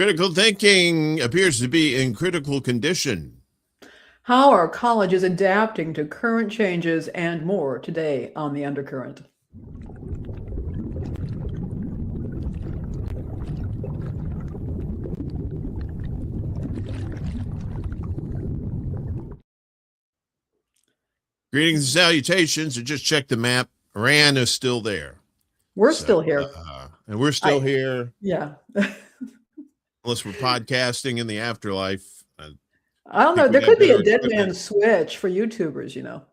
Critical thinking appears to be in critical condition. How are colleges adapting to current changes and more today on The Undercurrent? Greetings and salutations. And just check the map. Iran is still there. We're still here. And we're still here. Yeah. Unless we're podcasting in the afterlife. I don't know. There could be a dead man switch for YouTubers, you know.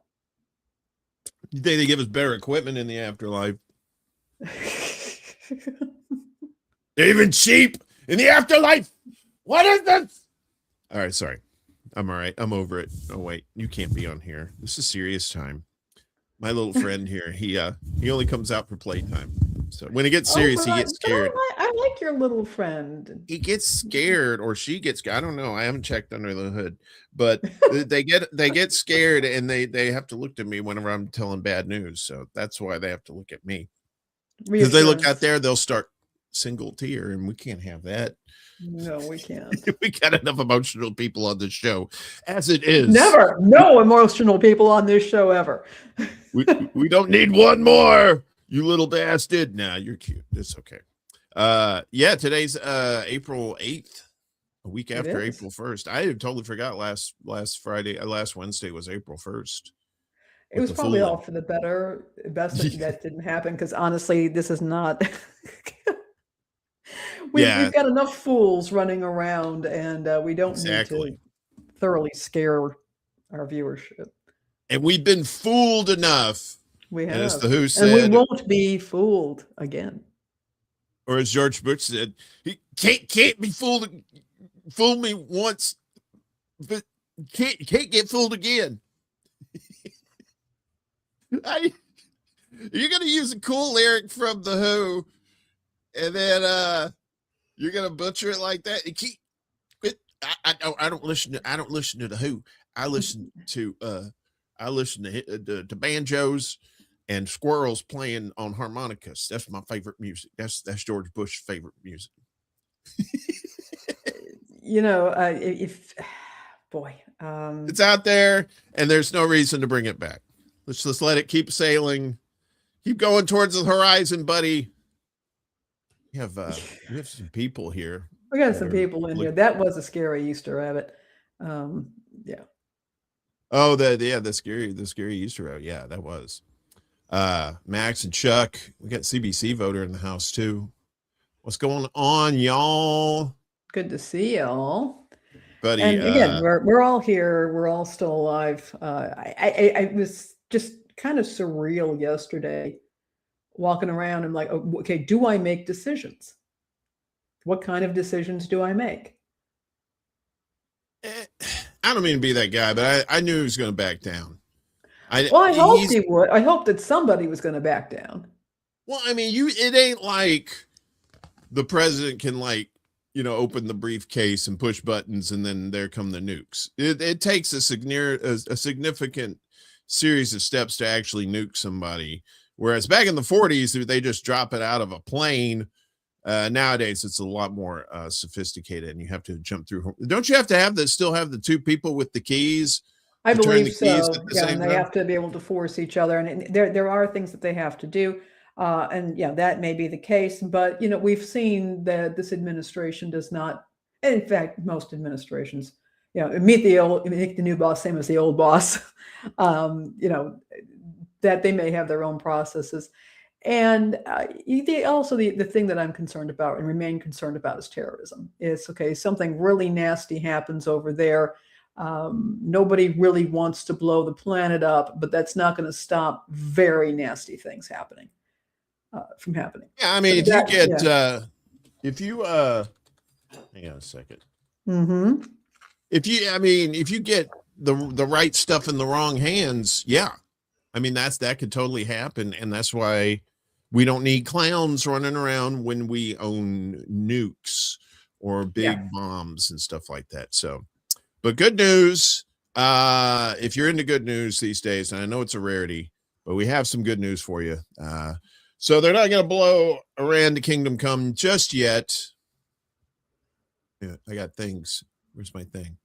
You think they give us better equipment in the afterlife? They're even cheap in the afterlife. What is this? All right, sorry. I'm all right. I'm over it. Oh, wait. You can't be on here. This is serious time. My little friend here, he only comes out for playtime. So when it gets serious, he gets scared. I like your little friend. He gets scared, or she gets, I don't know. I haven't checked under the hood, but they get scared, and they have to look at me whenever I'm telling bad news. So that's why they have to look at me. Because they look out there, they'll start single tear, and we can't have that. No, we can't. We got enough emotional people on this show as it is. Never. No emotional people on this show ever. we don't need one more. You little bastard. Nah, you're cute. It's okay. Yeah, today's April 8th, a week after April 1st. I totally forgot last Wednesday was April 1st. It was probably all for the best that didn't happen, because honestly, this is not we've got enough fools running around, and we don't need to thoroughly scare our viewership. And we've been fooled enough. We have. And as the Who said, and we won't be fooled again. Or as George Bush said, he can't be fooled. Fool me once, but can't get fooled again. You're gonna use a cool lyric from the Who, and then you're gonna butcher it like that. I don't listen to the Who. I listen to banjos and squirrels playing on harmonicas. That's my favorite music. That's George Bush's favorite music. You know, it's out there, and there's no reason to bring it back. Let's just let it keep sailing, keep going towards the horizon, buddy. We have some people here. We got some people in here. That was a scary Easter rabbit. Yeah. Oh, the scary Easter rabbit. Yeah, that was. Max and Chuck. We got CBC voter in the house too. What's going on, y'all? Good to see y'all. Buddy, and again, we're all here. We're all still alive. I was just kind of surreal yesterday, walking around and like, okay, do I make decisions? What kind of decisions do I make? I don't mean to be that guy, but I knew he was going to back down. I hoped he would. I hoped that somebody was going to back down. Well, I mean, it ain't like the president can open the briefcase and push buttons and then there come the nukes. It takes a significant series of steps to actually nuke somebody. Whereas back in the 40s, they just drop it out of a plane. Nowadays, it's a lot more sophisticated, and you have to jump through. Don't you have to still have the two people with the keys? I believe so. Yeah, and they have to be able to force each other, and there are things that they have to do. And yeah, that may be the case, but we've seen that this administration does not. In fact, most administrations, meet the new boss same as the old boss. That they may have their own processes. And also the thing that I'm concerned about and remain concerned about is terrorism. It's okay, something really nasty happens over there. Nobody really wants to blow the planet up, but that's not going to stop very nasty things happening from happening. Yeah, I mean, if you hang on a second. Mm-hmm. If you get the right stuff in the wrong hands, yeah. I mean, that could totally happen, and that's why we don't need clowns running around when we own nukes or big bombs and stuff like that. So, but good news, if you're into good news these days, and I know it's a rarity, but we have some good news for you. So they're not going to blow Iran to kingdom come just yet. Yeah, I got things. Where's my thing?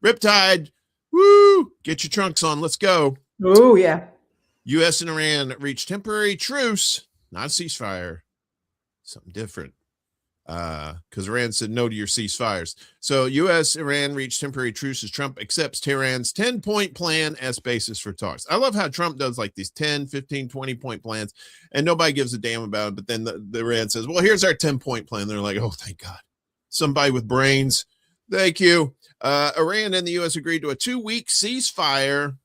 Riptide. Woo! Get your trunks on. Let's go. Oh, yeah. U.S. and Iran reached temporary truce, not a ceasefire. Something different. Because Iran said no to your ceasefires. So U.S. Iran reached temporary truce as Trump accepts Tehran's 10-point plan as basis for talks. I love how Trump does like these 10, 15, 20-point plans, and nobody gives a damn about it. But then the Iran says, well, here's our 10-point plan. They're like, oh, thank God. Somebody with brains. Thank you. Iran and the U.S. agreed to a 2-week ceasefire.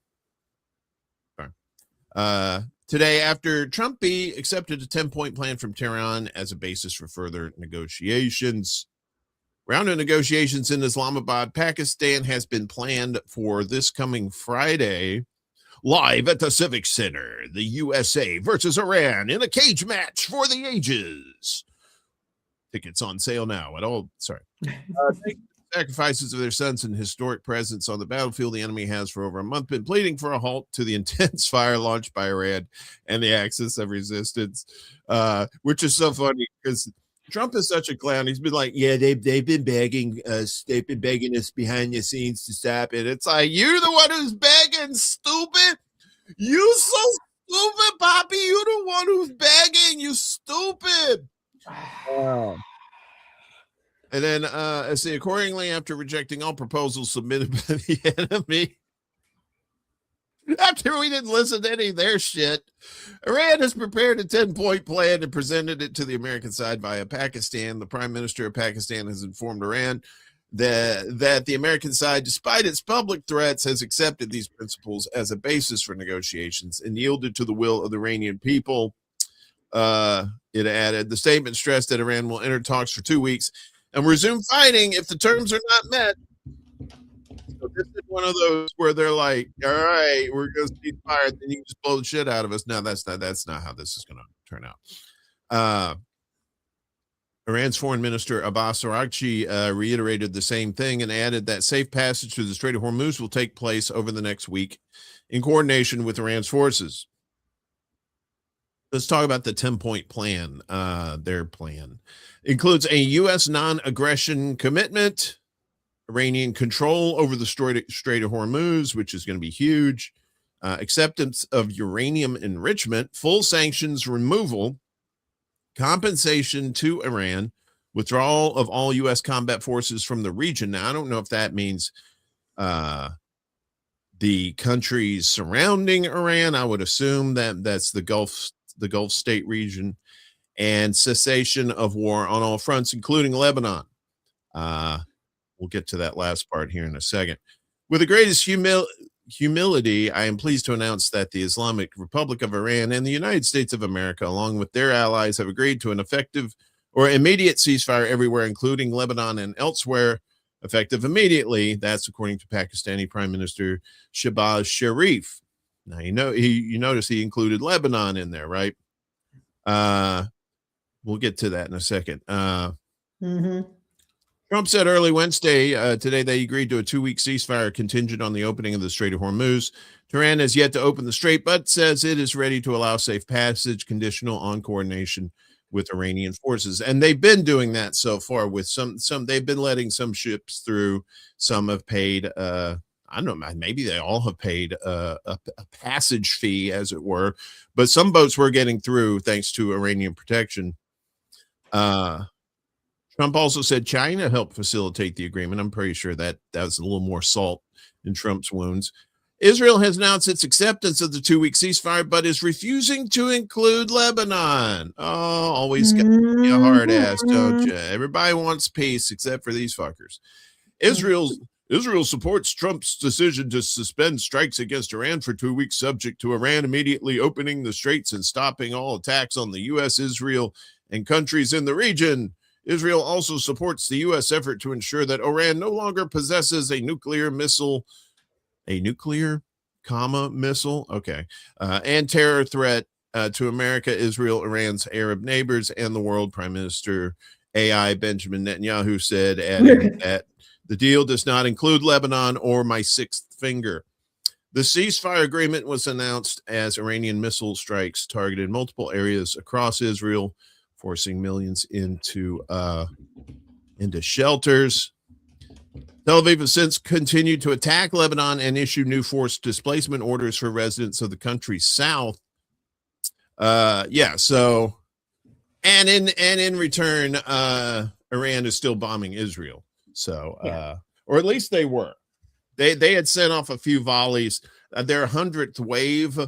Today, after Trump accepted a 10-point plan from Tehran as a basis for further negotiations. Round of negotiations in Islamabad, Pakistan has been planned for this coming Friday. Live at the Civic Center, the USA versus Iran in a cage match for the ages. Tickets on sale now at all. Sorry. Sacrifices of their sons and historic presence on the battlefield, the enemy has for over a month been pleading for a halt to the intense fire launched by Iran and the Axis of Resistance, which is so funny because Trump is such a clown. He's been like, yeah, they've been begging us. They've been begging us behind the scenes to stop it. It's like, you're the one who's begging, stupid. You so stupid, Poppy. You're the one who's begging. You stupid. Wow. And then, accordingly, after rejecting all proposals submitted by the enemy, after we didn't listen to any of their shit, Iran has prepared a 10-point plan and presented it to the American side via Pakistan. The Prime Minister of Pakistan has informed Iran that the American side, despite its public threats, has accepted these principles as a basis for negotiations and yielded to the will of the Iranian people. It added, the statement stressed that Iran will enter talks for 2 weeks and resume fighting if the terms are not met. So this is one of those where they're like, all right, we're going to cease fire, then you can just blow the shit out of us. No, that's not how this is going to turn out. Iran's foreign minister Abbas Araghchi reiterated the same thing and added that safe passage through the Strait of Hormuz will take place over the next week in coordination with Iran's forces. Let's talk about the 10-point plan. Their plan includes a U.S. non-aggression commitment, Iranian control over the Strait of Hormuz, which is going to be huge, acceptance of uranium enrichment, full sanctions removal, compensation to Iran, withdrawal of all U.S. combat forces from the region. Now, I don't know if that means the countries surrounding Iran. I would assume that that's the Gulf state region, and cessation of war on all fronts, including Lebanon. We'll get to that last part here in a second. With the greatest humility, I am pleased to announce that the Islamic Republic of Iran and the United States of America, along with their allies, have agreed to an effective or immediate ceasefire everywhere, including Lebanon and elsewhere, effective immediately. That's according to Pakistani Prime Minister Shehbaz Sharif. Now, you notice he included Lebanon in there, right? We'll get to that in a second. Trump said early Wednesday, today, they agreed to a 2-week ceasefire contingent on the opening of the Strait of Hormuz. Tehran has yet to open the strait, but says it is ready to allow safe passage, conditional on coordination with Iranian forces. And they've been doing that so far with some they've been letting some ships through. Some have paid, I don't know, maybe they all have paid a passage fee, as it were, but some boats were getting through thanks to Iranian protection. Trump also said China helped facilitate the agreement. I'm pretty sure that was a little more salt in Trump's wounds. Israel has announced its acceptance of the 2-week ceasefire, but is refusing to include Lebanon. Oh, always got to be a hard ass, don't you? Everybody wants peace except for these fuckers. Israel supports Trump's decision to suspend strikes against Iran for 2 weeks, subject to Iran immediately opening the straits and stopping all attacks on the U.S., Israel, and countries in the region. Israel also supports the U.S. effort to ensure that Iran no longer possesses a nuclear missile, and terror threat to America, Israel, Iran's Arab neighbors, and the world. Prime Minister AI Benjamin Netanyahu said, adding that the deal does not include Lebanon or my sixth finger. The ceasefire agreement was announced as Iranian missile strikes targeted multiple areas across Israel, forcing millions into shelters. Tel Aviv has since continued to attack Lebanon and issue new forced displacement orders for residents of the country's south. Yeah, so and in return, Iran is still bombing Israel. So or at least they were. They had sent off a few volleys. Their 100th wave,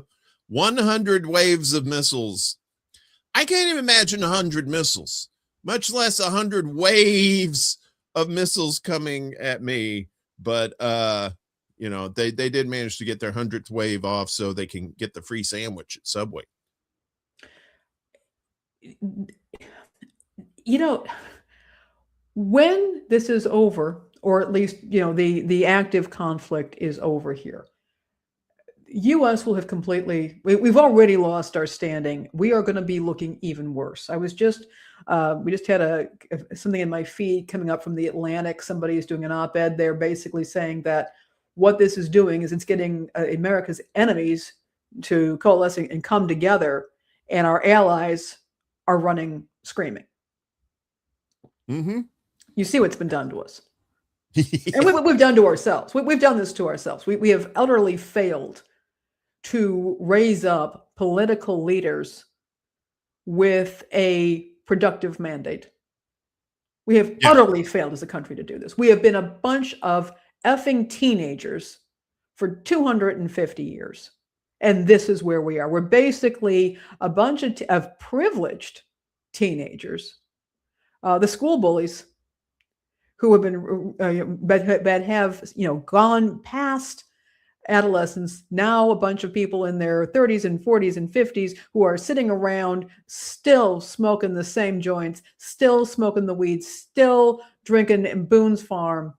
100 waves of missiles. I can't even imagine 100 missiles, much less 100 waves of missiles coming at me. But you know, they did manage to get their 100th wave off so they can get the free sandwich at Subway. You know, when this is over, or at least, you know, the active conflict is over here, U.S. will have completely, we've already lost our standing. We are going to be looking even worse. I was just, we just had something in my feed coming up from the Atlantic. Somebody is doing an op-ed there basically saying that what this is doing is it's getting America's enemies to coalesce and come together, and our allies are running screaming. Mm-hmm. You see what's been done to us. And we've done to ourselves. We've done this to ourselves. We have utterly failed to raise up political leaders with a productive mandate. We have utterly failed as a country to do this. We have been a bunch of effing teenagers for 250 years. And this is where we are. We're basically a bunch of privileged teenagers, the school bullies who have been, but have, you know, gone past adolescence. Now a bunch of people in their 30s and 40s and 50s who are sitting around still smoking the same joints, still smoking the weeds, still drinking in Boone's Farm.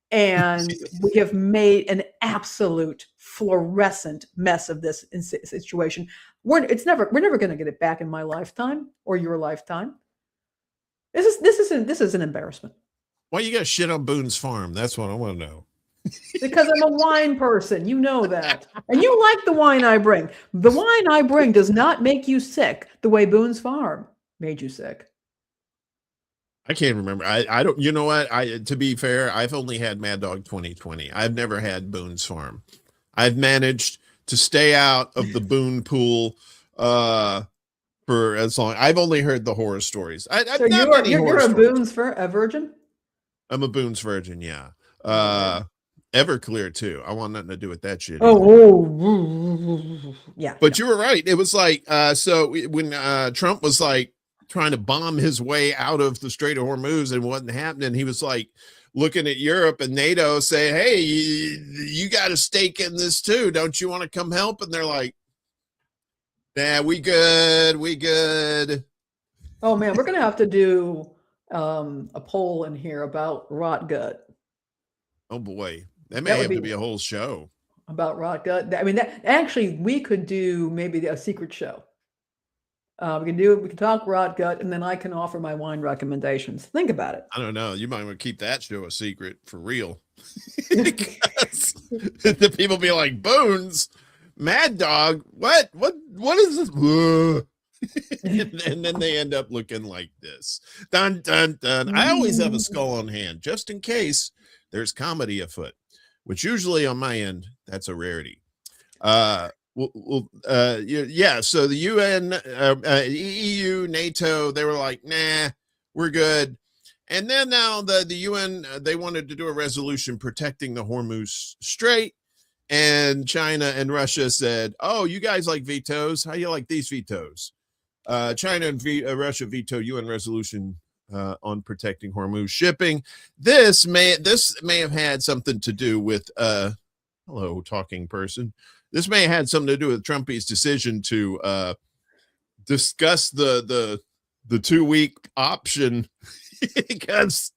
And we have made an absolute fluorescent mess of this situation. We're never going to get it back in my lifetime or your lifetime. This is an embarrassment. Why you got shit on Boone's Farm? That's what I want to know. Because I'm a wine person. You know that. And you like the wine I bring. The wine I bring does not make you sick the way Boone's Farm made you sick. I can't remember. I don't, you know what? To be fair, I've only had Mad Dog 2020. I've never had Boone's Farm. I've managed to stay out of the Boone pool for as long. I've only heard the horror stories. So you're a Boone's virgin? I'm a Boone's virgin, yeah. Everclear too. I want nothing to do with that shit. Yeah. But you were right. It was like so when Trump was like trying to bomb his way out of the Strait of Hormuz and wasn't happening, he was like looking at Europe and NATO saying, hey, you got a stake in this too. Don't you want to come help? And they're like, nah, we good. Oh man, we're gonna have to do a poll in here about rot gut. Oh boy, that may have to be a whole show about rot gut. I mean, that actually we could do maybe a secret show. We can talk rot gut, and then I can offer my wine recommendations. Think about it. I don't know. You might want to keep that show a secret for real. Because the people be like, Boone's, Mad Dog, what is this? and then they end up looking like this. Dun dun dun. I always have a skull on hand just in case there's comedy afoot, which usually on my end that's a rarity. Yeah. So the UN, EU, NATO, they were like, nah, we're good. And then now the UN, they wanted to do a resolution protecting the Hormuz Strait. And China and Russia said, oh, you guys like vetoes? How you like these vetoes? China and Russia veto UN resolution on protecting Hormuz shipping. This may have had something to do with hello, talking person. This may have had something to do with Trumpy's decision to discuss the 2-week option because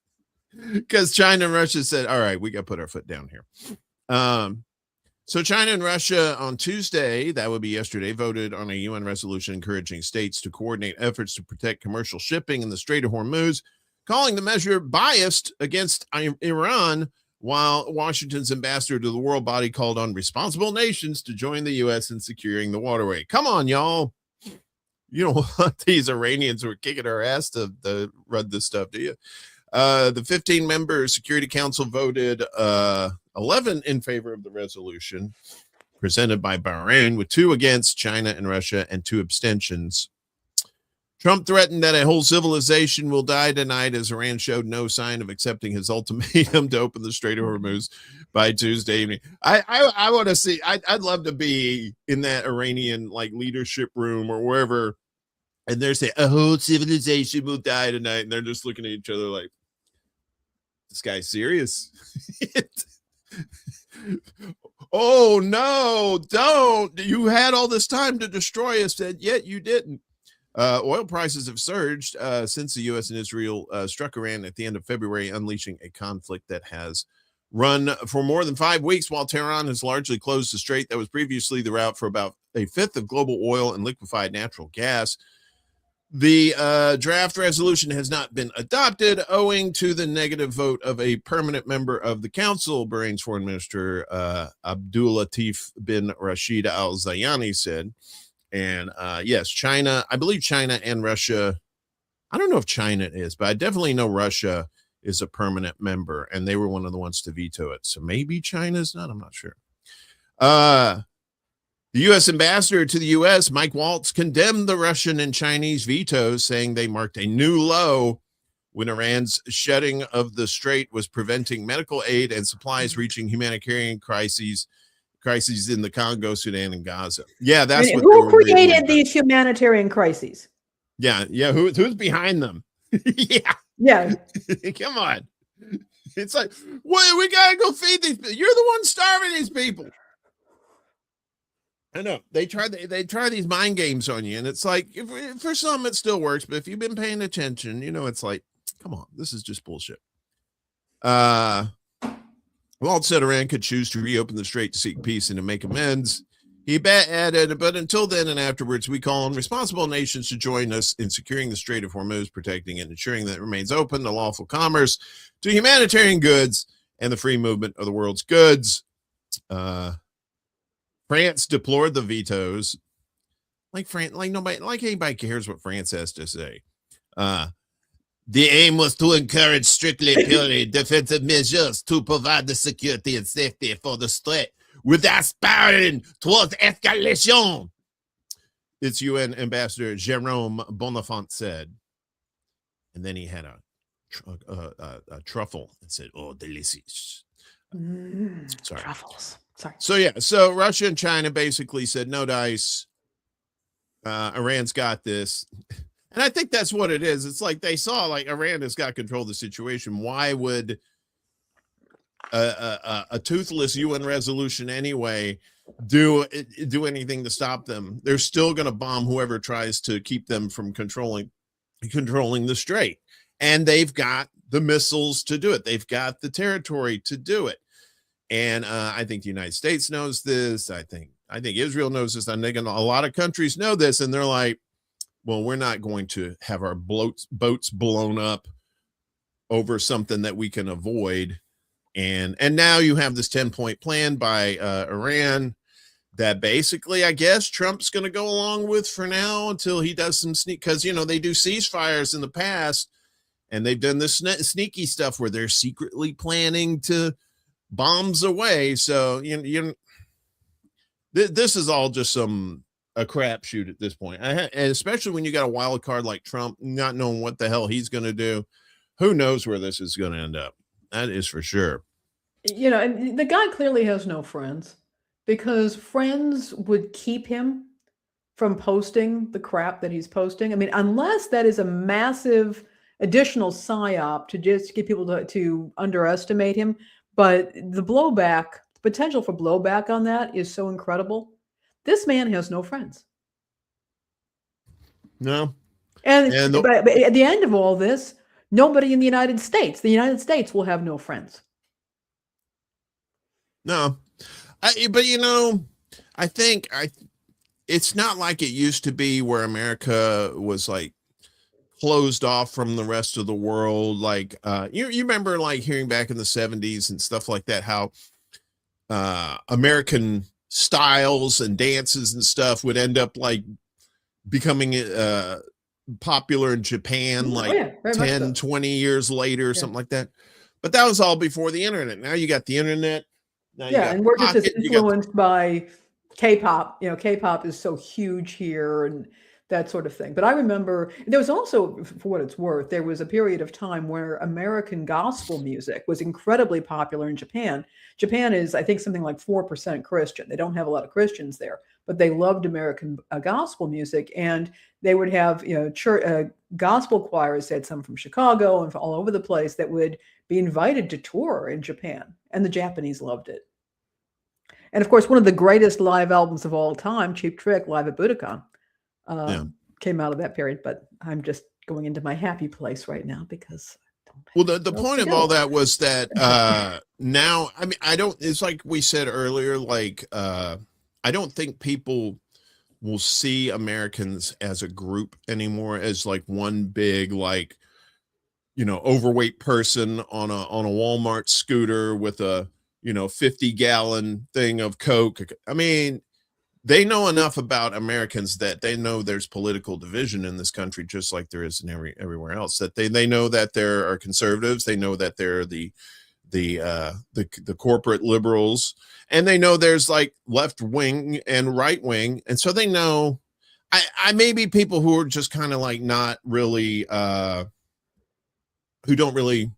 China and Russia said, all right, we got to put our foot down here. So China and Russia on Tuesday, that would be yesterday, voted on a UN resolution encouraging states to coordinate efforts to protect commercial shipping in the Strait of Hormuz, calling the measure biased against Iran, while Washington's ambassador to the world body called on responsible nations to join the U.S. in securing the waterway. Come on, y'all. You don't want these Iranians who are kicking our ass to run this stuff, do you? The 15-member Security Council voted 11 in favor of the resolution presented by Bahrain, with 2 against China and Russia and 2 abstentions. Trump threatened that a whole civilization will die tonight as Iran showed no sign of accepting his ultimatum to open the Strait of Hormuz by Tuesday evening. I want to see. I'd love to be in that Iranian like leadership room or wherever, and they're saying a whole civilization will die tonight, and they're just looking at each other like, "This guy's serious." Oh no! Don't! You had all this time to destroy us, and yet you didn't. Oil prices have surged since the U.S. and Israel struck Iran at the end of February, unleashing a conflict that has run for more than 5 weeks, while Tehran has largely closed the strait that was previously the route for about a fifth of global oil and liquefied natural gas. The draft resolution has not been adopted owing to the negative vote of a permanent member of the council, Bahrain's foreign minister, Abdulatif bin Rashid Al Zayani said. And yes, China, I believe China and Russia, I don't know if China is, but I definitely know Russia is a permanent member, and they were one of the ones to veto it. So maybe China's not, I'm not sure. The U.S. ambassador to the U.S., Mike Waltz, condemned the Russian and Chinese vetoes, saying they marked a new low when Iran's shutting of the strait was preventing medical aid and supplies reaching humanitarian crises in the Congo, Sudan, and Gaza. Yeah, that's what who created these humanitarian crises. Yeah. Who's behind them? Yeah. Come on. It's like, well, we gotta go feed these people. You're the one starving these people. I know they try these mind games on you, and it's like, for some it still works, but if you've been paying attention, it's like, come on, this is just bullshit. Walt said Iran could choose to reopen the strait to seek peace and to make amends. He added, but until then and afterwards, we call on responsible nations to join us in securing the Strait of Hormuz, protecting and ensuring that it remains open to lawful commerce, to humanitarian goods, and the free movement of the world's goods. France deplored the vetoes. Like anybody cares what France has to say. The aim was to encourage strictly purely defensive measures to provide the security and safety for the strait, with aspiring towards escalation. Its UN ambassador Jerome Bonifant said, and then he had a truffle and said, "Oh, delicious." Sorry, truffles. Sorry. So Russia and China basically said, "No dice. Iran's got this." And I think that's what it is. It's like they saw like Iran has got control of the situation. Why would a toothless UN resolution anyway do anything to stop them? They're still going to bomb whoever tries to keep them from controlling the strait. And they've got the missiles to do it. They've got the territory to do it. And I think the United States knows this. I think Israel knows this. I think a lot of countries know this, and they're like, well, we're not going to have our boats blown up over something that we can avoid. And now you have this 10-point plan by Iran that basically, I guess, Trump's going to go along with for now until he does some because, they do ceasefires in the past, and they've done this sneaky stuff where they're secretly planning to bombs away. So, this is all just a crapshoot at this point. And especially when you got a wild card like Trump, not knowing what the hell he's going to do. Who knows where this is going to end up? That is for sure. And the guy clearly has no friends, because friends would keep him from posting the crap that he's posting. I mean, unless that is a massive additional psyop to just get people to underestimate him. But the potential for blowback on that is so incredible. This man has no friends. No. But at the end of all this, nobody in the United States will have no friends. No. I think it's not like it used to be where America was like closed off from the rest of the world. Like, you remember like hearing back in the 70s and stuff like that, how American styles and dances and stuff would end up like becoming popular in Japan, Oh like yeah, very much 10, so. 20 years later, Yeah. something like that. But that was all before the internet. Now you got the internet. Now you Yeah, got and we're just as Pocket. You got influenced by K-pop. K-pop is so huge here and that sort of thing. But I remember there was also, for what it's worth, there was a period of time where American gospel music was incredibly popular in Japan. Japan is, I think, something like 4% Christian. They don't have a lot of Christians there, but they loved American gospel music, and they would have, church, gospel choirs. They had some from Chicago and from all over the place that would be invited to tour in Japan, and the Japanese loved it. And of course, one of the greatest live albums of all time, Cheap Trick, live at Budokan, yeah. came out of that period. But I'm just going into my happy place right now because I don't Well, have the anywhere else point to of go. all that was that now, I mean, I don't, it's like we said earlier, like I don't think people will see Americans as a group anymore, as like one big, like, overweight person on a Walmart scooter with a 50-gallon thing of Coke. I mean, they know enough about Americans that they know there's political division in this country, just like there is in everywhere else. That they know that there are conservatives, they know that there are the corporate liberals, and they know there's like left wing and right wing, and so they know. I maybe people who are just kind of like not really who don't really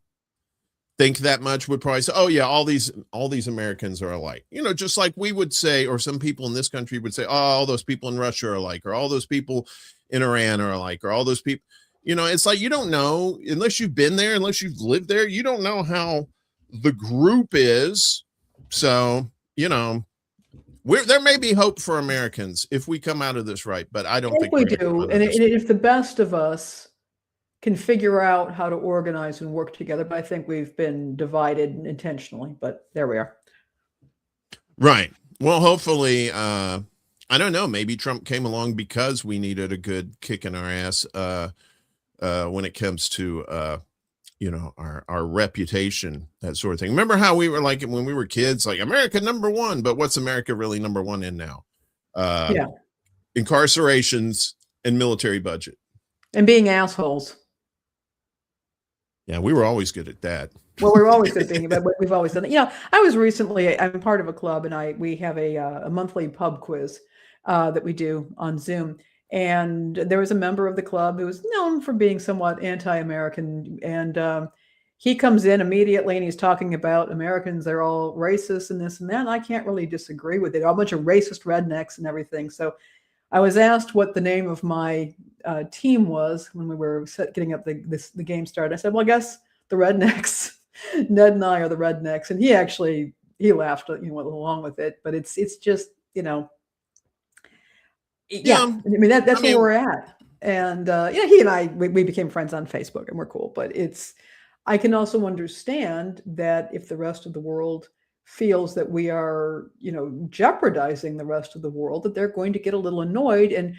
think that much would probably say, oh yeah, all these Americans are alike, just like we would say, or some people in this country would say, oh, all those people in Russia are alike, or all those people in Iran are alike, or all those people, it's like, you don't know unless you've been there, unless you've lived there, you don't know how the group is. So there may be hope for Americans if we come out of this right, but I don't I think think we we're going to come do. out And of this. if the best of us can figure out how to organize and work together, but I think we've been divided intentionally, but there we are. Right. Well, hopefully, I don't know, maybe Trump came along because we needed a good kick in our ass when it comes to our reputation, that sort of thing. Remember how we were like when we were kids, like America #1, but what's America really #1 in now? Yeah. Incarcerations and military budget. And being assholes. Yeah, we were always good at that. Well, we're always good at being, but we've always done it. I was recently, I'm part of a club, and we have a monthly pub quiz that we do on Zoom. And there was a member of the club who was known for being somewhat anti-American, and he comes in immediately and he's talking about Americans, they're all racist and this and that. And I can't really disagree with it. A bunch of racist rednecks and everything. So I was asked what the name of my team was when we were getting up the game started. I said, well, I guess the Rednecks. Ned and I are the Rednecks, and he laughed, went along with it. But it's just yeah. I mean that's where we're at, and he and I we became friends on Facebook, and we're cool. But I can also understand that if the rest of the world feels that we are jeopardizing the rest of the world, that they're going to get a little annoyed. And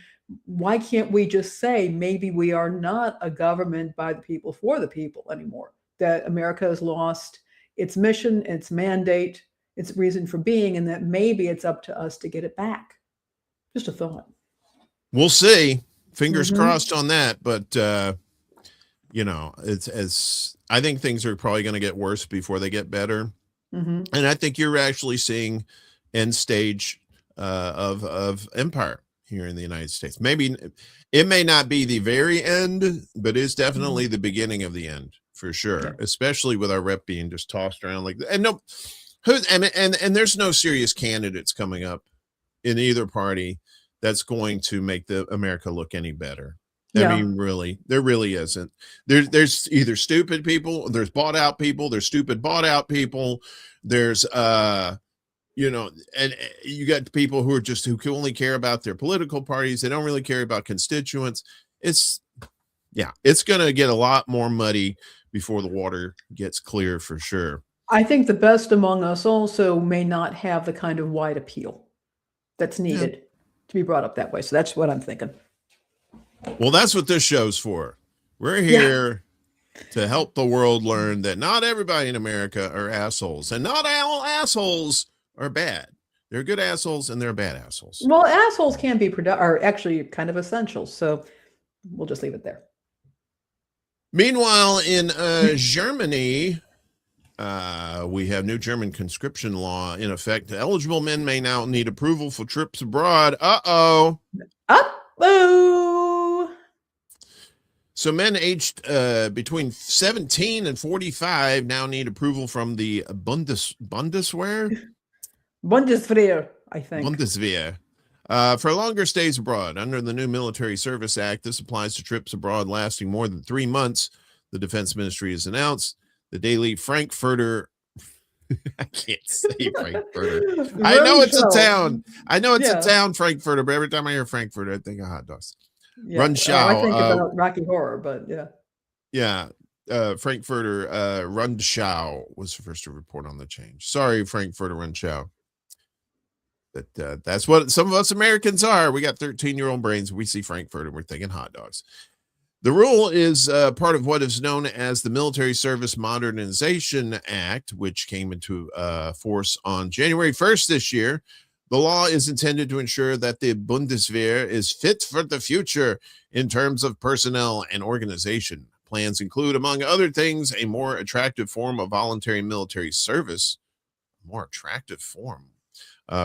why can't we just say maybe we are not a government by the people for the people anymore? That America has lost its mission, its mandate, its reason for being, and that maybe it's up to us to get it back. Just a thought. We'll see. Fingers crossed on that. But, it's I think things are probably going to get worse before they get better. And I think you're actually seeing end stage of empire here in the United States. Maybe it may not be the very end, but it's definitely the beginning of the end. For sure, especially with our rep being just tossed around like that. And there's no serious candidates coming up in either party that's going to make the America look any better. I mean, really, there really isn't. There's either stupid people, there's bought out people, there's stupid bought out people, there's and you got people who can only care about their political parties. They don't really care about constituents. It's going to get a lot more muddy before the water gets clear, for sure. I think the best among us also may not have the kind of wide appeal that's needed to be brought up that way. So that's what I'm thinking. Well, that's what this show's for. We're here to help the world learn that not everybody in America are assholes, and not all assholes are bad. There are good assholes and there are bad assholes. Well, assholes can be are actually kind of essential. So we'll just leave it there. Meanwhile, in Germany, we have new German conscription law in effect. Eligible men may now need approval for trips abroad. Uh-oh. Uh-oh. So men aged between 17 and 45 now need approval from the Bundeswehr, I think. Bundeswehr, for longer stays abroad. Under the new Military Service Act, this applies to trips abroad lasting more than 3 months. The Defense Ministry has announced. The Daily Frankfurter. I can't say Frankfurter. I know it's a town. I know it's a town, Frankfurter, but every time I hear Frankfurter, I think of hot dogs. Yeah. Rundschau. I think about Rocky Horror, but yeah. Yeah. Frankfurter Rundschau was the first to report on the change. Sorry, Frankfurter Rundschau. But that's what some of us Americans are. We got 13-year-old brains. We see Frankfurter and we're thinking hot dogs. The rule is part of what is known as the Military Service Modernization Act, which came into force on January 1st this year. The law is intended to ensure that the Bundeswehr is fit for the future in terms of personnel and organization. Plans include, among other things, a more attractive form of voluntary military service. More attractive form.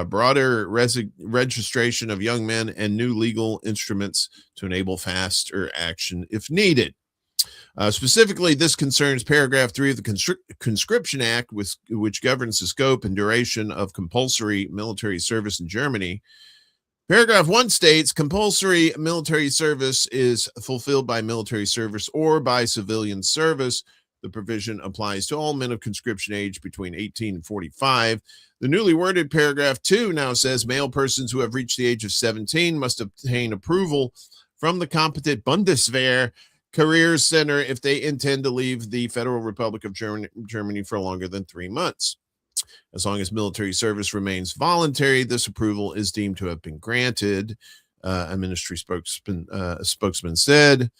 Broader registration of young men and new legal instruments to enable faster action if needed. Specifically, this concerns paragraph 3 of the Conscription Act, which governs the scope and duration of compulsory military service in Germany. Paragraph 1 states compulsory military service is fulfilled by military service or by civilian service. The provision applies to all men of conscription age between 18 and 45. The newly worded paragraph 2 now says male persons who have reached the age of 17 must obtain approval from the competent Bundeswehr Career Center if they intend to leave the Federal Republic of Germany for longer than 3 months. As long as military service remains voluntary, this approval is deemed to have been granted, a ministry spokesman said.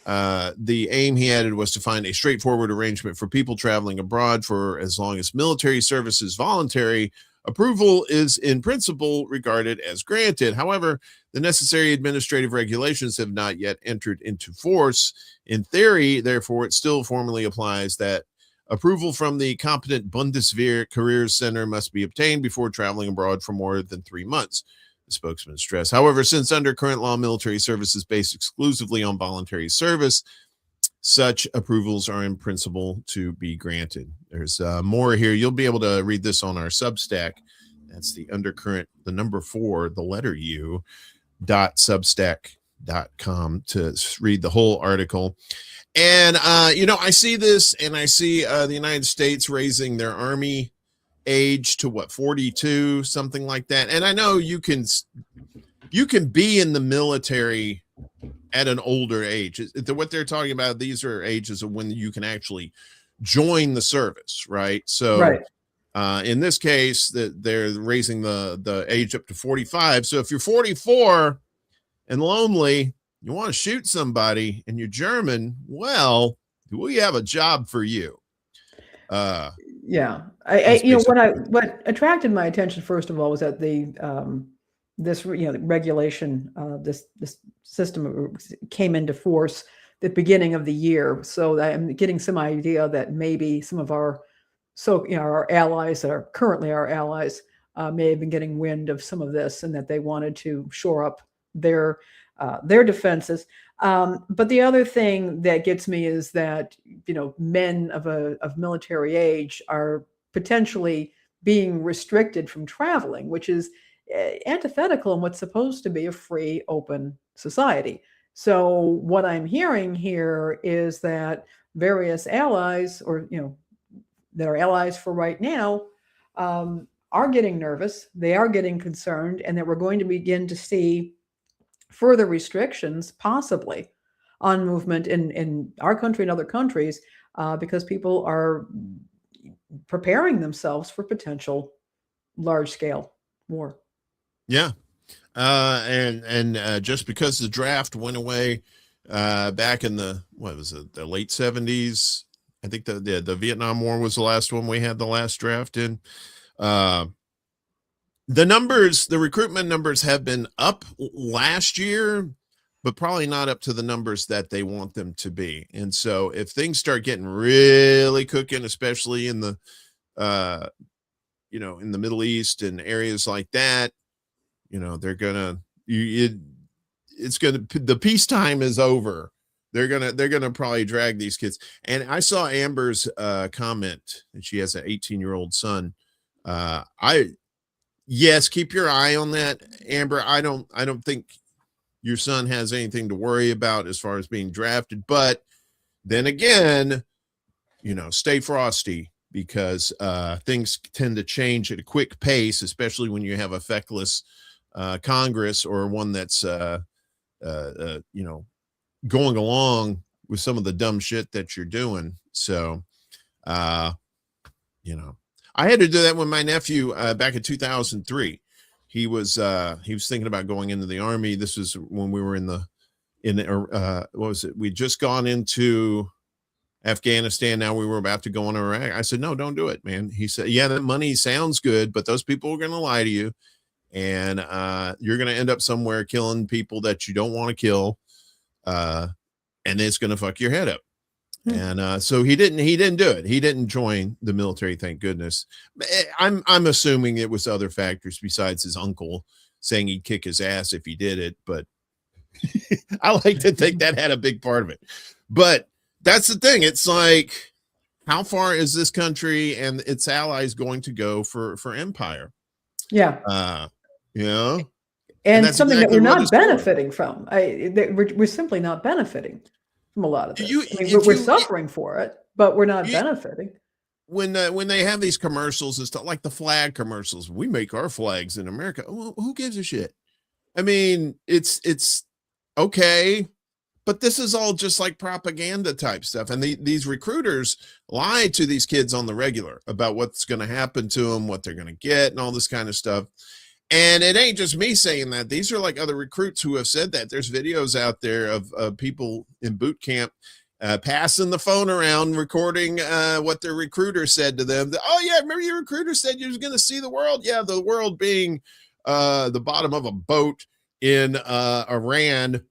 The aim, he added, was to find a straightforward arrangement for people traveling abroad for as long as military service is voluntary. Approval is in principle regarded as granted. However, the necessary administrative regulations have not yet entered into force. In theory, therefore, it still formally applies that approval from the competent Bundeswehr Career Center must be obtained before traveling abroad for more than 3 months. The spokesman stressed. However, since under current law, military service is based exclusively on voluntary service, such approvals are in principle to be granted. There's more here. You'll be able to read this on our Substack. That's the Undercurrent, the number 4, the letter U, .substack.com to read the whole article. And, I see this and I see the United States raising their army age to 42, something like that. And I know you can be in the military at an older age. What they're talking about, these are ages of when you can actually join the service, right? So right. In this case, that they're raising the age up to 45. So if you're 44 and lonely, you want to shoot somebody and you're German, well, we have a job for you. Yeah, what attracted my attention first of all was that this regulation, this system came into force the beginning of the year. So I'm getting some idea that maybe some of our allies that are currently our allies may have been getting wind of some of this, and that they wanted to shore up their defenses. But the other thing that gets me is that, men of military age are potentially being restricted from traveling, which is antithetical in what's supposed to be a free, open society. So what I'm hearing here is that various allies, or, that are allies for right now, are getting nervous. They are getting concerned, and that we're going to begin to see further restrictions possibly on movement in our country and other countries, because people are preparing themselves for potential large-scale war. Yeah. And just because the draft went away back in the late 70s, I think the Vietnam War was the last one we had the last draft in. The recruitment numbers have been up last year, but probably not up to the numbers that they want them to be. And so if things start getting really cooking, especially in the, in the Middle East and areas like that, they're gonna, the peacetime is over. They're gonna probably drag these kids. And I saw Amber's comment, and she has an 18-year-old son. Yes, keep your eye on that, Amber. I don't think your son has anything to worry about as far as being drafted, but then again, stay frosty, because things tend to change at a quick pace, especially when you have a feckless Congress, or one that's going along with some of the dumb shit that you're doing. So I had to do that when my nephew back in 2003. He was thinking about going into the Army. This was when we were what was it? We'd just gone into Afghanistan. Now we were about to go on Iraq. I said, no, don't do it, man. He said, yeah, that money sounds good, but those people are going to lie to you, and you're going to end up somewhere killing people that you don't want to kill, and it's going to fuck your head up. And so he didn't do it. He didn't join the military, thank goodness. I'm assuming it was other factors besides his uncle saying he'd kick his ass if he did it, but I like to think that had a big part of it. But that's the thing. It's like, how far is this country and its allies going to go for empire? Yeah. And something exactly that we're not benefiting from. We're simply not benefiting from a lot of this. We're suffering for it, but we're not benefiting. When they have these commercials and stuff, like the flag commercials, we make our flags in America. Well, who gives a shit? I mean, it's okay, but this is all just like propaganda type stuff. And these recruiters lie to these kids on the regular about what's going to happen to them, what they're going to get, and all this kind of stuff. And it ain't just me saying that. These are like other recruits who have said that. There's videos out there of people in boot camp passing the phone around, recording what their recruiter said to them. Oh, yeah, remember your recruiter said you was going to see the world? Yeah, the world being the bottom of a boat in Iran.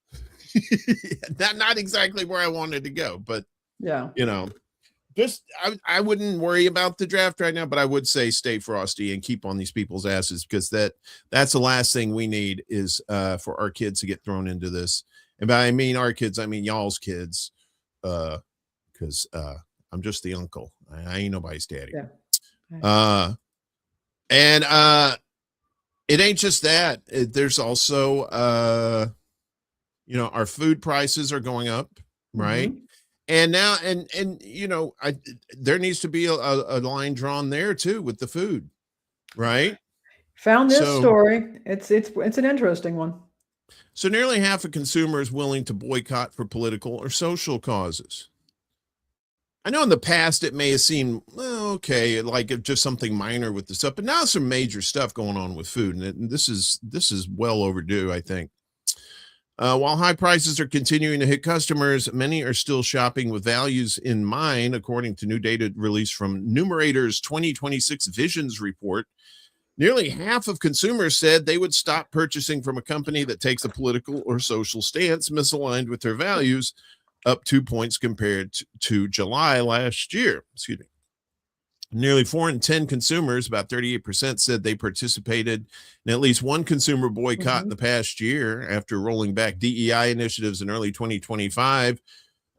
Not exactly where I wanted to go, but, yeah, just I wouldn't worry about the draft right now, but I would say stay frosty and keep on these people's asses, because that's the last thing we need is for our kids to get thrown into this. And by I mean our kids, I mean y'all's kids, because I'm just the uncle. I ain't nobody's daddy. Yeah. And it ain't just that. There's also our food prices are going up, right? Mm-hmm. And now, there needs to be a line drawn there too with the food, right? Found this story. It's an interesting one. So nearly half of consumers willing to boycott for political or social causes. I know in the past it may have seemed, well, okay, like just something minor with the stuff, but now some major stuff going on with food, and this is well overdue, I think. While high prices are continuing to hit customers, many are still shopping with values in mind, according to new data released from Numerator's 2026 Visions report. Nearly half of consumers said they would stop purchasing from a company that takes a political or social stance misaligned with their values, up 2 points compared to July last year. Excuse me. Nearly 4 in 10 consumers, about 38%, said they participated in at least one consumer boycott in the past year after rolling back DEI initiatives in early 2025.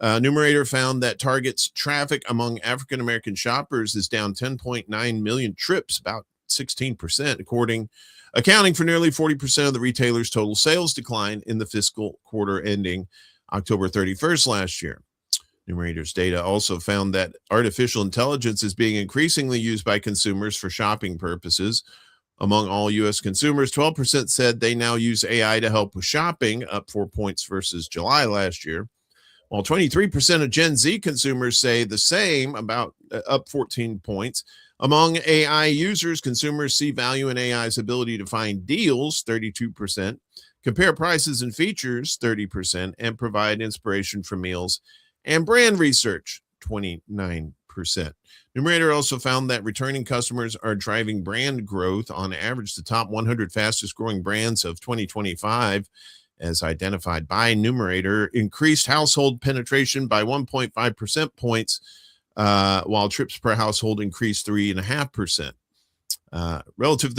Numerator found that Target's traffic among African-American shoppers is down 10.9 million trips, about 16%, accounting for nearly 40% of the retailer's total sales decline in the fiscal quarter ending October 31st last year. Numerator's data also found that artificial intelligence is being increasingly used by consumers for shopping purposes. Among all U.S. consumers, 12% said they now use AI to help with shopping, up 4 points versus July last year, while 23% of Gen Z consumers say the same, about up 14 points. Among AI users, consumers see value in AI's ability to find deals, 32%, compare prices and features, 30%, and provide inspiration for meals and brand research, 29%. Numerator also found that returning customers are driving brand growth. On average, the top 100 fastest growing brands of 2025 as identified by Numerator, increased household penetration by 1.5% points, while trips per household increased 3.5%. Relative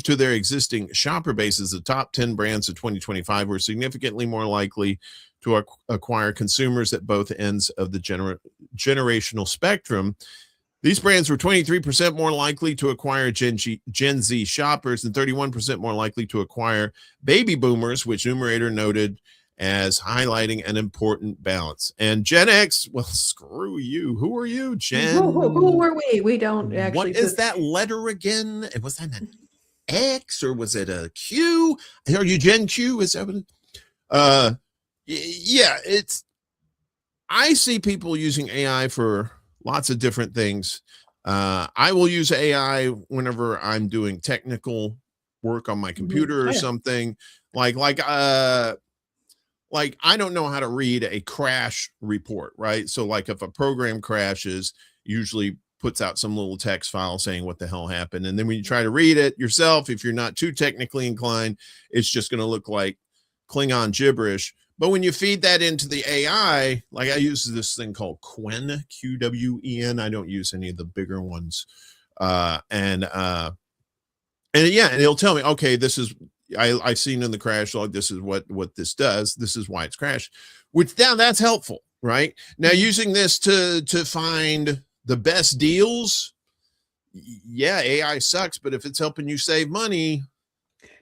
to their existing shopper bases, the top 10 brands of 2025 were significantly more likely to acquire consumers at both ends of the generational spectrum. These brands were 23% more likely to acquire Gen Z shoppers and 31% more likely to acquire baby boomers, which Numerator noted as highlighting an important balance. And Gen X, well, screw you. Who are you, Gen? Who were we? We don't actually. What is that letter again? Was that an X or was it a Q? Are you Gen Q? Is that what it? Yeah, I see people using AI for lots of different things. I will use AI whenever I'm doing technical work on my computer or something. Like I don't know how to read a crash report, right? So like if a program crashes, usually puts out some little text file saying what the hell happened. And then when you try to read it yourself, if you're not too technically inclined, it's just going to look like Klingon gibberish. But when you feed that into the AI, like I use this thing called Qwen, Qwen. I don't use any of the bigger ones. And it'll tell me, okay, this is, I've seen in the crash log, this is what this does. This is why it's crashed, which now that's helpful, right? Now using this to find the best deals. Yeah, AI sucks, but if it's helping you save money,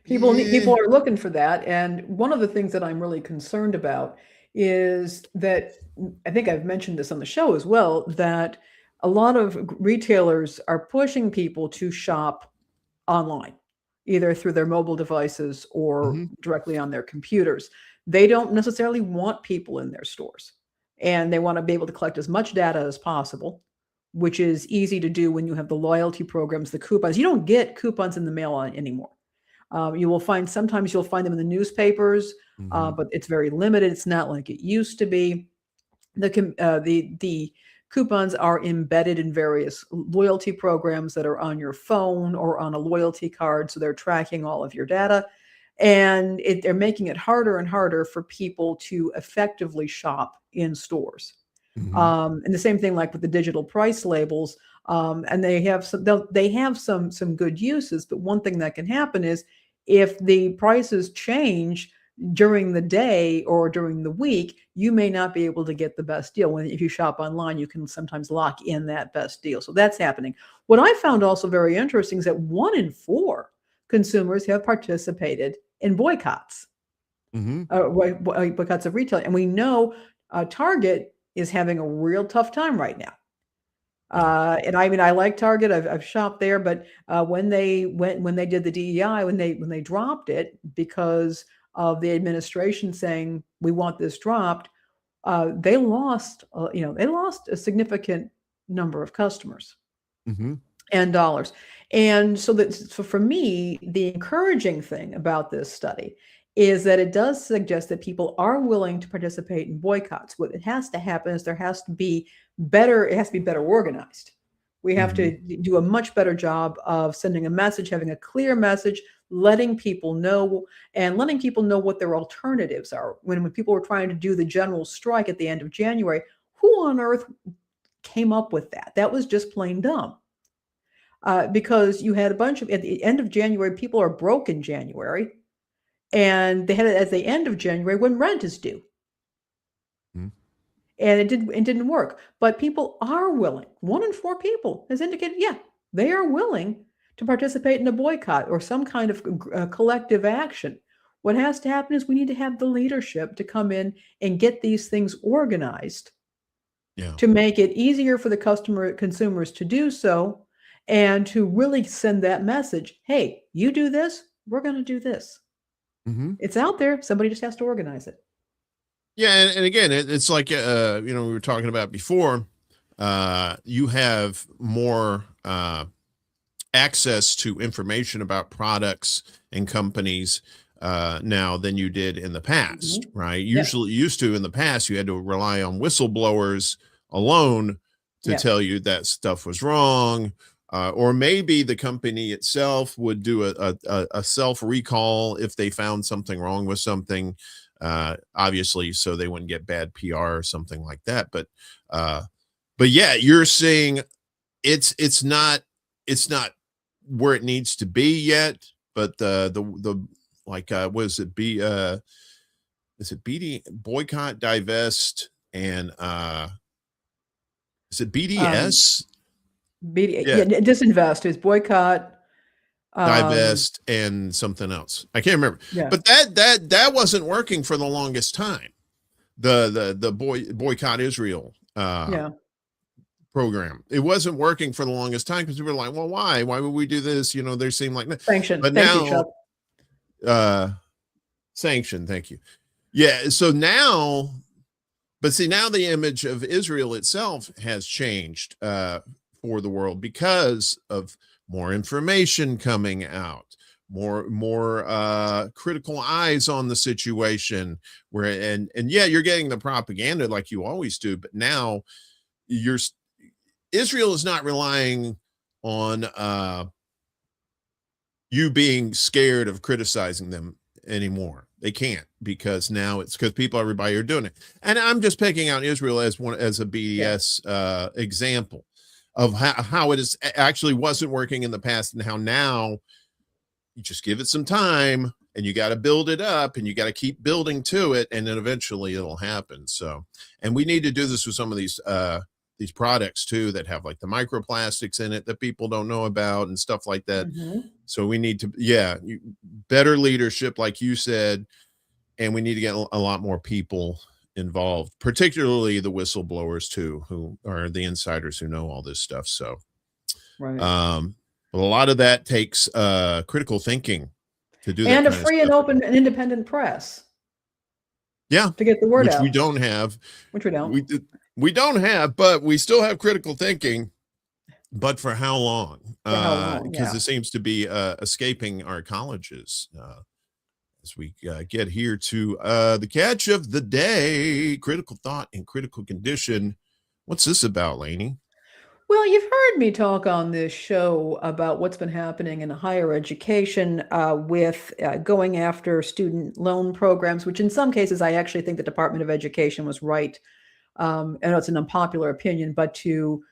people are looking for that. And one of the things that I'm really concerned about is that, I think I've mentioned this on the show as well, that a lot of retailers are pushing people to shop online, either through their mobile devices or directly on their computers. They don't necessarily want people in their stores, and they want to be able to collect as much data as possible, which is easy to do when you have the loyalty programs, the coupons. You don't get coupons in the mail anymore. Sometimes you'll find them in the newspapers, but it's very limited. It's not like it used to be. The coupons are embedded in various loyalty programs that are on your phone or on a loyalty card. So they're tracking all of your data, and they're making it harder and harder for people to effectively shop in stores. And the same thing like with the digital price labels. And they have some good uses, but one thing that can happen is if the prices change during the day or during the week, you may not be able to get the best deal. If you shop online, you can sometimes lock in that best deal. So that's happening. What I found also very interesting is that 1 in 4 consumers have participated in boycotts, boycotts of retail. And we know Target is having a real tough time right now. And I mean, I like Target. I've shopped there, but when they did the DEI, when they dropped it because of the administration saying we want this dropped, they lost a significant number of customers and dollars. And so for me, the encouraging thing about this study is that it does suggest that people are willing to participate in boycotts. What it has to happen is it has to be better organized. We have to do a much better job of sending a message, having a clear message, letting people know what their alternatives are. When people were trying to do the general strike at the end of January, who on earth came up with that? That was just plain dumb. Because you had at the end of January, people are broke in January. And they had it as the end of January when rent is due. And it didn't work. But people are willing. 1 in 4 people has indicated, they are willing to participate in a boycott or some kind of collective action. What has to happen is we need to have the leadership to come in and get these things organized to make it easier for the consumers to do so, and to really send that message. Hey, you do this, we're going to do this. It's out there. Somebody just has to organize it. Yeah. And again, it's like, we were talking about before, you have more access to information about products and companies now than you did in the past, right? Used to in the past, you had to rely on whistleblowers alone to tell you that stuff was wrong. or maybe the company itself would do a self recall if they found something wrong with something, obviously, so they wouldn't get bad PR or something like that. But yeah, you're saying it's not where it needs to be yet, but the like was it B is it BD boycott, divest, and is it Um, BDS? Yeah, yeah, disinvest is boycott. divest and something else. I can't remember. Yeah, But that wasn't working for the longest time. The boycott Israel yeah. program. It wasn't working for the longest time because we were like, well, why? Why would we do this? You know, there seemed like Sanction. but Thank you, Chuck. now sanction, thank you. Yeah, so now but see now the image of Israel itself has changed for the world because of more information coming out, more critical eyes on the situation, where and yeah, you're getting the propaganda like you always do, but now you're Israel is not relying on you being scared of criticizing them anymore. They can't, because now it's because everybody are doing it. And I'm just picking out Israel as a BDS example of how it is actually wasn't working in the past, and how now you just give it some time and you got to build it up and you got to keep building to it, and then eventually it'll happen. So, and we need to do this with some of these products too that have like the microplastics in it that people don't know about and stuff like that. So we need to, better leadership, like you said, and we need to get a lot more people involved, particularly the whistleblowers too, who are the insiders who know all this stuff. So, Right. a lot of that takes critical thinking to do that And a kind of free and stuff. open and independent press. Yeah, to get the word which out. we don't have. Which we don't. We don't have, but we still have critical thinking. But for how long? For how long? Because Yeah. it seems to be escaping our colleges. As we get here to the catch of the day, critical thought and critical condition. What's this about, Lainey? Well, you've heard me talk on this show about what's been happening in higher education with going after student loan programs, which in some cases I actually think the Department of Education was right. I know it's an unpopular opinion, but to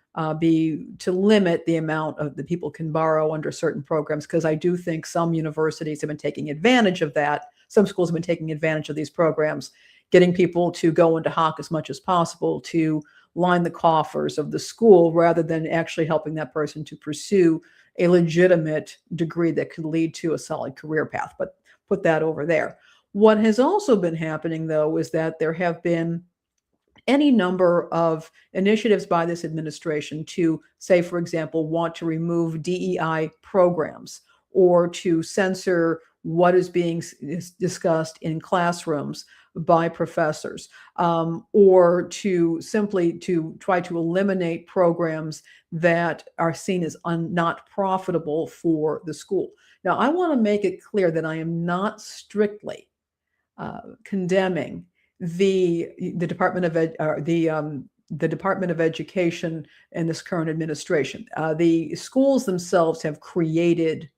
limit the amount of the people can borrow under certain programs, because I do think some universities have been taking advantage of that. Some schools have been taking advantage of these programs, getting people to go into hock as much as possible to line the coffers of the school rather than actually helping that person to pursue a legitimate degree that could lead to a solid career path. But put that over there. What has also been happening, though, is that there have been any number of initiatives by this administration to, say, for example, want to remove DEI programs or to censor what is being discussed in classrooms by professors, or to simply to try to eliminate programs that are seen as not profitable for the school. Now, I want to make it clear that I am not strictly condemning the Department of the Department of Education and this current administration. The schools themselves have created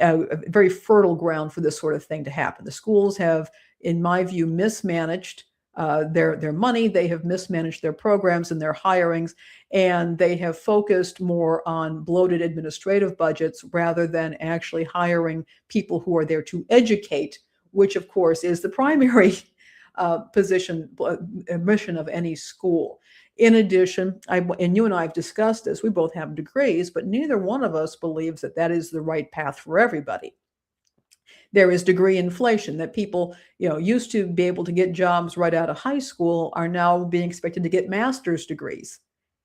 a very fertile ground for this sort of thing to happen. The schools have, in my view, mismanaged their money. They have mismanaged their programs and their hirings, and they have focused more on bloated administrative budgets rather than actually hiring people who are there to educate, which of course is the primary mission of any school. In addition, and you and I have discussed this, we both have degrees, but neither one of us believes that that is the right path for everybody. There is degree inflation, that people, used to be able to get jobs right out of high school are now being expected to get master's degrees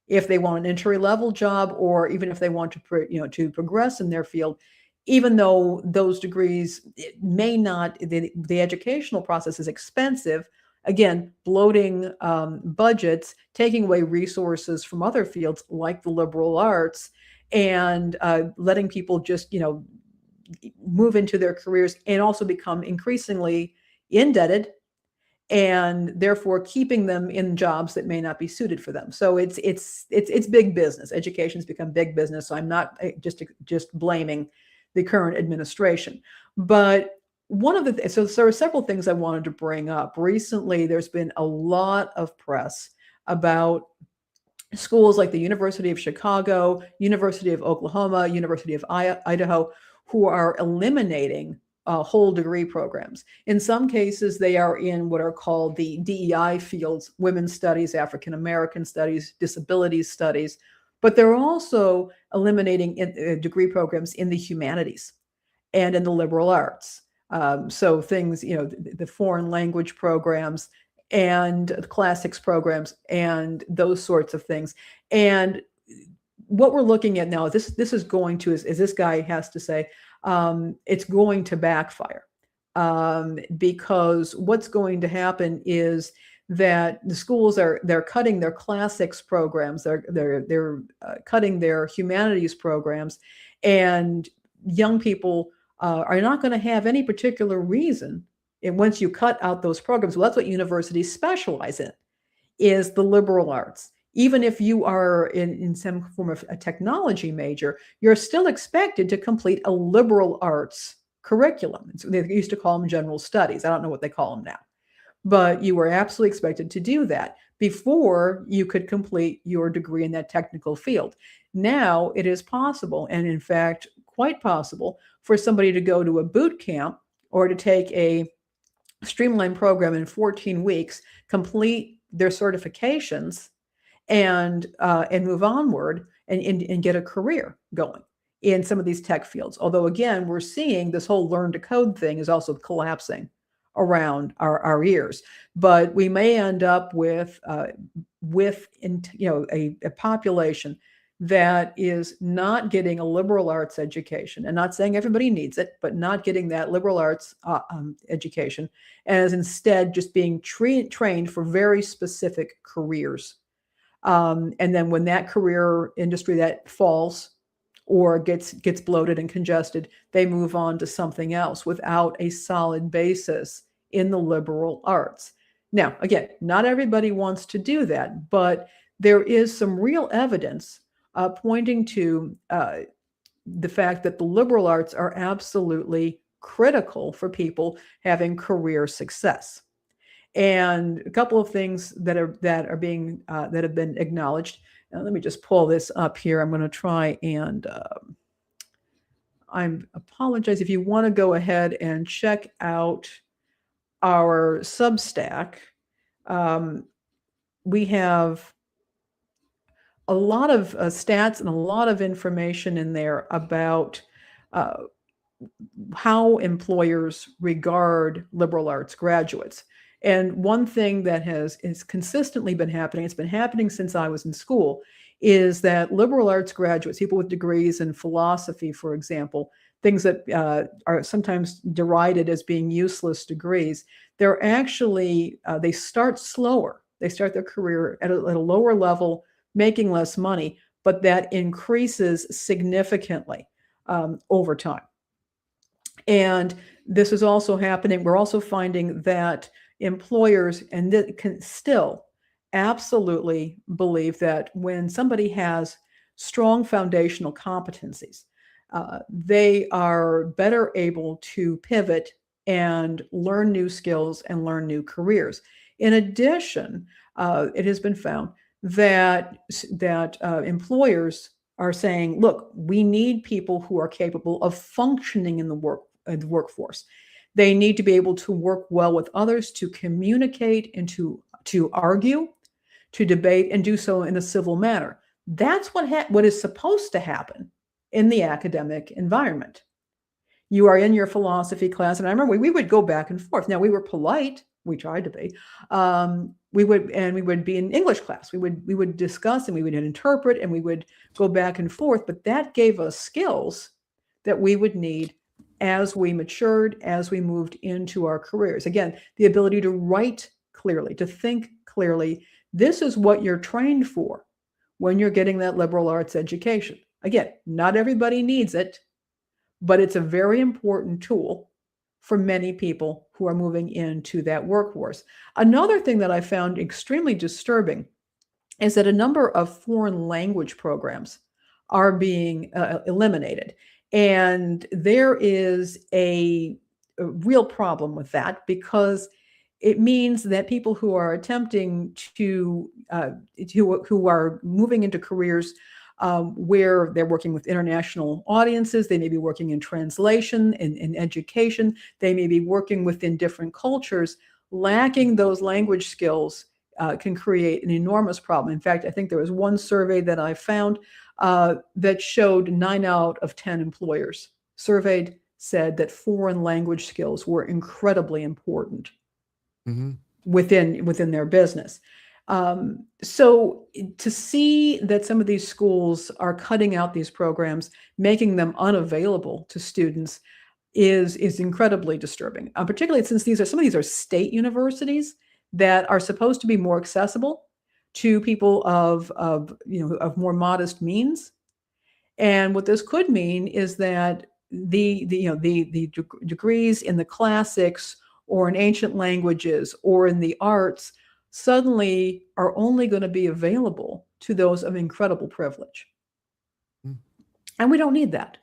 if they want an entry-level job, or even if they want to progress in their field, even though those degrees may not, the educational process is expensive. Again, bloating budgets, taking away resources from other fields like the liberal arts, and letting people just, move into their careers and also become increasingly indebted and therefore keeping them in jobs that may not be suited for them. So it's big business. Education's become big business. So I'm not just blaming the current administration, but one of the so there are several things I wanted to bring up. Recently, there's been a lot of press about schools like the University of Chicago, University of Oklahoma, University of Idaho, who are eliminating whole degree programs. In some cases, they are in what are called the DEI fields, women's studies, African American studies, disabilities studies, but they're also eliminating degree programs in the humanities and in the liberal arts. So things, the foreign language programs and classics programs and those sorts of things. And what we're looking at now, this is going to, as this guy has to say, it's going to backfire, because what's going to happen is that the schools they're cutting their classics programs, they're cutting their humanities programs, and young people are not going to have any particular reason. And once you cut out those programs, well, that's what universities specialize in, is the liberal arts. Even if you are in some form of a technology major, you're still expected to complete a liberal arts curriculum. So they used to call them general studies. I don't know what they call them now. But you were absolutely expected to do that before you could complete your degree in that technical field. Now it is possible, and in fact, quite possible, for somebody to go to a boot camp or to take a streamlined program in 14 weeks, complete their certifications, and move onward and get a career going in some of these tech fields. Although, again, we're seeing this whole learn to code thing is also collapsing around our ears. But we may end up with a population that is not getting a liberal arts education, and not saying everybody needs it, but not getting that liberal arts education, and is instead just being trained for very specific careers. And then when that career industry that falls or gets bloated and congested, they move on to something else without a solid basis in the liberal arts. Now, again, not everybody wants to do that, but there is some real evidence pointing to the fact that the liberal arts are absolutely critical for people having career success. And a couple of things that have been acknowledged. Let me just pull this up here. I'm going to try and I apologize if you want to go ahead and check out our Substack. We have a lot of stats and a lot of information in there about how employers regard liberal arts graduates. And one thing that has consistently been happening, it's been happening since I was in school, is that liberal arts graduates, people with degrees in philosophy, for example, things that are sometimes derided as being useless degrees, they're actually, they start slower. They start their career at a lower level, making less money, but that increases significantly over time. And this is also happening. We're also finding that employers and that can still absolutely believe that when somebody has strong foundational competencies, they are better able to pivot and learn new skills and learn new careers. In addition, it has been found that employers are saying, look, we need people who are capable of functioning in the workforce. They need to be able to work well with others, to communicate and to argue, to debate, and do so in a civil manner. That's what is supposed to happen in the academic environment. You are in your philosophy class, and I remember we would go back and forth. Now, we were polite. We tried to be. We would be in English class. We would discuss and we would interpret and we would go back and forth. But that gave us skills that we would need as we matured, as we moved into our careers. Again, the ability to write clearly, to think clearly. This is what you're trained for when you're getting that liberal arts education. Again, not everybody needs it, but it's a very important tool for many people who are moving into that workforce. Another thing that I found extremely disturbing is that a number of foreign language programs are being eliminated. And there is a real problem with that, because it means that people who are attempting to who are moving into careers where they're working with international audiences, they may be working in translation, in education, they may be working within different cultures. Lacking those language skills can create an enormous problem. In fact, I think there was one survey that I found that showed 9 out of 10 employers surveyed said that foreign language skills were incredibly important within their business. So to see that some of these schools are cutting out these programs, making them unavailable to students, is incredibly disturbing. Particularly since some of these are state universities that are supposed to be more accessible to people of more modest means. And what this could mean is that the degrees in the classics or in ancient languages or in the arts suddenly are only going to be available to those of incredible privilege. And we don't need that.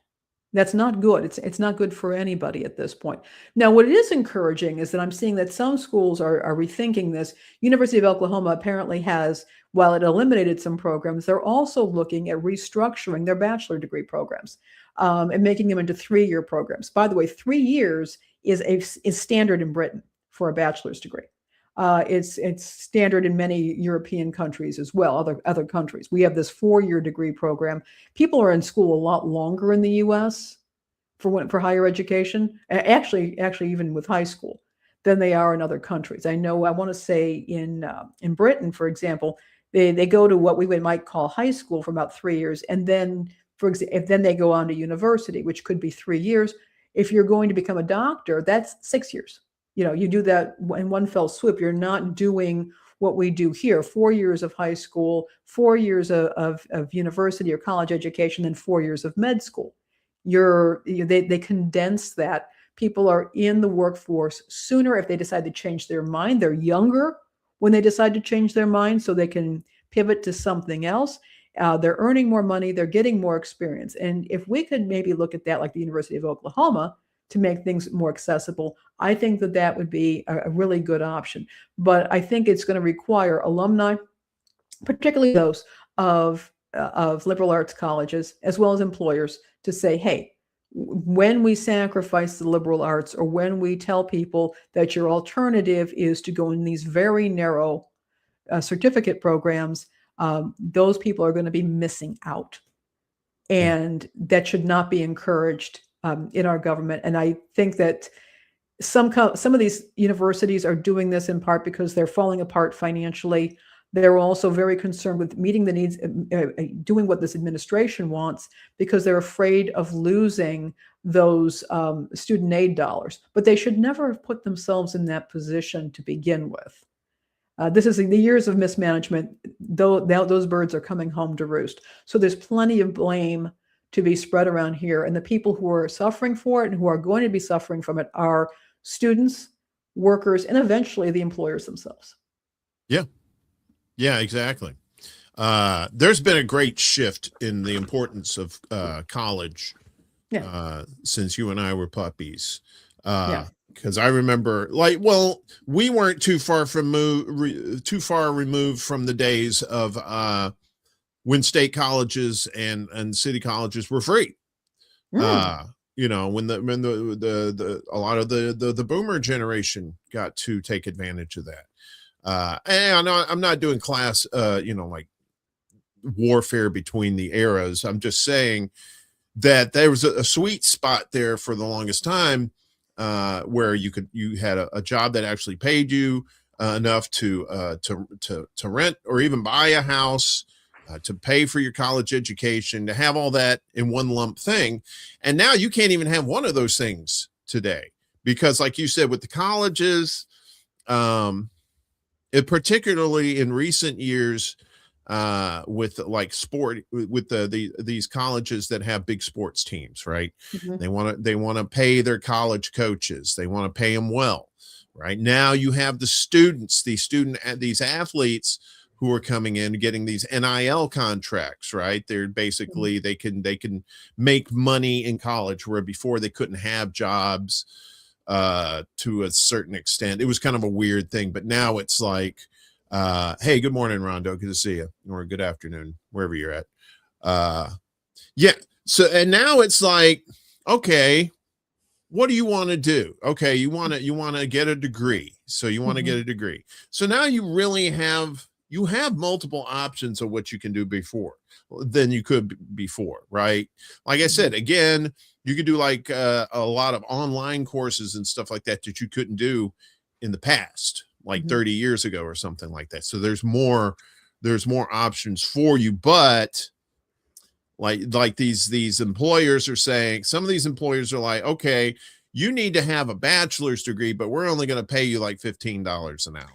That's not good. It's not good for anybody at this point. Now, what is encouraging is that I'm seeing that some schools are rethinking this. University of Oklahoma apparently has, while it eliminated some programs, they're also looking at restructuring their bachelor degree programs and making them into 3-year programs. By the way, 3 years is standard in Britain for a bachelor's degree. It's standard in many European countries as well, other countries. We have this 4-year degree program. People are in school a lot longer in the U.S. for higher education, actually even with high school, than they are in other countries. I want to say in Britain, for example, they go to what we might call high school for about 3 years, and then then they go on to university, which could be 3 years. If you're going to become a doctor, that's 6 years. You do that in one fell swoop. You're not doing what we do here: 4 years of high school, 4 years of university or college education, and 4 years of med school. They condense that. People are in the workforce sooner if they decide to change their mind. They're younger when they decide to change their mind, so they can pivot to something else. They're earning more money. They're getting more experience. And if we could maybe look at that like the University of Oklahoma to make things more accessible, I think that would be a really good option. But I think it's going to require alumni, particularly those of liberal arts colleges, as well as employers, to say, hey, when we sacrifice the liberal arts, or when we tell people that your alternative is to go in these very narrow certificate programs, those people are going to be missing out. And that should not be encouraged in our government. And I think that some of these universities are doing this in part because they're falling apart financially. They're also very concerned with meeting the needs, doing what this administration wants, because they're afraid of losing those student aid dollars. But they should never have put themselves in that position to begin with. This is the years of mismanagement. Those birds are coming home to roost. So there's plenty of blame to be spread around here. And the people who are suffering for it and who are going to be suffering from it are students, workers, and eventually the employers themselves. Yeah, exactly. There's been a great shift in the importance of college since you and I were puppies. Because I remember, we weren't too far removed from the days of when state colleges and city colleges were free. When a lot of the boomer generation got to take advantage of that. And I'm not doing class, like warfare between the eras. I'm just saying that there was a sweet spot there for the longest time, where you had a job that actually paid you enough to rent or even buy a house, to pay for your college education, to have all that in one lump thing. And now you can't even have one of those things today, because like you said, with the colleges, particularly in recent years, with like sport, with these colleges that have big sports teams, right? Mhm. They want to pay their college coaches. They want to pay them well. Right now, you have the students, these athletes who are coming in getting these NIL contracts, right? They're basically they can make money in college where before they couldn't have jobs to a certain extent. It was kind of a weird thing, but now it's like, hey, good morning, Rondo. Good to see you. Or good afternoon, wherever you're at. Yeah. So, and now it's like, okay, what do you want to do? Okay, you want to get a degree. So you want to get a degree. So now you really have multiple options of what you can do than you could before, right? Like I said, again, you could do like a lot of online courses and stuff like that you couldn't do in the past, like 30 years ago or something like that. So there's more options for you, but like these employers are saying, some of these employers are like, okay, you need to have a bachelor's degree, but we're only going to pay you like $15 an hour.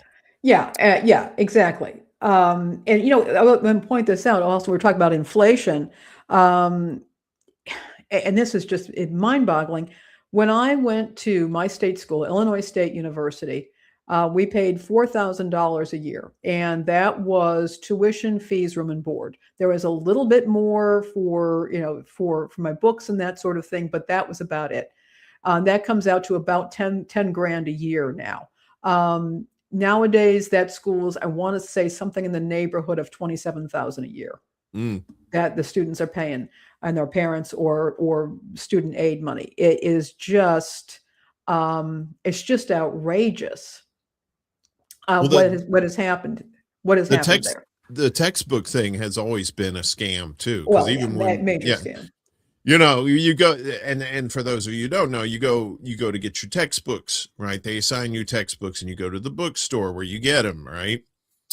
Yeah, yeah, exactly. And I want to point this out. Also, we're talking about inflation, and this is just mind-boggling. When I went to my state school, Illinois State University, we paid $4,000 a year, and that was tuition, fees, room and board. There was a little bit more for for my books and that sort of thing, but that was about it. That comes out to about 10 grand a year now. Nowadays, that schools, I want to say something in the neighborhood of 27,000 a year that the students are paying, and their parents or student aid money. It is just it's just outrageous. What has happened? What has happened there? The textbook thing has always been a scam too. Well, even major scam. You go, and for those of you who don't know, you go to get your textbooks, right? They assign you textbooks, and you go to the bookstore where you get them, right?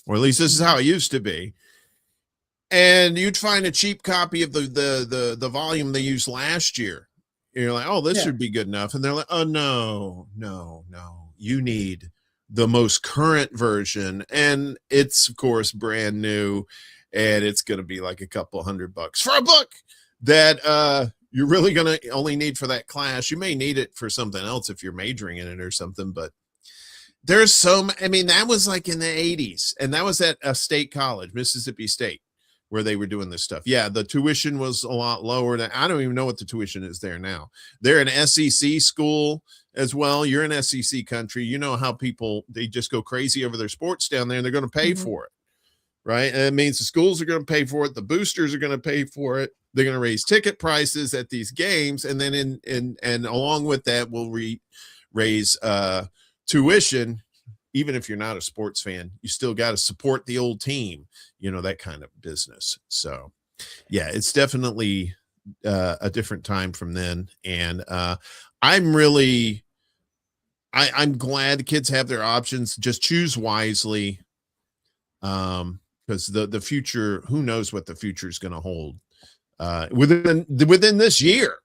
Or at least this is how it used to be. And you'd find a cheap copy of the volume they used last year. And you're like, oh, this should be good enough. And they're like, oh, no, you need the most current version. And it's, of course, brand new. And it's going to be like a couple $100 for a book that you're really going to only need for that class. You may need it for something else if you're majoring in it or something. But there's that was like in the 80s. And that was at a state college, Mississippi State, where they were doing this stuff. Yeah, the tuition was a lot lower. I don't even know what the tuition is there now. They're an SEC school as well. You're an SEC country. You know how they just go crazy over their sports down there, and they're going to pay for it, right? And it means the schools are going to pay for it. The boosters are going to pay for it. They're going to raise ticket prices at these games, and then and along with that, we'll raise tuition. Even if you're not a sports fan, you still got to support the old team, that kind of business. So yeah, it's definitely a different time from then. And I'm glad kids have their options. Just choose wisely. Because the future, who knows what the future is going to hold within this year,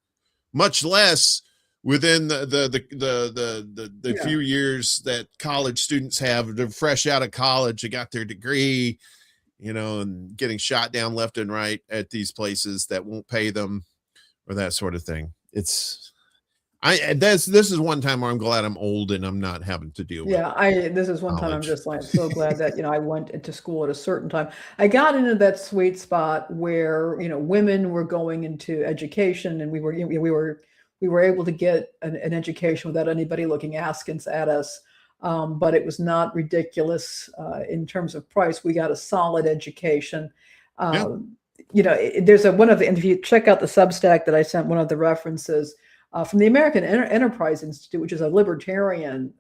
much less within the few years that college students have. They're fresh out of college, they got their degree, and getting shot down left and right at these places that won't pay them or that sort of thing. This is one time where I'm glad I'm old and I'm not having to deal with. This is one time I'm just like so glad that I went into school at a certain time. I got into that sweet spot where women were going into education, and we were able to get an education without anybody looking askance at us. But it was not ridiculous in terms of price. We got a solid education. There's if you check out the Substack that I sent, one of the references from the American Enterprise Institute, which is a libertarian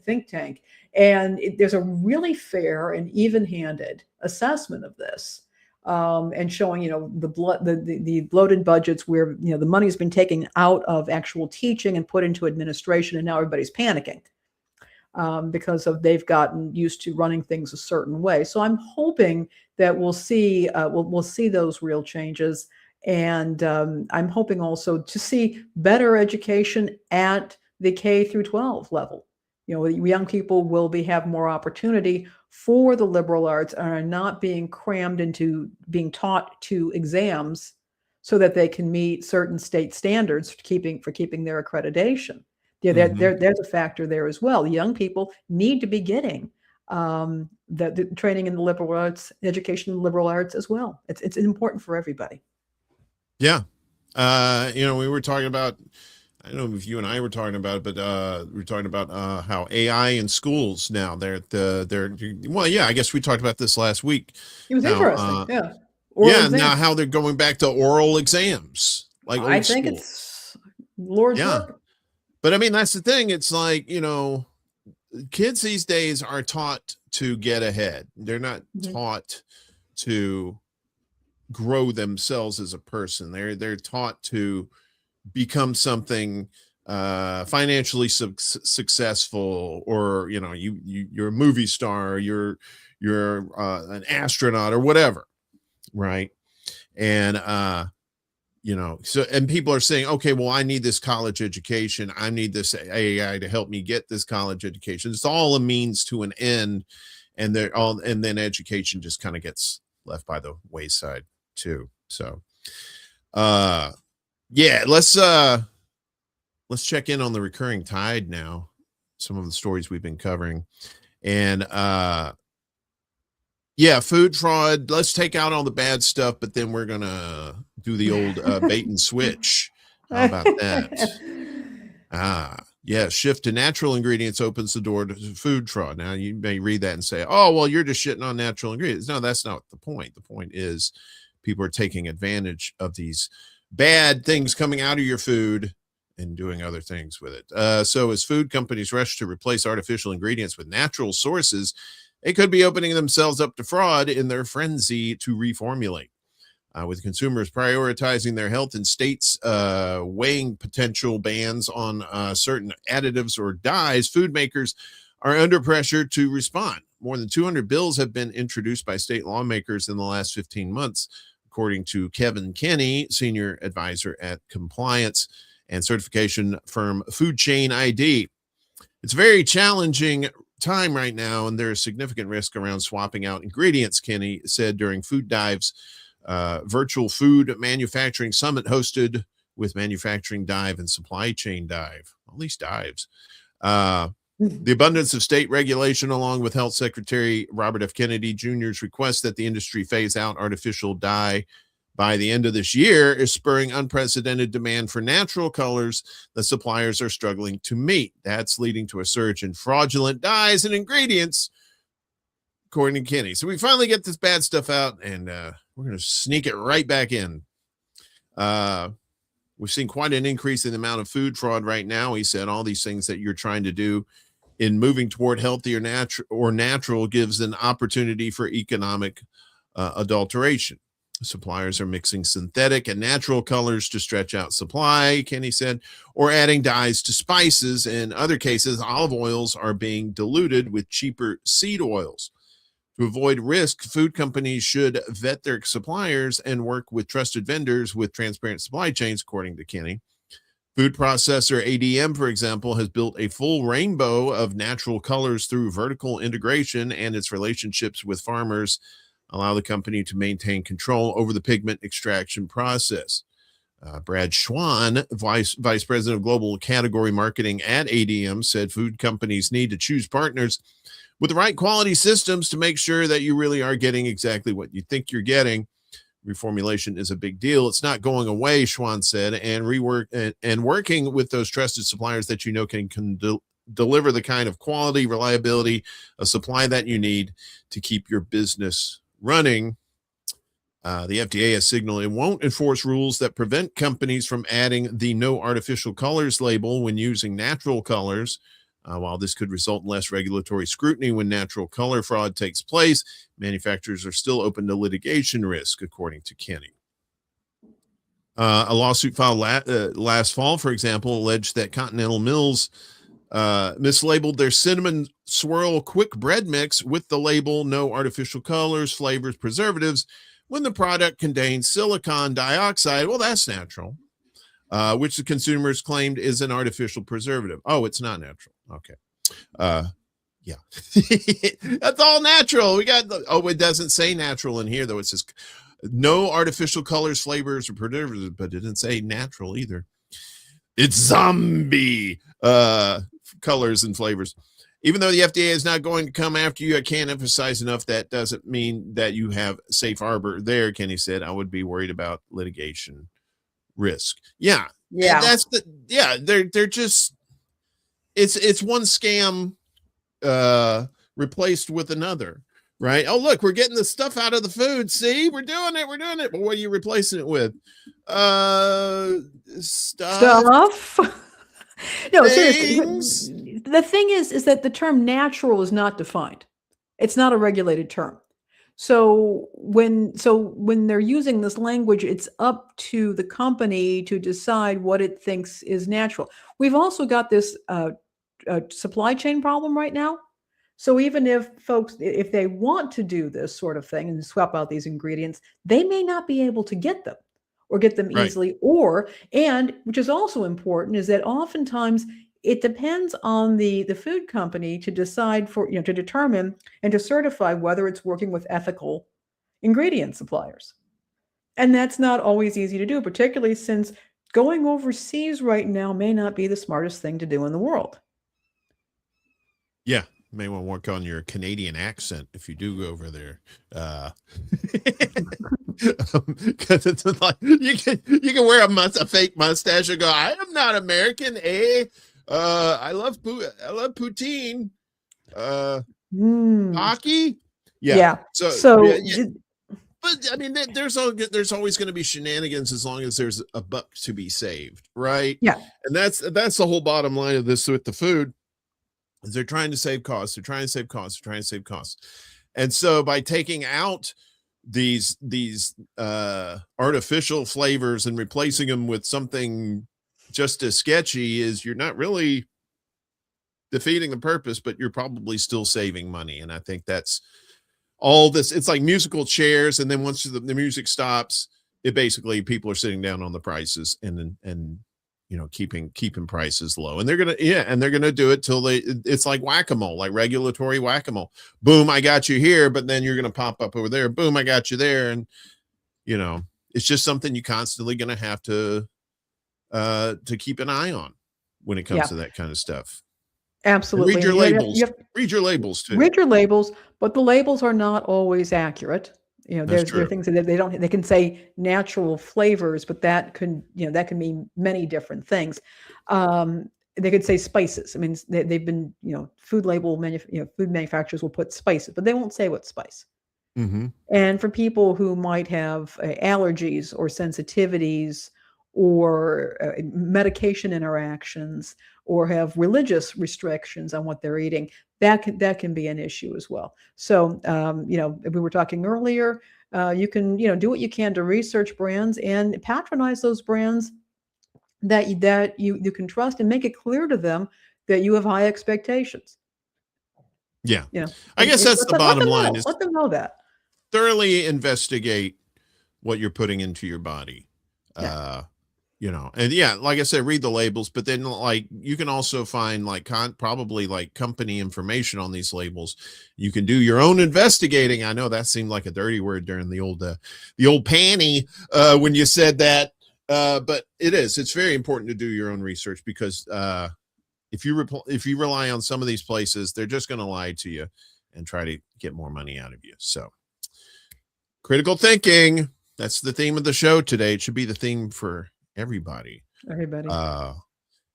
think tank. And there's a really fair and even-handed assessment of this. And showing, the bloated budgets where, the money has been taken out of actual teaching and put into administration. And now everybody's panicking because they've gotten used to running things a certain way. So I'm hoping that we'll see those real changes. And I'm hoping also to see better education at the K through 12 level. Young people will have more opportunity for the liberal arts and are not being crammed into being taught to exams so that they can meet certain state standards for keeping their accreditation. There's a factor there as well. Young people need to be getting the training in the liberal arts, education in the liberal arts as well. It's important for everybody. Yeah. We were talking about, I don't know if you and I were talking about it, but we were talking about how AI in schools now, well, yeah, I guess we talked about this last week. It was interesting. Yeah. Now how they're going back to oral exams. Like I think it's Lord's work. But I mean, that's the thing. It's like, kids these days are taught to get ahead. They're not taught to grow themselves as a person. They're taught to become something financially successful, or you're a movie star, you're an astronaut or whatever, right? And and people are saying, okay, well, I need this college education, I need this AI to help me get this college education. It's all a means to an end, and then education just kind of gets left by the wayside too. So yeah, let's check in on the recurring tide now, some of the stories we've been covering. And food fraud, let's take out all the bad stuff, but then we're gonna do the old bait and switch. How about that? Shift to natural ingredients opens the door to food fraud. Now you may read that and say, oh, well, you're just shitting on natural ingredients. No, that's not the point. The point is people are taking advantage of these bad things coming out of your food and doing other things with it. So as food companies rush to replace artificial ingredients with natural sources, they could be opening themselves up to fraud in their frenzy to reformulate. With consumers prioritizing their health and states weighing potential bans on certain additives or dyes, food makers are under pressure to respond. More than 200 bills have been introduced by state lawmakers in the last 15 months, according to Kevin Kenny, senior advisor at compliance and certification firm Food Chain ID. It's a very challenging time right now, and there is significant risk around swapping out ingredients, Kenny said during Food Dive's virtual food manufacturing summit hosted with Manufacturing Dive and Supply Chain Dive. All these dives. The abundance of state regulation, along with Health Secretary Robert F. Kennedy Jr.'s request that the industry phase out artificial dye by the end of this year, is spurring unprecedented demand for natural colors that suppliers are struggling to meet. That's leading to a surge in fraudulent dyes and ingredients, according to Kenny. So we finally get this bad stuff out, and we're going to sneak it right back in. We've seen quite an increase in the amount of food fraud right now. He said all these things that you're trying to do in moving toward healthy or natural gives an opportunity for economic adulteration. Suppliers are mixing synthetic and natural colors to stretch out supply, Kenny said, or adding dyes to spices. In other cases, olive oils are being diluted with cheaper seed oils. To avoid risk, food companies should vet their suppliers and work with trusted vendors with transparent supply chains, according to Kenny. Food processor ADM, for example, has built a full rainbow of natural colors through vertical integration, and its relationships with farmers allow the company to maintain control over the pigment extraction process. Brad Schwann, Vice President of Global Category Marketing at ADM, said food companies need to choose partners with the right quality systems to make sure that you really are getting exactly what you think you're getting. Reformulation is a big deal. It's not going away, Schwann said, and working with those trusted suppliers that can deliver the kind of quality, reliability, a supply that you need to keep your business running. The FDA has signaled it won't enforce rules that prevent companies from adding the no artificial colors label when using natural colors. While this could result in less regulatory scrutiny when natural color fraud takes place, manufacturers are still open to litigation risk, according to Kenny. A lawsuit filed last fall, for example, alleged that Continental Mills mislabeled their cinnamon swirl quick bread mix with the label no artificial colors, flavors, preservatives, when the product contains silicon dioxide. Well, that's natural, which the consumers claimed is an artificial preservative. Oh, it's not natural. Okay. Yeah. That's all natural. We got it doesn't say natural in here though. It says no artificial colors, flavors, or preservatives, but it didn't say natural either. It's zombie colors and flavors. Even though the FDA is not going to come after you, I can't emphasize enough that doesn't mean that you have safe harbor there, Kenny said. I would be worried about litigation risk. Yeah. And that's they're just it's one scam replaced with another, right? Oh, look, we're getting the stuff out of the food. See, we're doing it. But what are you replacing it with? Stuff. No, seriously. The thing is that the term natural is not defined. It's not a regulated term. So when they're using this language, it's up to the company to decide what it thinks is natural. We've also got this supply chain problem right now. So even if folks, if they want to do this sort of thing and swap out these ingredients, they may not be able to get them or get them easily. And which is also important, is that oftentimes it depends on the food company to decide to determine and to certify whether it's working with ethical ingredient suppliers. And that's not always easy to do, particularly since going overseas right now may not be the smartest thing to do in the world. Yeah. May want to work on your Canadian accent if you do go over there. Because it's like you can wear a fake mustache and go, I am not American, I love poutine. Hockey. Yeah. But I mean, there's always going to be shenanigans as long as there's a buck to be saved, right? Yeah. And that's the whole bottom line of this with the food. Is they're trying to save costs. And so by taking out these artificial flavors and replacing them with something just as sketchy, is you're not really defeating the purpose, but you're probably still saving money. And I think that's all this. It's like musical chairs, and then once the music stops, it basically people are sitting down on the prices and keeping prices low. And they're gonna do it till it's like whack-a-mole, like regulatory whack-a-mole. Boom, I got you here, but then you're gonna pop up over there. Boom, I got you there. And it's just something you constantly gonna have to keep an eye on when it comes to that kind of stuff. Absolutely. And read your labels. Read your labels too. Read your labels, but the labels are not always accurate. There are things that they can say natural flavors, but that can mean many different things. They could say spices. I mean, they've been, food manufacturers will put spices, but they won't say what spice. Mm-hmm. And for people who might have allergies or sensitivities or medication interactions or have religious restrictions on what they're eating, that can be an issue as well. So, we were talking earlier, you can, do what you can to research brands and patronize those brands that you can trust, and make it clear to them that you have high expectations. Yeah. I guess that's the bottom line. Let them know that. Thoroughly investigate what you're putting into your body. And like I said, read the labels, but then you can also find probably company information on these labels. You can do your own investigating. I know that seemed like a dirty word during the old panty when you said that, but it's very important to do your own research, because if you rely on some of these places, they're just going to lie to you and try to get more money out of you. So critical thinking, that's the theme of the show today. It should be the theme for everybody.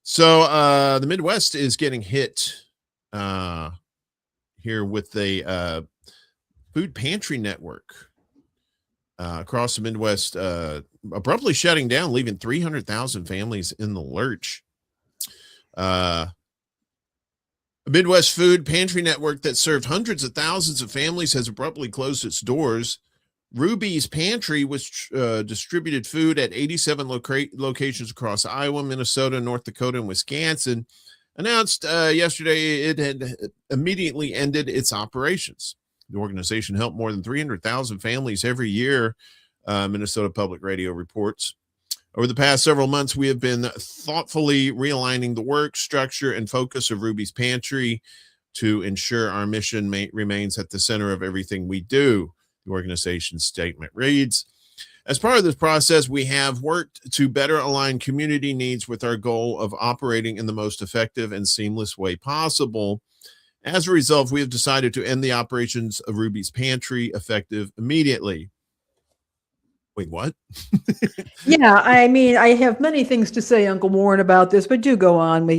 So the Midwest is getting hit here with the food pantry network across the Midwest abruptly shutting down, leaving 300,000 families in the lurch. A Midwest food pantry network that served hundreds of thousands of families has abruptly closed its doors. Ruby's Pantry, which distributed food at 87 locations across Iowa, Minnesota, North Dakota, and Wisconsin, announced yesterday it had immediately ended its operations. The organization helped more than 300,000 families every year, Minnesota Public Radio reports. Over the past several months, we have been thoughtfully realigning the work, structure, and focus of Ruby's Pantry. to ensure our mission remains at the center of everything we do. The organization's statement reads, as part of this process, we have worked to better align community needs with our goal of operating in the most effective and seamless way possible. As a result, we have decided to end the operations of Ruby's Pantry effective immediately. Wait, what? Yeah, I mean, I have many things to say, Uncle Warren, about this, but do go on.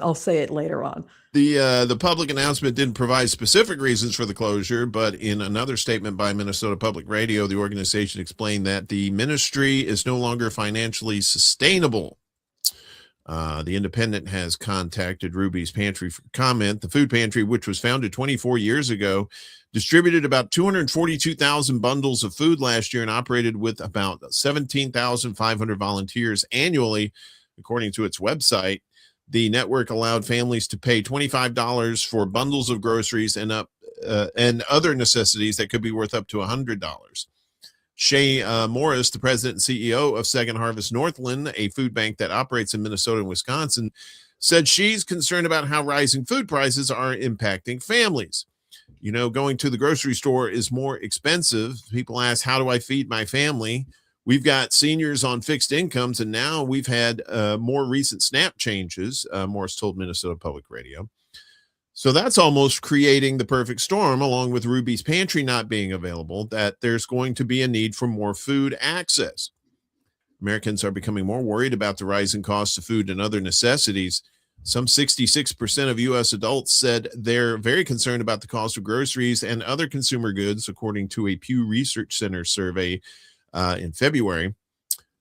I'll say it later on. The public announcement didn't provide specific reasons for the closure, but in another statement by Minnesota Public Radio, the organization explained that the ministry is no longer financially sustainable. The Independent has contacted Ruby's Pantry for comment. The food pantry, which was founded 24 years ago, distributed about 242,000 bundles of food last year and operated with about 17,500 volunteers annually, according to its website. The network allowed families to pay $25 for bundles of groceries and other necessities that could be worth up to $100. Shay Morris, the president and CEO of Second Harvest Northland, a food bank that operates in Minnesota and Wisconsin, said she's concerned about how rising food prices are impacting families. You know, going to the grocery store is more expensive. People ask, how do I feed my family? We've got seniors on fixed incomes, and now we've had more recent SNAP changes, Morris told Minnesota Public Radio. So that's almost creating the perfect storm, along with Ruby's Pantry not being available, that there's going to be a need for more food access. Americans are becoming more worried about the rising cost of food and other necessities. Some 66% of U.S. adults said they're very concerned about the cost of groceries and other consumer goods, according to a Pew Research Center survey in February.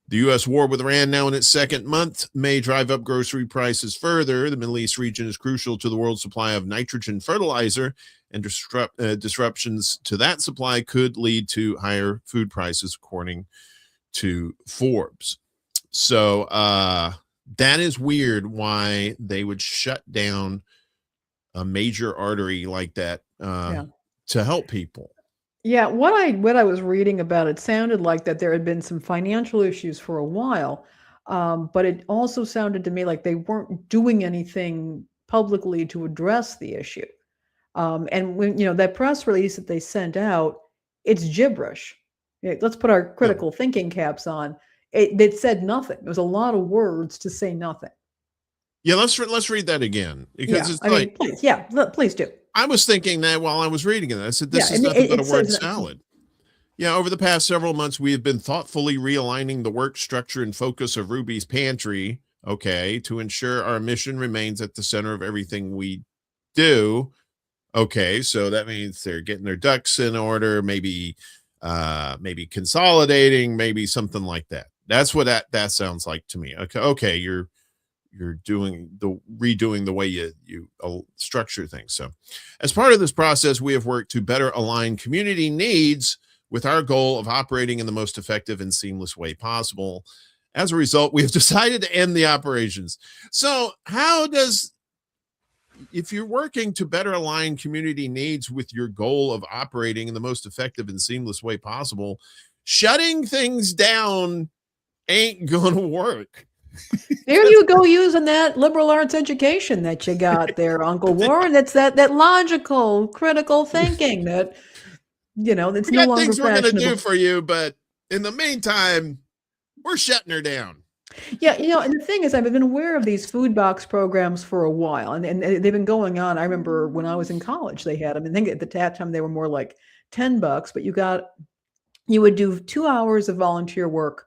The U.S. war with Iran, now in its second month, may drive up grocery prices further. The Middle East region is crucial to the world's supply of nitrogen fertilizer, and disruptions to that supply could lead to higher food prices, according to Forbes. So that is weird why they would shut down a major artery like that to help people. Yeah, what I was reading about, it sounded like that there had been some financial issues for a while, but it also sounded to me like they weren't doing anything publicly to address the issue. And when that press release that they sent out, it's gibberish. Let's put our critical thinking caps on. It said nothing. There was a lot of words to say nothing. Yeah, let's read that again, because it's please do. I was thinking that while I was reading it. I said, this is nothing but a word salad. Yeah, over the past several months, we have been thoughtfully realigning the work structure and focus of Ruby's Pantry, to ensure our mission remains at the center of everything we do. Okay, so that means they're getting their ducks in order, maybe consolidating, maybe something like that. That's what that sounds like to me. Okay, you're redoing the way you structure things. So as part of this process, we have worked to better align community needs with our goal of operating in the most effective and seamless way possible. As a result, we have decided to end the operations. So if you're working to better align community needs with your goal of operating in the most effective and seamless way possible, shutting things down ain't gonna work. There you go, using that liberal arts education that you got there, Uncle Warren. That's that logical, critical thinking that that's no longer things we're going to fashionable. do for you, but in the meantime, we're shutting her down. Yeah, and the thing is, I've been aware of these food box programs for a while, and they've been going on. I remember when I was in college, they had them. I think at that time they were more like $10, but you would do 2 hours of volunteer work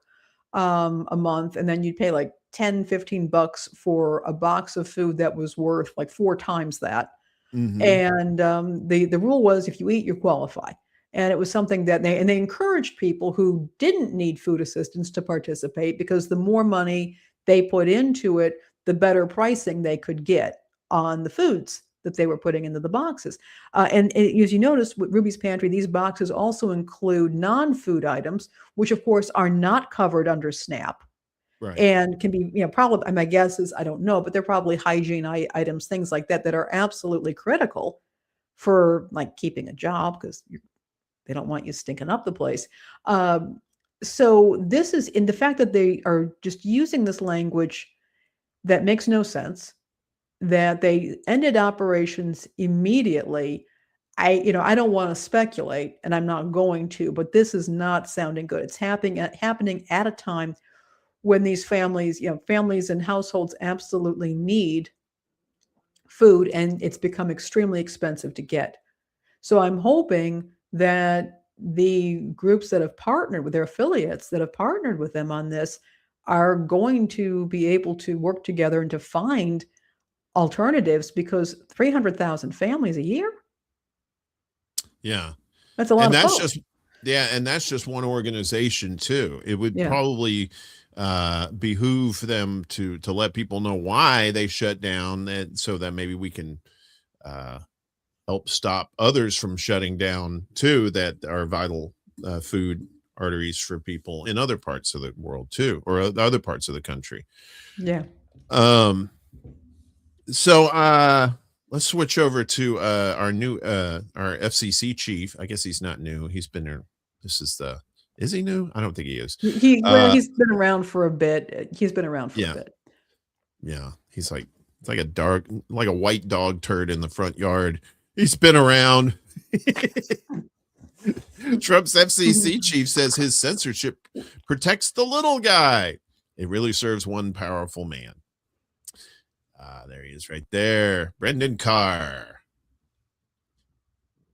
a month, and then you'd pay like $10-15 for a box of food that was worth like 4 times that. Mm-hmm. And the rule was, if you eat, you qualify. And it was something that they encouraged people who didn't need food assistance to participate, because the more money they put into it, the better pricing they could get on the foods that they were putting into the boxes. And as you notice with Ruby's Pantry, these boxes also include non-food items, which of course are not covered under SNAP. Right. And can be, probably, my guess is, I don't know, but they're probably hygiene items, things like that are absolutely critical for like keeping a job, because they don't want you stinking up the place. So this is in the fact that they are just using this language that makes no sense. that they ended operations immediately. I don't want to speculate, and I'm not going to, but this is not sounding good. It's happening at a time when these families, families and households absolutely need food, and it's become extremely expensive to get. So I'm hoping that the groups that have partnered with their affiliates that have partnered with them on this are going to be able to work together and to find alternatives, because 300,000 families a year, Yeah. that's a lot And of that's folks. just one organization too. It would Yeah. probably behoove them to let people know why they shut down, and so that maybe we can help stop others from shutting down too, that are vital food arteries for people in other parts of the world too, or other parts of the country. Yeah. So let's switch over to our new our FCC chief. I guess he's not new. He's been there. Is he new? I don't think he is. He's been around for a bit. He's been around for a Yeah. bit. Yeah. It's like a white dog turd in the front yard. He's been around. Trump's FCC chief says his censorship protects the little guy. It really serves one powerful man. There he is right there. Brendan Carr.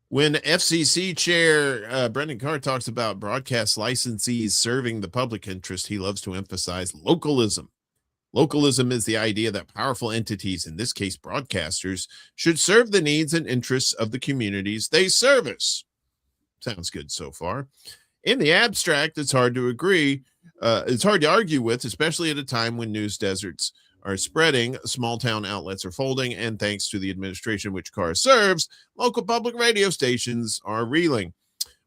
When FCC chair Brendan Carr talks about broadcast licensees serving the public interest, he loves to emphasize localism. Localism is the idea that powerful entities, in this case broadcasters, should serve the needs and interests of the communities they service. Sounds good so far. In the abstract, it's hard to agree. It's hard to argue with, especially at a time when news deserts are spreading, small town outlets are folding, and thanks to the administration which Carr serves, local public radio stations are reeling.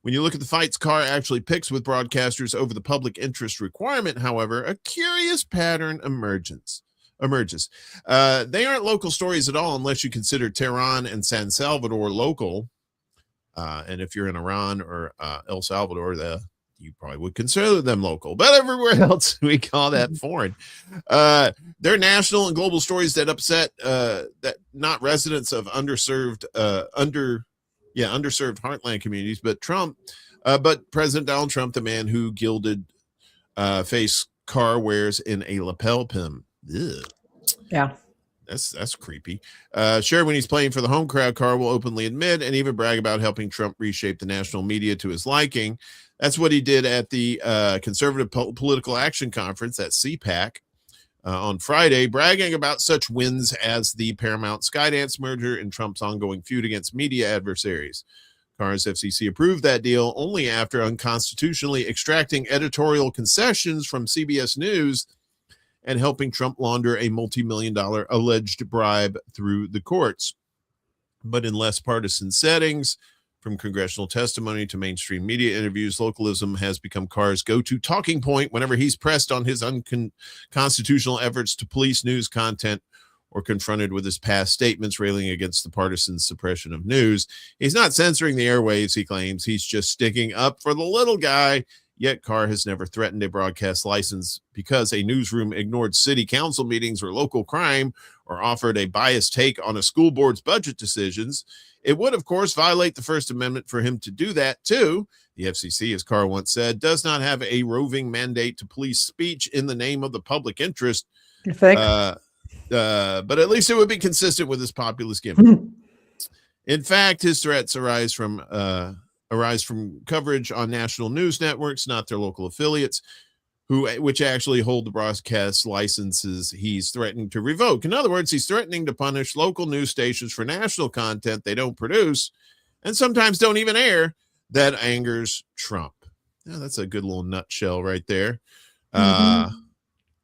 When you look at the fights Carr actually picks with broadcasters over the public interest requirement, however, a curious pattern emerges. They aren't local stories at all unless you consider Tehran and San Salvador local. And if you're in Iran or El Salvador, you probably would consider them local, but everywhere else we call that foreign. They're national and global stories that upset that not residents of underserved heartland communities, but President Donald Trump, the man who gilded face Carr wears in a lapel pin. Ugh. Yeah. That's creepy. Sure, when he's playing for the home crowd, Carr will openly admit and even brag about helping Trump reshape the national media to his liking. That's what he did at the Conservative Political Action Conference at CPAC on Friday, bragging about such wins as the Paramount Skydance merger and Trump's ongoing feud against media adversaries. Carr's FCC approved that deal only after unconstitutionally extracting editorial concessions from CBS News and helping Trump launder a multi-million-dollar alleged bribe through the courts. But in less partisan settings, from congressional testimony to mainstream media interviews, localism has become Carr's go-to talking point whenever he's pressed on his unconstitutional efforts to police news content or confronted with his past statements railing against the partisan suppression of news. He's not censoring the airwaves, he claims. He's just sticking up for the little guy. Yet Carr has never threatened a broadcast license because a newsroom ignored city council meetings or local crime or offered a biased take on a school board's budget decisions. It would, of course, violate the First Amendment for him to do that, too. The FCC, as Carr once said, does not have a roving mandate to police speech in the name of the public interest. You think? But at least it would be consistent with his populist gimmick. In fact, his threats arise from coverage on national news networks, not their local affiliates, which actually hold the broadcast licenses he's threatening to revoke. In other words, he's threatening to punish local news stations for national content they don't produce and sometimes don't even air that angers Trump. Yeah, that's a good little nutshell right there.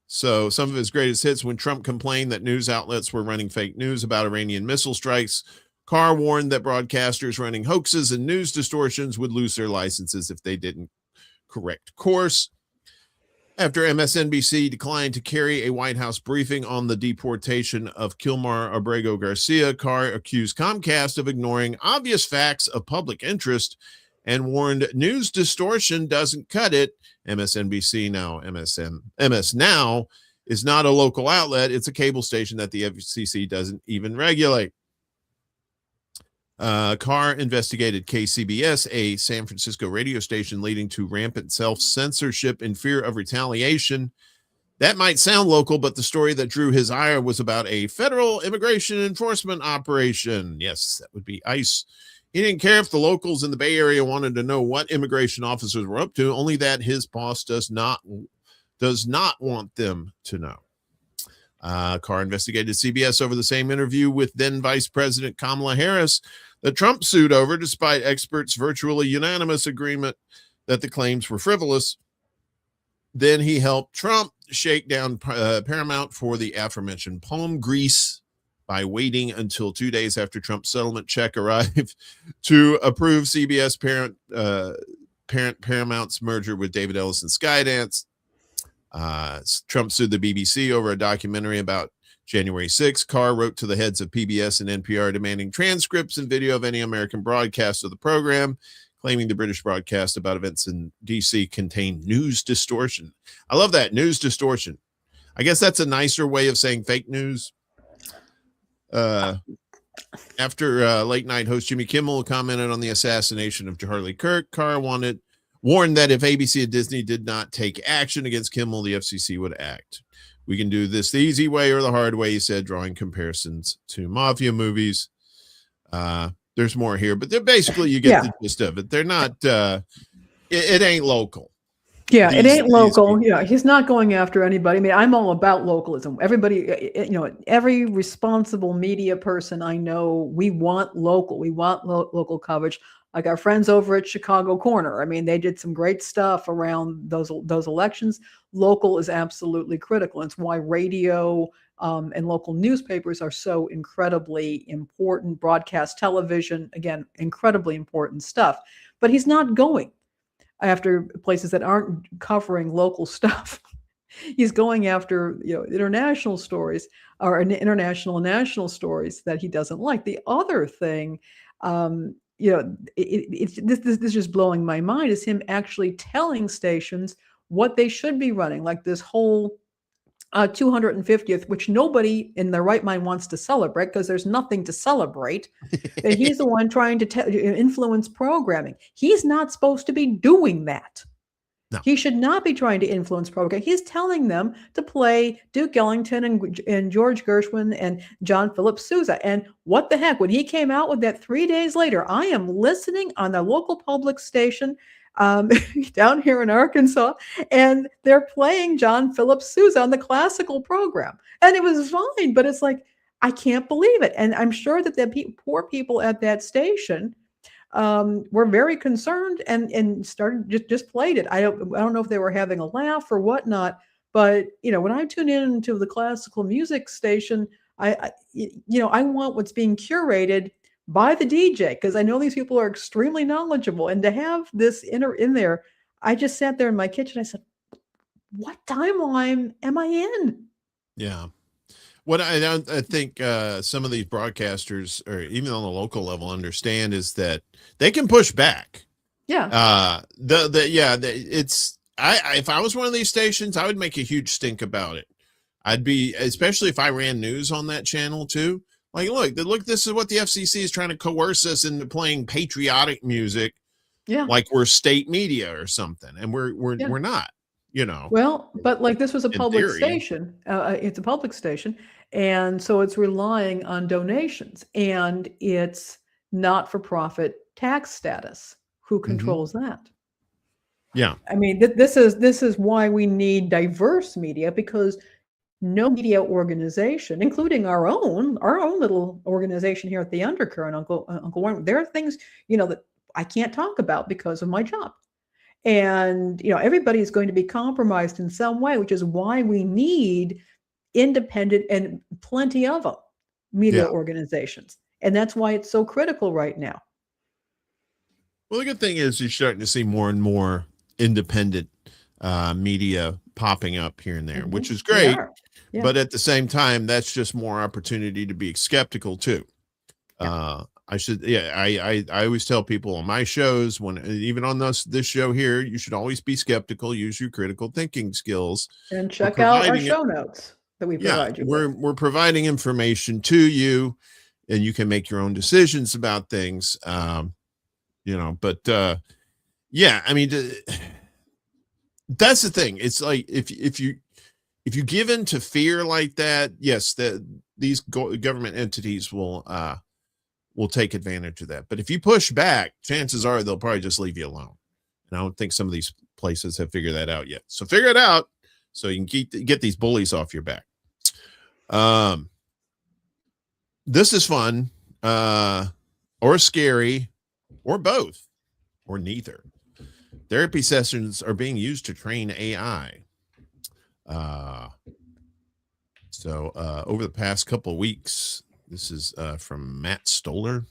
So some of his greatest hits: when Trump complained that news outlets were running fake news about Iranian missile strikes, Carr warned that broadcasters running hoaxes and news distortions would lose their licenses if they didn't correct course. After MSNBC declined to carry a White House briefing on the deportation of Kilmar Abrego Garcia, Carr accused Comcast of ignoring obvious facts of public interest and warned news distortion doesn't cut it. MS Now is not a local outlet. It's a cable station that the FCC doesn't even regulate. Carr investigated KCBS, a San Francisco radio station, leading to rampant self-censorship in fear of retaliation. That might sound local, but the story that drew his ire was about a federal immigration enforcement operation. Yes, that would be ICE. He didn't care if the locals in the Bay Area wanted to know what immigration officers were up to, only that his boss does not want them to know. Carr investigated CBS over the same interview with then Vice President Kamala Harris that Trump sued over, despite experts' virtually unanimous agreement that the claims were frivolous. Then he helped Trump shake down Paramount for the aforementioned palm grease by waiting until 2 days after Trump's settlement check arrived to approve CBS parent Paramount's merger with David Ellis and Skydance. Trump sued the BBC over a documentary about January 6th. Carr wrote to the heads of PBS and NPR demanding transcripts and video of any American broadcast of the program, claiming the British broadcast about events in DC contained news distortion. I love that, news distortion. I guess that's a nicer way of saying fake news. After late night host Jimmy Kimmel commented on the assassination of Charlie Kirk, Carr warned that if ABC and Disney did not take action against Kimmel, the FCC would act. We can do this the easy way or the hard way, he said, drawing comparisons to mafia movies. There's more here, but they're basically, you get the gist of it. They're not, it ain't local. Yeah, it ain't local. Yeah, he's not going after anybody. I mean, I'm all about localism. Everybody, every responsible media person I know, we want local. We want local coverage. Like our friends over at Chicago Corner. I mean, they did some great stuff around those elections. Local is absolutely critical. It's why radio and local newspapers are so incredibly important. Broadcast television, again, incredibly important stuff. But he's not going after places that aren't covering local stuff. He's going after international stories or international and national stories that he doesn't like. The other thing, this is just blowing my mind, is him actually telling stations what they should be running, like this whole 250th, which nobody in their right mind wants to celebrate because there's nothing to celebrate. And he's the one trying to influence programming. He's not supposed to be doing that. No. He should not be trying to influence programming. He's telling them to play Duke Ellington and George Gershwin and John Philip Sousa. And what the heck, when he came out with that 3 days later, I am listening on the local public station down here in Arkansas, and they're playing John Philip Sousa on the classical program. And it was fine, but it's like, I can't believe it. And I'm sure that the poor people at that station were very concerned and started just played it. I don't know if they were having a laugh or whatnot, but when I tune into the classical music station, I want what's being curated by the DJ, because I know these people are extremely knowledgeable. And to have this in there, I just sat there in my kitchen. I said, what timeline am I in? Yeah. What I think some of these broadcasters, or even on the local level, understand is that they can push back. Yeah. If I was one of these stations, I would make a huge stink about it. I'd be, especially if I ran news on that channel too. Like, look, this is what the FCC is trying to coerce us into playing patriotic music. Yeah. Like we're state media or something. And we're not, Well, but like this was a public station. It's a public station. And so it's relying on donations, and it's not for profit tax status. Who controls that? Yeah. I mean, this is why we need diverse media, because no media organization, including our own little organization here at the Undercurrent, Uncle Warren, there are things, that I can't talk about because of my job. And, everybody is going to be compromised in some way, which is why we need independent and plenty of them media organizations. And that's why it's so critical right now. Well, the good thing is you're starting to see more and more independent media popping up here and there, which is great. Yeah. But at the same time, that's just more opportunity to be skeptical too. Yeah. I should, yeah, I always tell people on my shows, when even on this show here, you should always be skeptical, use your critical thinking skills. And We're check out our providing it. show notes that we Yeah, provide you with. we're providing information to you, and you can make your own decisions about things. But yeah, I mean, that's the thing. It's like if you give in to fear like that, yes, these government entities will take advantage of that. But if you push back, chances are they'll probably just leave you alone. And I don't think some of these places have figured that out yet. So figure it out so you can get these bullies off your back. This is fun, or scary, or both, or neither. Therapy sessions are being used to train AI. So over the past couple of weeks, this is from Matt Stoller.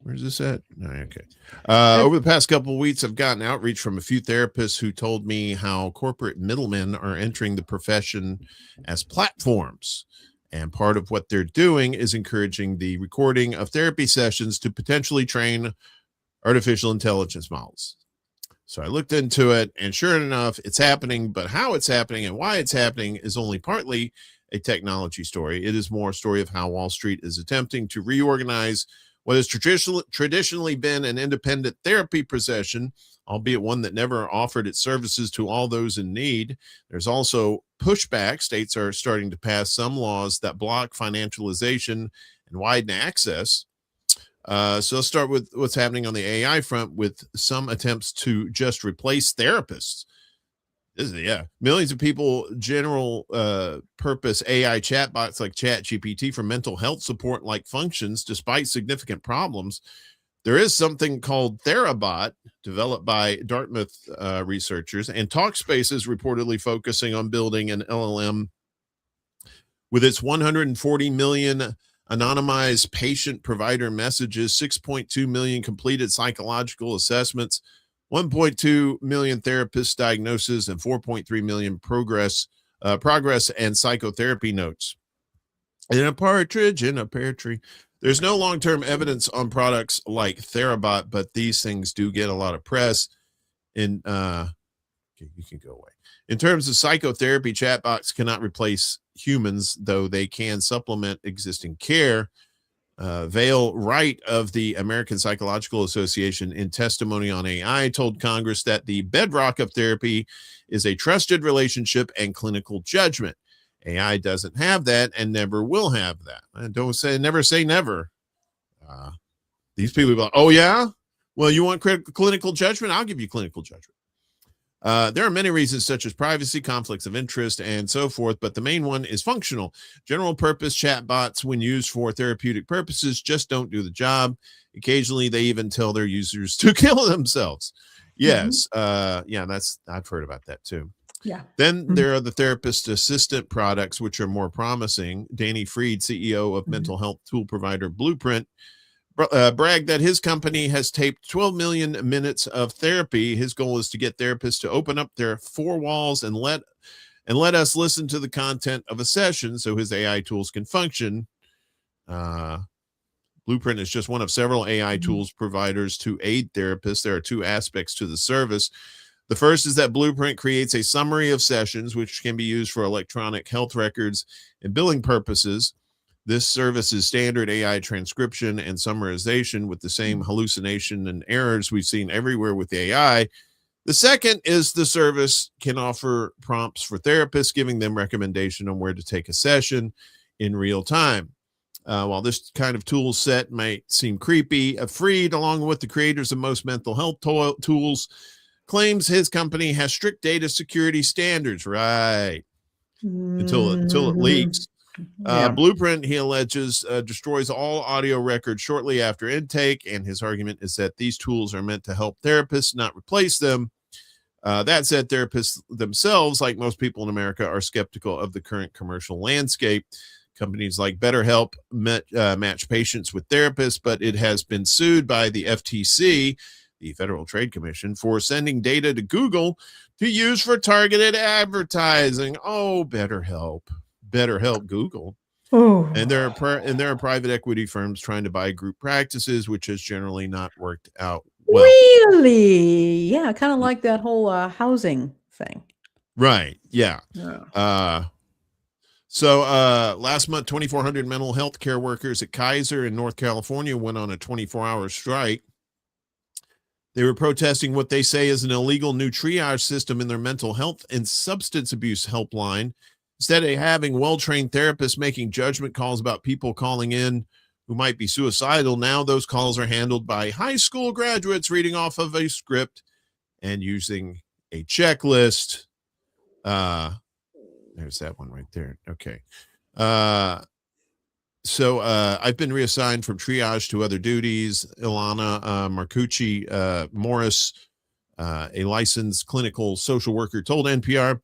Where's this at? Okay. Over the past couple of weeks, I've gotten outreach from a few therapists who told me how corporate middlemen are entering the profession as platforms. And part of what they're doing is encouraging the recording of therapy sessions to potentially train artificial intelligence models. So I looked into it, and sure enough, it's happening. But how it's happening and why it's happening is only partly a technology story. It is more a story of how Wall Street is attempting to reorganize what has traditionally been an independent therapy profession, albeit one that never offered its services to all those in need. There's also pushback. States are starting to pass some laws that block financialization and widen access. So let's start with what's happening on the AI front, with some attempts to just replace therapists. Millions of people general purpose AI chatbots like ChatGPT for mental health support like functions, despite significant problems. There is something called TheraBot, developed by Dartmouth researchers, and Talkspace is reportedly focusing on building an LLM with its 140 million anonymized patient provider messages, 6.2 million completed psychological assessments, 1.2 million therapist diagnoses, and 4.3 million progress and psychotherapy notes. In a partridge in a pear tree. There's no long-term evidence on products like TheraBot, but these things do get a lot of press. Okay, you can go away. In terms of psychotherapy, chatbots cannot replace humans, though they can supplement existing care. Vale Wright of the American Psychological Association, in testimony on AI, told Congress that the bedrock of therapy is a trusted relationship and clinical judgment. AI doesn't have that and never will have that. And don't never say never. These people are like, oh yeah, well, you want clinical judgment? I'll give you clinical judgment. There are many reasons, such as privacy, conflicts of interest, and so forth, but the main one is functional. General purpose chatbots, when used for therapeutic purposes, just don't do the job. Occasionally, they even tell their users to kill themselves. Yes. I've heard about that too. Yeah. Then there are the therapist assistant products, which are more promising. Danny Fried, CEO of mental health tool provider Blueprint, bragged that his company has taped 12 million minutes of therapy. His goal is to get therapists to open up their four walls and let us listen to the content of a session so his AI tools can function. Blueprint is just one of several AI tools providers to aid therapists. There are two aspects to the service. The first is that Blueprint creates a summary of sessions, which can be used for electronic health records and billing purposes. This service is standard AI transcription and summarization with the same hallucination and errors we've seen everywhere with AI. The second is the service can offer prompts for therapists, giving them recommendation on where to take a session in real time. While this kind of tool set might seem creepy, Fried, along with the creators of most mental health tools, claims his company has strict data security standards, right? Until it leaks. Blueprint, he alleges, destroys all audio records shortly after intake, and his argument is that these tools are meant to help therapists, not replace them. That said, therapists themselves, like most people in America, are skeptical of the current commercial landscape. Companies like BetterHelp match patients with therapists, but it has been sued by the FTC, the Federal Trade Commission, for sending data to Google to use for targeted advertising. Oh, BetterHelp, Google. Oh, And there are private equity firms trying to buy group practices, which has generally not worked out well. really? Yeah, kind of like that whole housing thing. Right. Yeah. Yeah. So last month, 2,400 mental health care workers at Kaiser in North California went on a 24-hour strike. They were protesting what they say is an illegal new triage system in their mental health and substance abuse helpline. Instead of having well-trained therapists making judgment calls about people calling in who might be suicidal, now those calls are handled by high school graduates reading off of a script and using a checklist. There's that one right there. Okay. So I've been reassigned from triage to other duties. Ilana Marcucci Morris, a licensed clinical social worker, told NPR,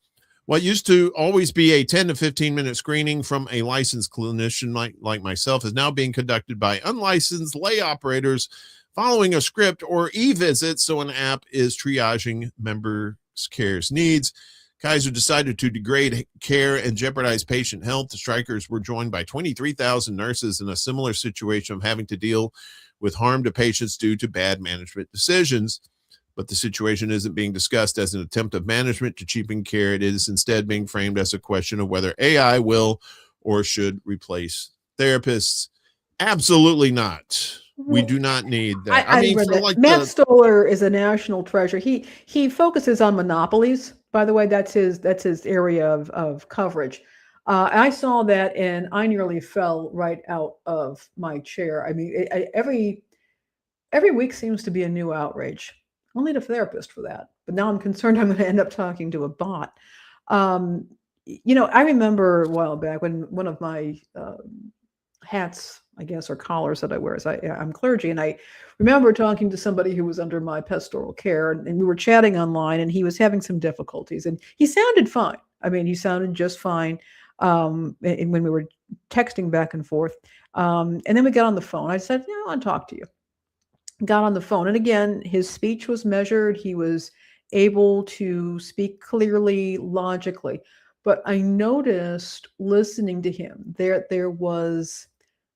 what used to always be a 10 to 15-minute screening from a licensed clinician like myself is now being conducted by unlicensed lay operators following a script or e-visit, so an app is triaging members' care's needs. Kaiser decided to degrade care and jeopardize patient health. The strikers were joined by 23,000 nurses in a similar situation of having to deal with harm to patients due to bad management decisions. But the situation isn't being discussed as an attempt of management to cheapen care. It is instead being framed as a question of whether AI will or should replace therapists. Absolutely not. We do not need that. I mean, read for that. like Matt Stoller is a national treasure. He focuses on monopolies. By the way, that's his area of coverage. I saw that and I nearly fell right out of my chair. I mean, every week seems to be a new outrage. I'll need a therapist for that. But now I'm concerned I'm going to end up talking to a bot. I remember a while back when one of my hats, I guess, or collars that I wear. I'm clergy, and I remember talking to somebody who was under my pastoral care, and we were chatting online, and he was having some difficulties, and he sounded fine. I mean, he sounded just fine when we were texting back and forth. And then we got on the phone. I said, I want to talk to you. Got on the phone, and again, his speech was measured. He was able to speak clearly, logically. But I noticed listening to him, there was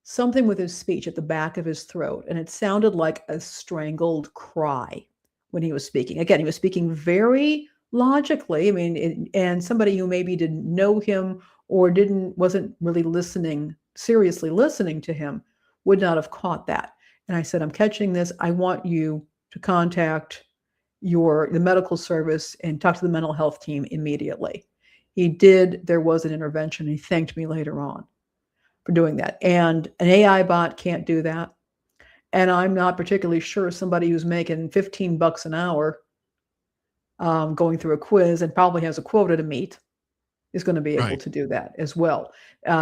something with his speech at the back of his throat, and it sounded like a strangled cry when he was speaking. Again, he was speaking very logically. I mean, and somebody who maybe didn't know him or wasn't really seriously listening to him would not have caught that. And I said, I'm catching this. I want you to contact the medical service and talk to the mental health team immediately. He did. There was an intervention. He thanked me later on for doing that. And an AI bot can't do that. And I'm not particularly sure somebody who's making $15 an hour going through a quiz and probably has a quota to meet is going to be able to do that as well.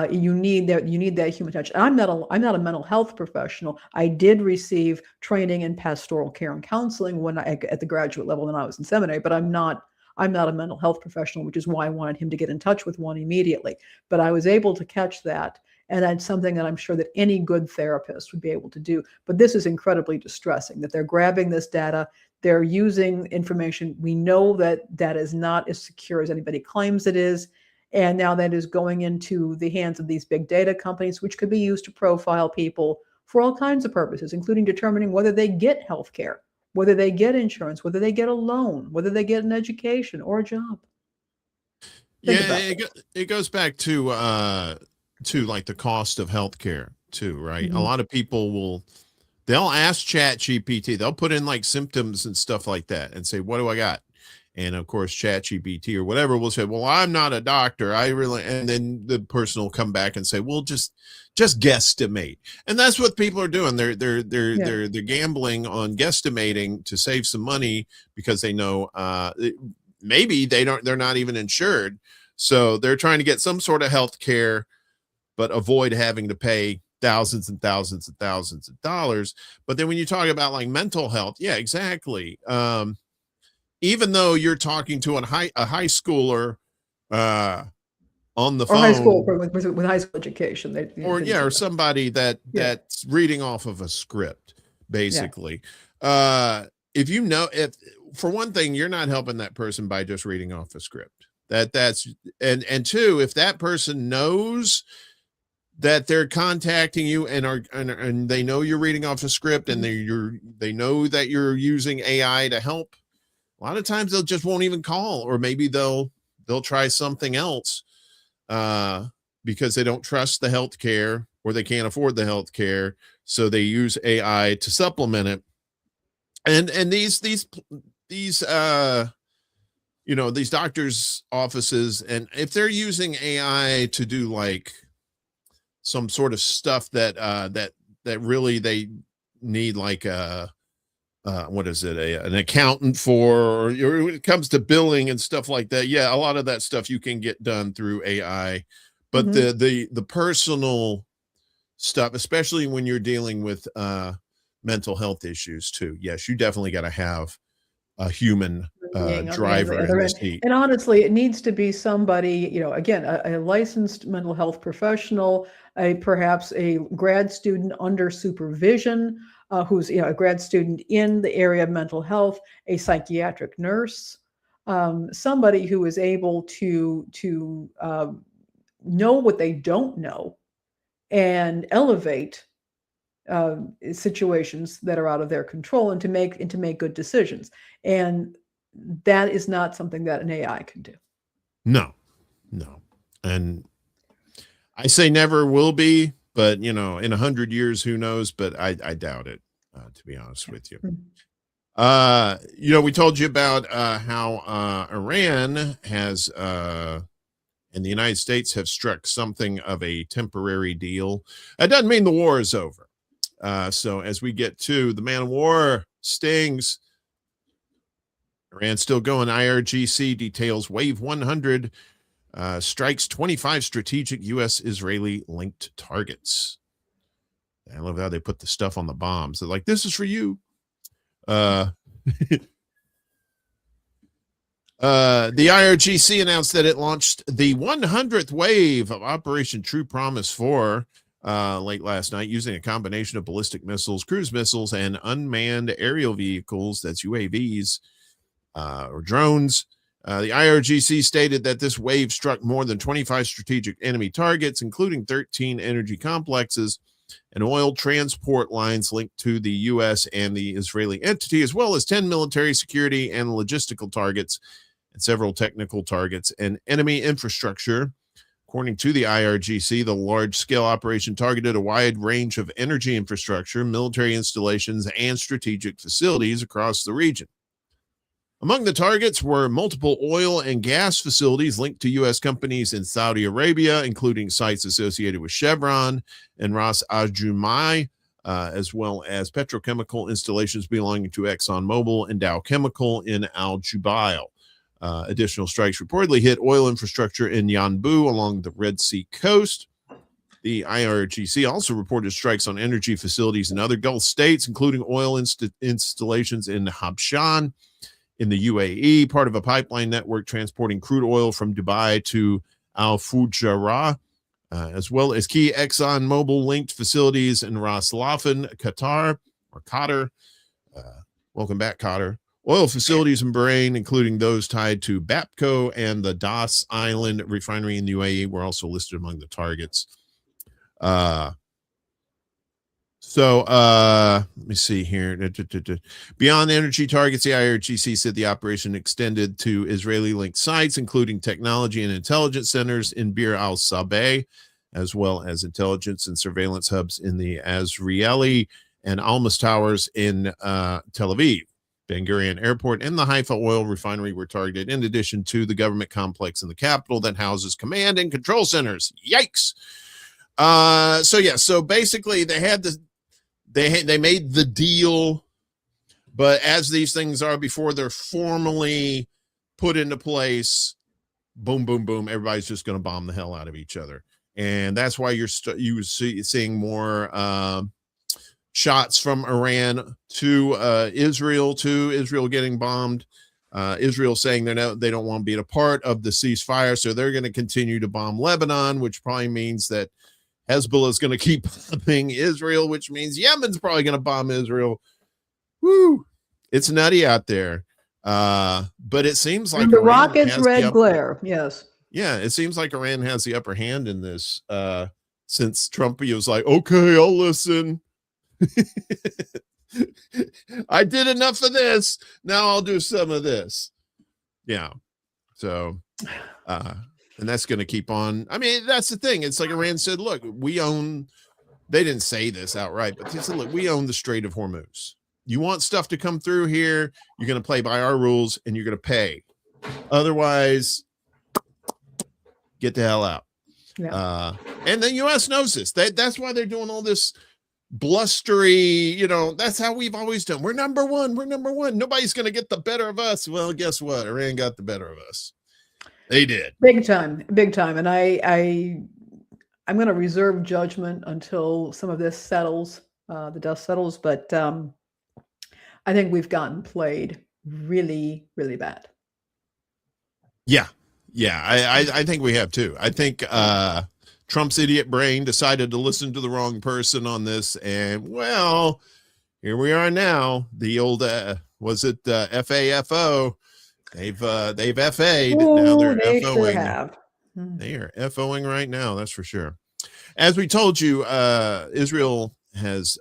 You need that human touch. I'm not a mental health professional. I did receive training in pastoral care and counseling at the graduate level when I was in seminary, but I'm not a mental health professional, which is why I wanted him to get in touch with one immediately. But I was able to catch that. And that's something that I'm sure that any good therapist would be able to do. But this is incredibly distressing that they're grabbing this data. They're using information. We know that is not as secure as anybody claims it is. And now that is going into the hands of these big data companies, which could be used to profile people for all kinds of purposes, including determining whether they get health care, whether they get insurance, whether they get a loan, whether they get an education or a job. It goes back to like the cost of healthcare too, right? Mm-hmm. A lot of people they'll ask ChatGPT, they'll put in like symptoms and stuff like that and say, what do I got? And of course, ChatGPT or whatever will say, well, I'm not a doctor. And then the person will come back and say, well, just guesstimate. And that's what people are doing. They're gambling on guesstimating to save some money because they know maybe they're not even insured. So they're trying to get some sort of health care, but avoid having to pay thousands and thousands and thousands of dollars. But then when you talk about like mental health, yeah, exactly. Even though you're talking to a high schooler on the phone, high school with high school education, or somebody that's reading off of a script, basically. If for one thing, you're not helping that person by just reading off a script. And two, if that person knows that they're contacting you and they know you're reading off a script, and they know that you're using AI to help. A lot of times they'll just won't even call, or maybe they'll try something else because they don't trust the healthcare, or they can't afford the healthcare, so they use AI to supplement it. And these these doctors' offices, and if they're using AI to do like some sort of stuff that really they need, like what is it, an accountant for, or when it comes to billing and stuff like that, yeah, a lot of that stuff you can get done through AI. But the personal stuff, especially when you're dealing with mental health issues too, yes, you definitely got to have a human driver in the seat. And honestly, it needs to be somebody, again, a licensed mental health professional, perhaps a grad student under supervision, who's a grad student in the area of mental health, a psychiatric nurse, somebody who is able to know what they don't know and elevate situations that are out of their control, and to make good decisions. And that is not something that an AI can do. No. And I say never will be, but in 100 years, who knows? But I doubt it, to be honest with you. We told you about how Iran has and the United States have struck something of a temporary deal. That doesn't mean the war is over. So as we get to the man of war stings, Iran still going. IRGC details Wave 100 strikes 25 strategic U.S.-Israeli linked targets. I love how they put the stuff on the bombs. They're like, this is for you. The IRGC announced that it launched the 100th wave of Operation True Promise 4 late last night, using a combination of ballistic missiles, cruise missiles, and unmanned aerial vehicles, that's UAVs, or drones. The IRGC stated that this wave struck more than 25 strategic enemy targets, including 13 energy complexes and oil transport lines linked to the U.S. and the Israeli entity, as well as 10 military, security, and logistical targets, and several technical targets and enemy infrastructure. According to the IRGC, the large-scale operation targeted a wide range of energy infrastructure, military installations, and strategic facilities across the region. Among the targets were multiple oil and gas facilities linked to U.S. companies in Saudi Arabia, including sites associated with Chevron and Ras Al Khaimah, as well as petrochemical installations belonging to ExxonMobil and Dow Chemical in Al Jubail. Additional strikes reportedly hit oil infrastructure in Yanbu along the Red Sea coast. The IRGC also reported strikes on energy facilities in other Gulf states, including oil installations in Habshan in the UAE, part of a pipeline network transporting crude oil from Dubai to Al Fujairah, as well as key ExxonMobil linked facilities in Ras Laffan, Qatar. Welcome back, Qatar. Oil facilities in Bahrain, including those tied to Bapco and the Das Island refinery in the UAE, were also listed among the targets. Let me see here. Beyond energy targets, the IRGC said the operation extended to Israeli-linked sites, including technology and intelligence centers in Bir al-Sabeh, as well as intelligence and surveillance hubs in the Azrieli and Almas Towers in Tel Aviv. Ben Gurion Airport and the Haifa oil refinery were targeted, in addition to the government complex in the capital that houses command and control centers. Yikes. So basically they had they made the deal, but as these things are, before they're formally put into place, boom, boom, boom, everybody's just going to bomb the hell out of each other. And that's why you're seeing more shots from Iran to Israel getting bombed. Israel saying they don't want to be a part of the ceasefire, so they're going to continue to bomb Lebanon, which probably means that Hezbollah is going to keep bombing Israel, which means Yemen's probably going to bomb Israel. Woo! It's nutty out there. But it seems like the rockets red glare. Yes. Yeah, it seems like Iran has the upper hand in this. since Trump, he was like, okay, I'll listen. I did enough of this. Now I'll do some of this. Yeah. So, and that's going to keep on. I mean, that's the thing. It's like Iran said, look, we own, they didn't say this outright, but they said, look, we own the Strait of Hormuz. You want stuff to come through here, you're going to play by our rules and you're going to pay. Otherwise, get the hell out. Yeah. And the U.S. knows this. That's why they're doing all this blustery, you know, that's how we've always done. We're number one. We're number one. Nobody's going to get the better of us. Well, guess what? Iran got the better of us. They did. Big time. Big time. And I'm going to reserve judgment until some of this settles, the dust settles. But I think we've gotten played really, really bad. Yeah. Yeah. I think we have too. I think Trump's idiot brain decided to listen to the wrong person on this. And well, here we are now. The old, was it FAFO? They've FA'd. Now they're they FOing. sure have. They are FOing right now. That's for sure. As we told you, Israel has,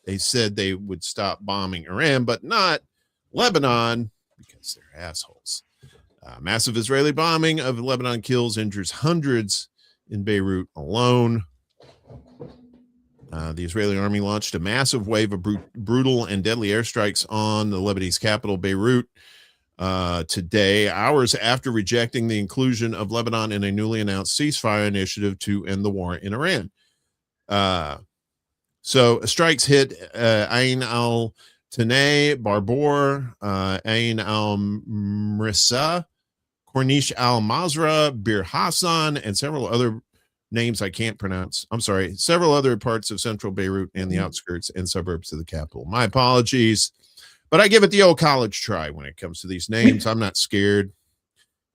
they said they would stop bombing Iran, but not Lebanon because they're assholes. Massive Israeli bombing of Lebanon kills, injures hundreds in Beirut alone. The Israeli army launched a massive wave of brutal and deadly airstrikes on the Lebanese capital, Beirut, today, hours after rejecting the inclusion of Lebanon in a newly announced ceasefire initiative to end the war in Iran. So strikes hit Ain al-Tanay, Barbour, Ain al-Mrisa, Corniche al-Mazra, Bir Hassan, and several other names I can't pronounce. I'm sorry. Several other parts of central Beirut and the outskirts and suburbs of the capital. My apologies, but I give it the old college try when it comes to these names. I'm not scared.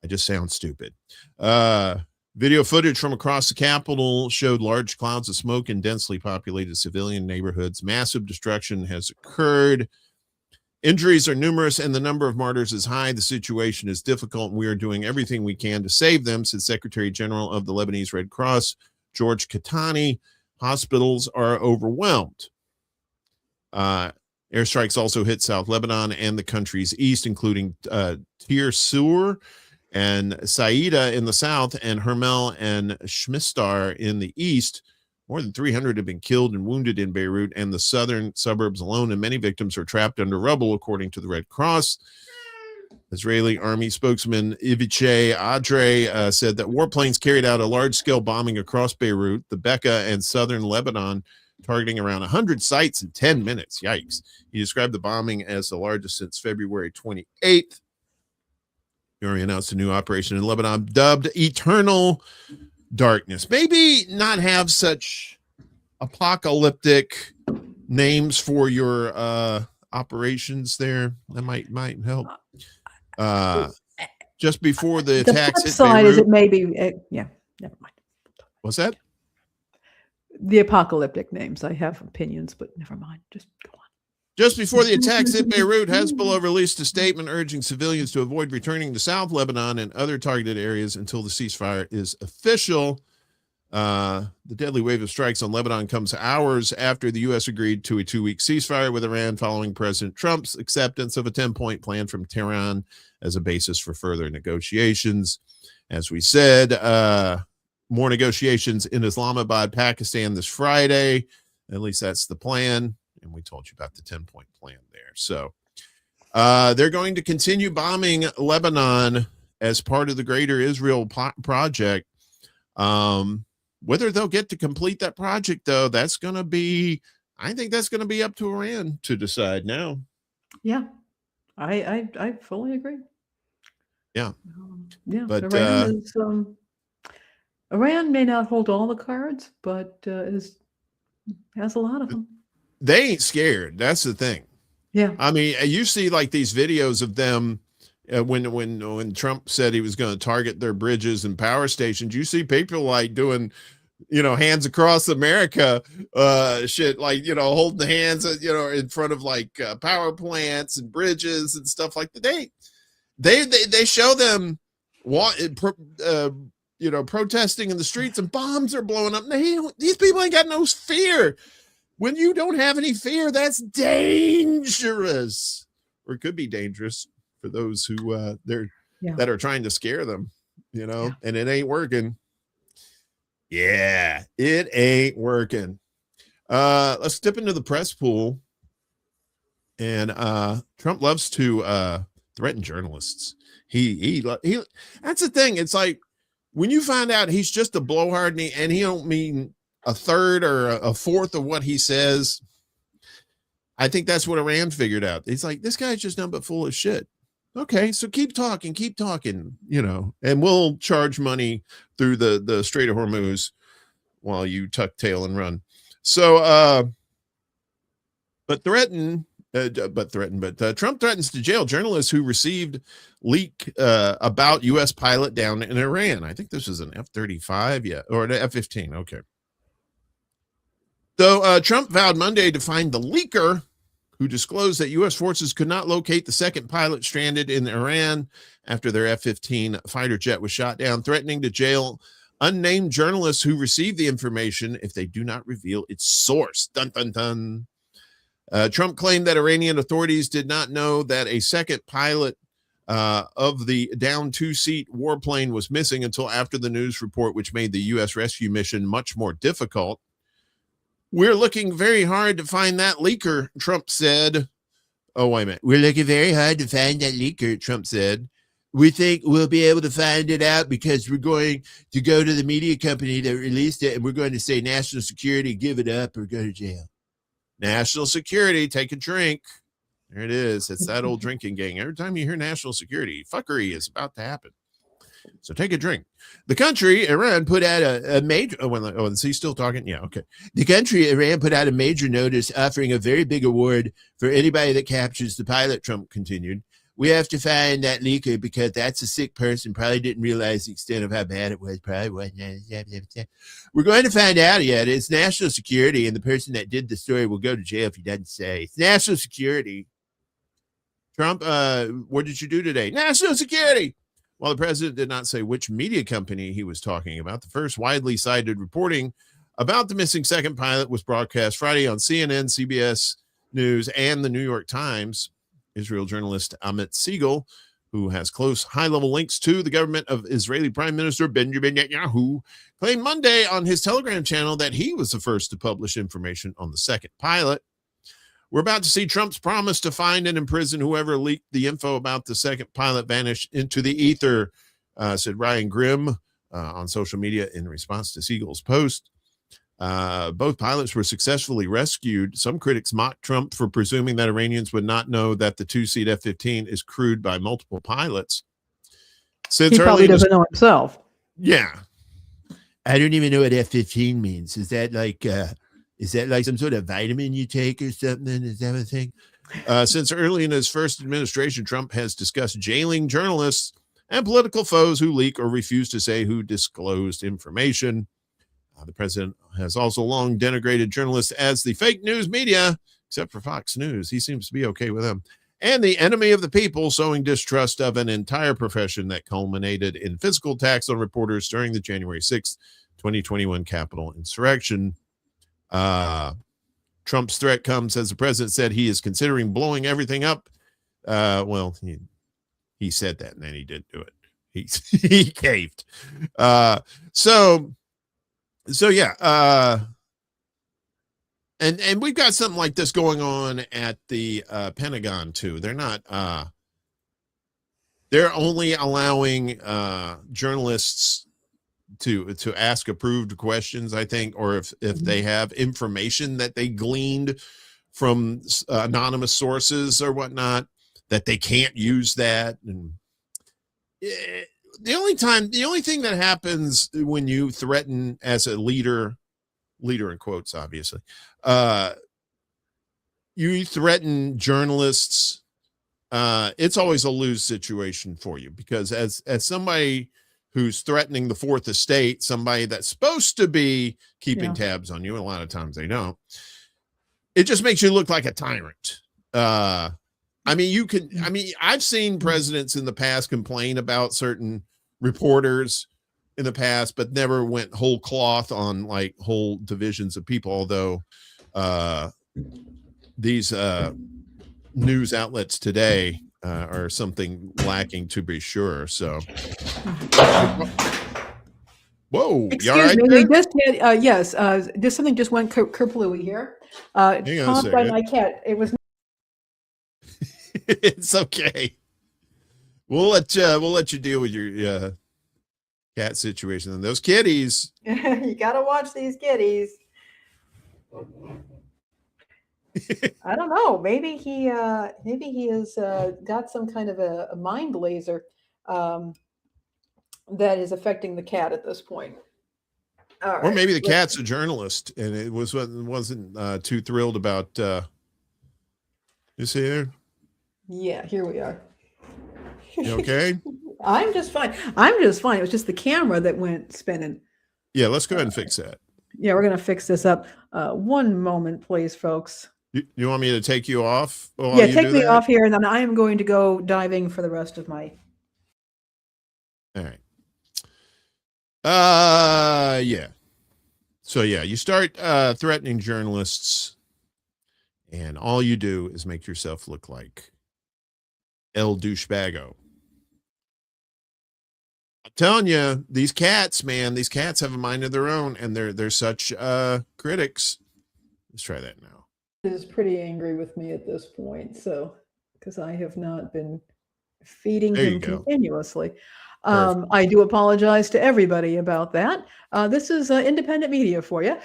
I just sound stupid. Video footage from across the capital showed large clouds of smoke in densely populated civilian neighborhoods. Massive destruction has occurred. Injuries are numerous and the number of martyrs is high. The situation is difficult, and we are doing everything we can to save them, said Secretary General of the Lebanese Red Cross, George Katani. Hospitals are overwhelmed. Airstrikes also hit South Lebanon and the country's east, including Tir Sur and Saida in the south, and Hermel and Shmistar in the east. More than 300 have been killed and wounded in Beirut and the southern suburbs alone, and many victims are trapped under rubble, according to the Red Cross. Israeli army spokesman Iviche Adre said that warplanes carried out a large-scale bombing across Beirut, the Bekaa, and southern Lebanon, targeting around 100 sites in 10 minutes. Yikes. He described the bombing as the largest since February 28th. He already announced a new operation in Lebanon dubbed Eternal Darkness. Maybe not have such apocalyptic names for your operations there. That might help. Just before the attacks hit side Beirut, is it maybe yeah, never mind. What's that? The apocalyptic names. I have opinions, but never mind. Just go on. Just before the attacks hit Beirut, Hezbollah released a statement urging civilians to avoid returning to South Lebanon and other targeted areas until the ceasefire is official. The deadly wave of strikes on Lebanon comes hours after the U.S. agreed to a 2-week ceasefire with Iran following President Trump's acceptance of a 10-point plan from Tehran as a basis for further negotiations. As we said, more negotiations in Islamabad, Pakistan this Friday. At least that's the plan. And we told you about the 10-point plan there. So they're going to continue bombing Lebanon as part of the greater Israel project. Whether they'll get to complete that project, though, I think that's going to be up to Iran to decide now. Yeah, I fully agree. Yeah. Yeah, but Iran may not hold all the cards, but has a lot of them. They ain't scared. That's the thing. Yeah. I mean, you see like these videos of them when Trump said he was going to target their bridges and power stations. You see people like doing, hands across America, shit, like, holding the hands, in front of like power plants and bridges and stuff like that. They show them protesting in the streets and bombs are blowing up. These people ain't got no fear. When you don't have any fear, that's dangerous, or it could be dangerous for those who that are trying to scare them, and it ain't working. Yeah, it ain't working. Let's step into the press pool. And Trump loves to threaten journalists. He that's the thing. It's like when you find out he's just a blowhard and he don't mean a third or a fourth of what he says. I think that's what Iran figured out. It's like, this guy's just nothing but full of shit. Okay, so keep talking, and we'll charge money through the Strait of Hormuz while you tuck tail and run. So, Trump threatens to jail journalists who received leak about U.S. pilot down in Iran. I think this is an F-35, or an F-15. Okay. So Trump vowed Monday to find the leaker who disclosed that U.S. forces could not locate the second pilot stranded in Iran after their F-15 fighter jet was shot down, threatening to jail unnamed journalists who received the information if they do not reveal its source. Dun, dun, dun. Trump claimed that Iranian authorities did not know that a second pilot of the down two-seat warplane was missing until after the news report, which made the U.S. rescue mission much more difficult. We're looking very hard to find that leaker, Trump said. Oh, wait a minute. We're looking very hard to find that leaker, Trump said. We think we'll be able to find it out because we're going to go to the media company that released it, and we're going to say national security, give it up or go to jail. National security, take a drink. There it is. It's that old drinking gang. Every time you hear national security, fuckery is about to happen. So take a drink. The country, Iran, put out a major... is he still talking? Yeah, okay. The country, Iran, put out a major notice offering a very big award for anybody that captures the pilot, Trump continued. We have to find that leaker because that's a sick person. Probably didn't realize the extent of how bad it was. Probably wasn't. We're going to find out yet. It's national security, and the person that did the story will go to jail if he doesn't say. It's national security. Trump, what did you do today? National security. While the president did not say which media company he was talking about, the first widely cited reporting about the missing second pilot was broadcast Friday on CNN, CBS News, and the New York Times. Israel journalist Amit Siegel, who has close high-level links to the government of Israeli Prime Minister Benjamin Netanyahu, claimed Monday on his Telegram channel that he was the first to publish information on the second pilot. We're about to see Trump's promise to find and imprison whoever leaked the info about the second pilot vanish into the ether, said Ryan Grimm on social media in response to Siegel's post. Both pilots were successfully rescued. Some critics mocked Trump for presuming that Iranians would not know that the two-seat F-15 is crewed by multiple pilots. Since he probably doesn't know himself. Yeah. I don't even know what F-15 means. Is that like some sort of vitamin you take or something? Is that a thing? Since early in his first administration, Trump has discussed jailing journalists and political foes who leak or refuse to say who disclosed information. The president has also long denigrated journalists as the fake news media, except for Fox News. He seems to be okay with them. And the enemy of the people, sowing distrust of an entire profession that culminated in physical attacks on reporters during the January 6th, 2021 Capitol insurrection. Trump's threat comes as the president said he is considering blowing everything up. He said that and then he didn't do it. He caved. So yeah, and we've got something like this going on at the Pentagon too. They're only allowing journalists to ask approved questions, I think, or if they have information that they gleaned from anonymous sources or whatnot, that they can't use that. And the only thing that happens when you threaten as a leader in quotes, obviously, you threaten journalists, it's always a lose situation for you, because as somebody who's threatening the fourth estate, somebody that's supposed to be keeping tabs on you, and a lot of times they don't, it just makes you look like a tyrant. I've seen presidents in the past complain about certain reporters in the past, but never went whole cloth on like whole divisions of people. Although these news outlets today are something lacking, to be sure. So, whoa, Excuse you all right me, there? we just had, yes, just something just went kerplooey here. Hang on a Caused by second. my cat. It was. It's okay. We'll let you deal with your cat situation and those kitties. You gotta watch these kitties. I don't know. Maybe he has got some kind of a mind laser that is affecting the cat at this point. All Or right. maybe the cat's a journalist and it wasn't too thrilled about you see there? Yeah, here we are. You okay? I'm just fine. I'm just fine. It was just the camera that went spinning. Yeah, let's go ahead and fix that. Yeah, we're gonna fix this up. One moment, please, folks. You want me to take you off? Yeah, take me off here, and then I am going to go diving for the rest of my. All right. Yeah. So yeah, you start threatening journalists, and all you do is make yourself look like El Douchebago. I'm telling you, these cats, man, these cats have a mind of their own, and they're such critics. Let's try that now. Is pretty angry with me at this point, so because I have not been feeding him continuously. I do apologize to everybody about that. This is independent media for you.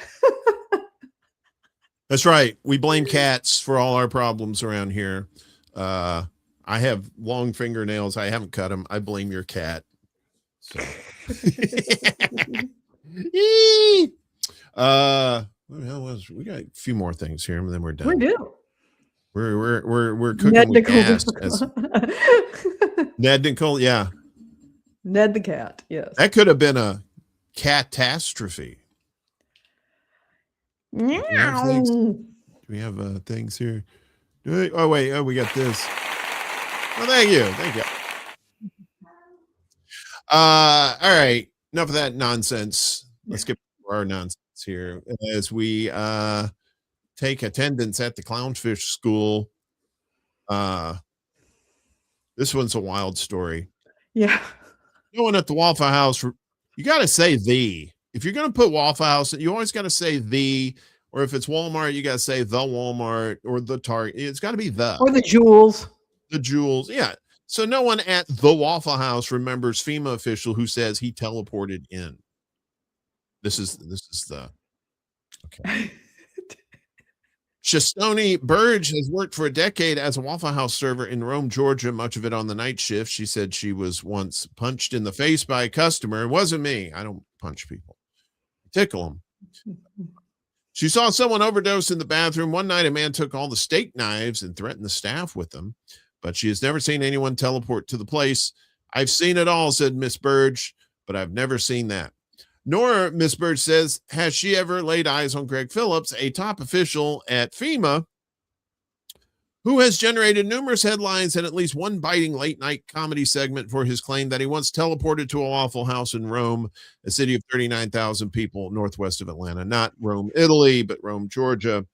That's right. We blame cats for all our problems around here. I have long fingernails. I haven't cut them. I blame your cat. So. What the hell was we got a few more things here and then we're done. We do. We're cooking with gas. Ned Nicole, yeah. Ned the cat, yes. That could have been a catastrophe. Do we have things here? Oh wait, we got this. Oh, thank you. All right, enough of that nonsense. Let's get to our nonsense here as we take attendance at the clownfish school. This one's a wild story. Yeah. No one at the Waffle House, you got to say the. If you're going to put Waffle House, you always got to say the, or if it's Walmart, you got to say the Walmart or the Target. It's got to be the. Or the Jewels. The Jewels, yeah. So no one at the Waffle House remembers FEMA official who says he teleported in. This is the okay. Shastoni Burge has worked for a decade as a Waffle House server in Rome, Georgia, much of it on the night shift. She said she was once punched in the face by a customer. It wasn't me. I don't punch people. I tickle them. She saw someone overdose in the bathroom. One night, a man took all the steak knives and threatened the staff with them, but she has never seen anyone teleport to the place. I've seen it all, said Miss Burge, but I've never seen that. Nor, Miss Burge says, has she ever laid eyes on Greg Phillips, a top official at FEMA, who has generated numerous headlines and at least one biting late-night comedy segment for his claim that he once teleported to a Waffle House in Rome, a city of 39,000 people northwest of Atlanta. Not Rome, Italy, but Rome, Georgia.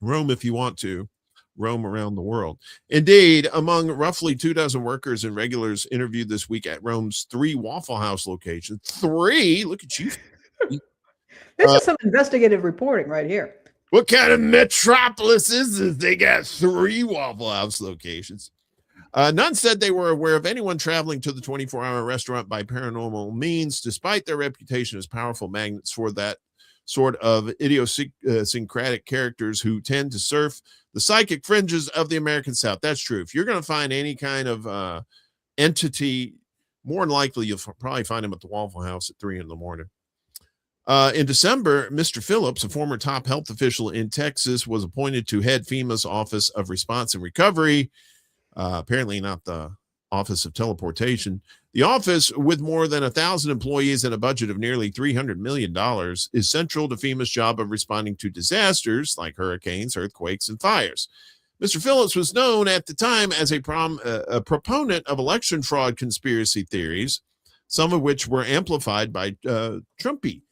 Rome, if you want to. Roam around the world. Indeed, among roughly 24 workers and regulars interviewed this week at Rome's 3 Waffle House locations. 3? Look at you. This is some investigative reporting right here. What kind of metropolis is this? They got 3 Waffle House locations. None said they were aware of anyone traveling to the 24-hour restaurant by paranormal means, despite their reputation as powerful magnets for that sort of idiosyncratic characters who tend to surf the psychic fringes of the American South. That's true. If you're going to find any kind of entity, more than likely you'll probably find him at the Waffle House at 3 a.m. In December, Mr. Phillips, a former top health official in Texas, was appointed to head FEMA's Office of Response and Recovery. Apparently not the Office of Teleportation. The office, with more than 1,000 employees and a budget of nearly $300 million, is central to FEMA's job of responding to disasters like hurricanes, earthquakes, and fires. Mr. Phillips was known at the time as a proponent of election fraud conspiracy theories, some of which were amplified by Trumpy.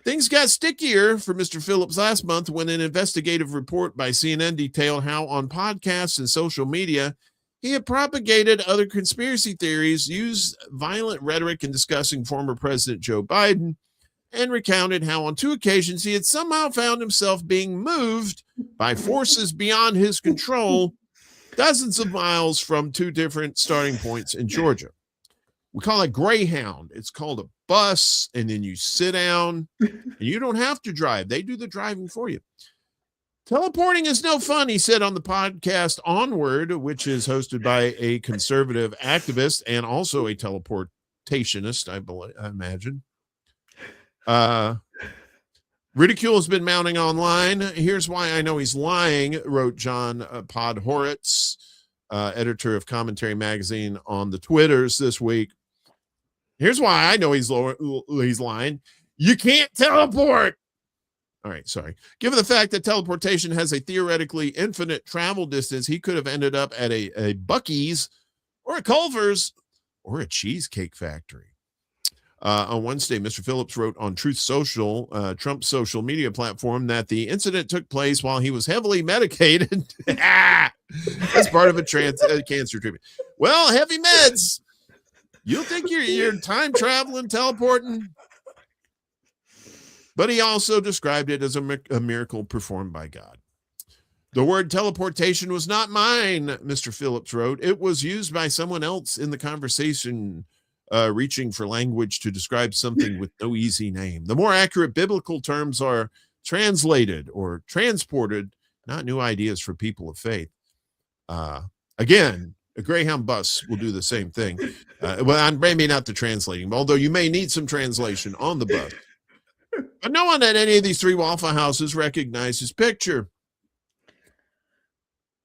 Things got stickier for Mr. Phillips last month when an investigative report by CNN detailed how on podcasts and social media he had propagated other conspiracy theories, used violent rhetoric in discussing former President Joe Biden, and recounted how on 2 occasions he had somehow found himself being moved by forces beyond his control dozens of miles from 2 different starting points in Georgia. We call it Greyhound. It's called a bus, and then you sit down, and you don't have to drive. They do the driving for you. Teleporting is no fun, he said on the podcast Onward, which is hosted by a conservative activist and also a teleportationist, I imagine. Ridicule has been mounting online. Here's why I know he's lying, wrote John Podhoretz, editor of Commentary Magazine, on the Twitters this week. Here's why I know he's lying. You can't teleport. All right, sorry. Given the fact that teleportation has a theoretically infinite travel distance, he could have ended up at a Buc-ee's or a Culver's or a cheesecake factory. On Wednesday, Mr. Phillips wrote on Truth Social, Trump's social media platform, that the incident took place while he was heavily medicated as part of a cancer treatment. Well, heavy meds. You'll think you're time traveling, teleporting. But he also described it as a miracle performed by God. The word teleportation was not mine, Mr. Phillips wrote. It was used by someone else in the conversation, reaching for language to describe something with no easy name. The more accurate biblical terms are translated or transported, not new ideas for people of faith. Again, a Greyhound bus will do the same thing. Well, maybe not the translating, although you may need some translation on the bus. But no one at any of these 3 Waffle Houses recognized his picture.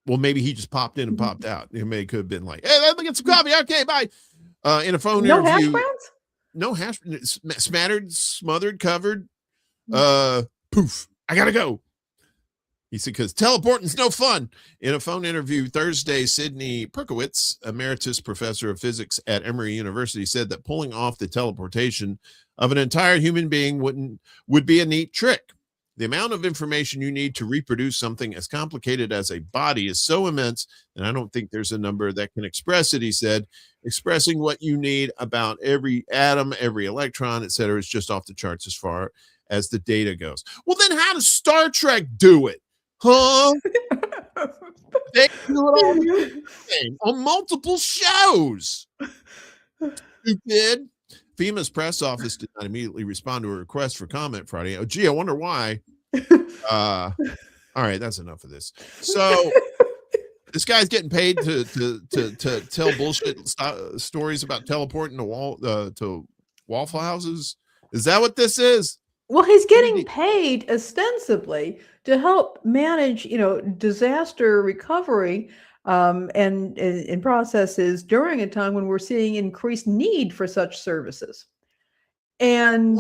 Well, maybe he just popped in and popped out. It may could have been like, hey, let me get some coffee. Okay, bye. In a phone interview. Hash browns? No hash, smattered, smothered, covered. Poof. I gotta go. He said, because teleporting's no fun. In a phone interview Thursday, Sidney Perkowitz, emeritus professor of physics at Emory University, said that pulling off the teleportation of an entire human being would be a neat trick. The amount of information you need to reproduce something as complicated as a body is so immense, and I don't think there's a number that can express it, he said. Expressing what you need about every atom, every electron, et cetera, is just off the charts as far as the data goes. Well, then how does Star Trek do it? Huh? They do it all on multiple shows. Stupid. FEMA's press office did not immediately respond to a request for comment Friday. Oh, gee, I wonder why. All right, that's enough of this. So this guy's getting paid to tell bullshit stories about teleporting to Waffle Houses. Is that what this is? Well, he's getting paid ostensibly to help manage, disaster recovery and in processes during a time when we're seeing increased need for such services. And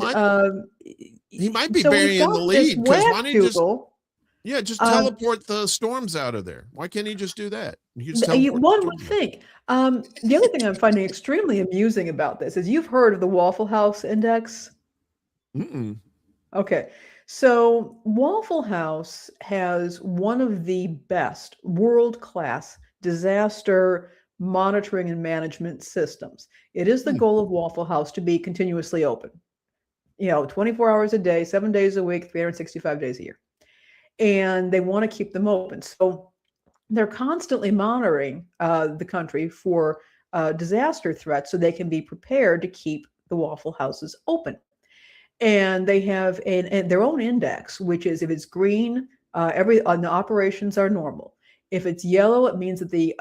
he might be burying the lead, because why don't he just teleport the storms out of there? Why can't he just do that? One would think. The other thing I'm finding extremely amusing about this is, you've heard of the Waffle House Index? Mm-mm. Okay. So Waffle House has one of the best world-class disaster monitoring and management systems. It is the goal of Waffle House to be continuously open, 24 hours a day, 7 days a week, 365 days a year. And they want to keep them open. So they're constantly monitoring the country for disaster threats so they can be prepared to keep the Waffle Houses open. And they have their own index, which is, if it's green, the operations are normal. If it's yellow, it means that the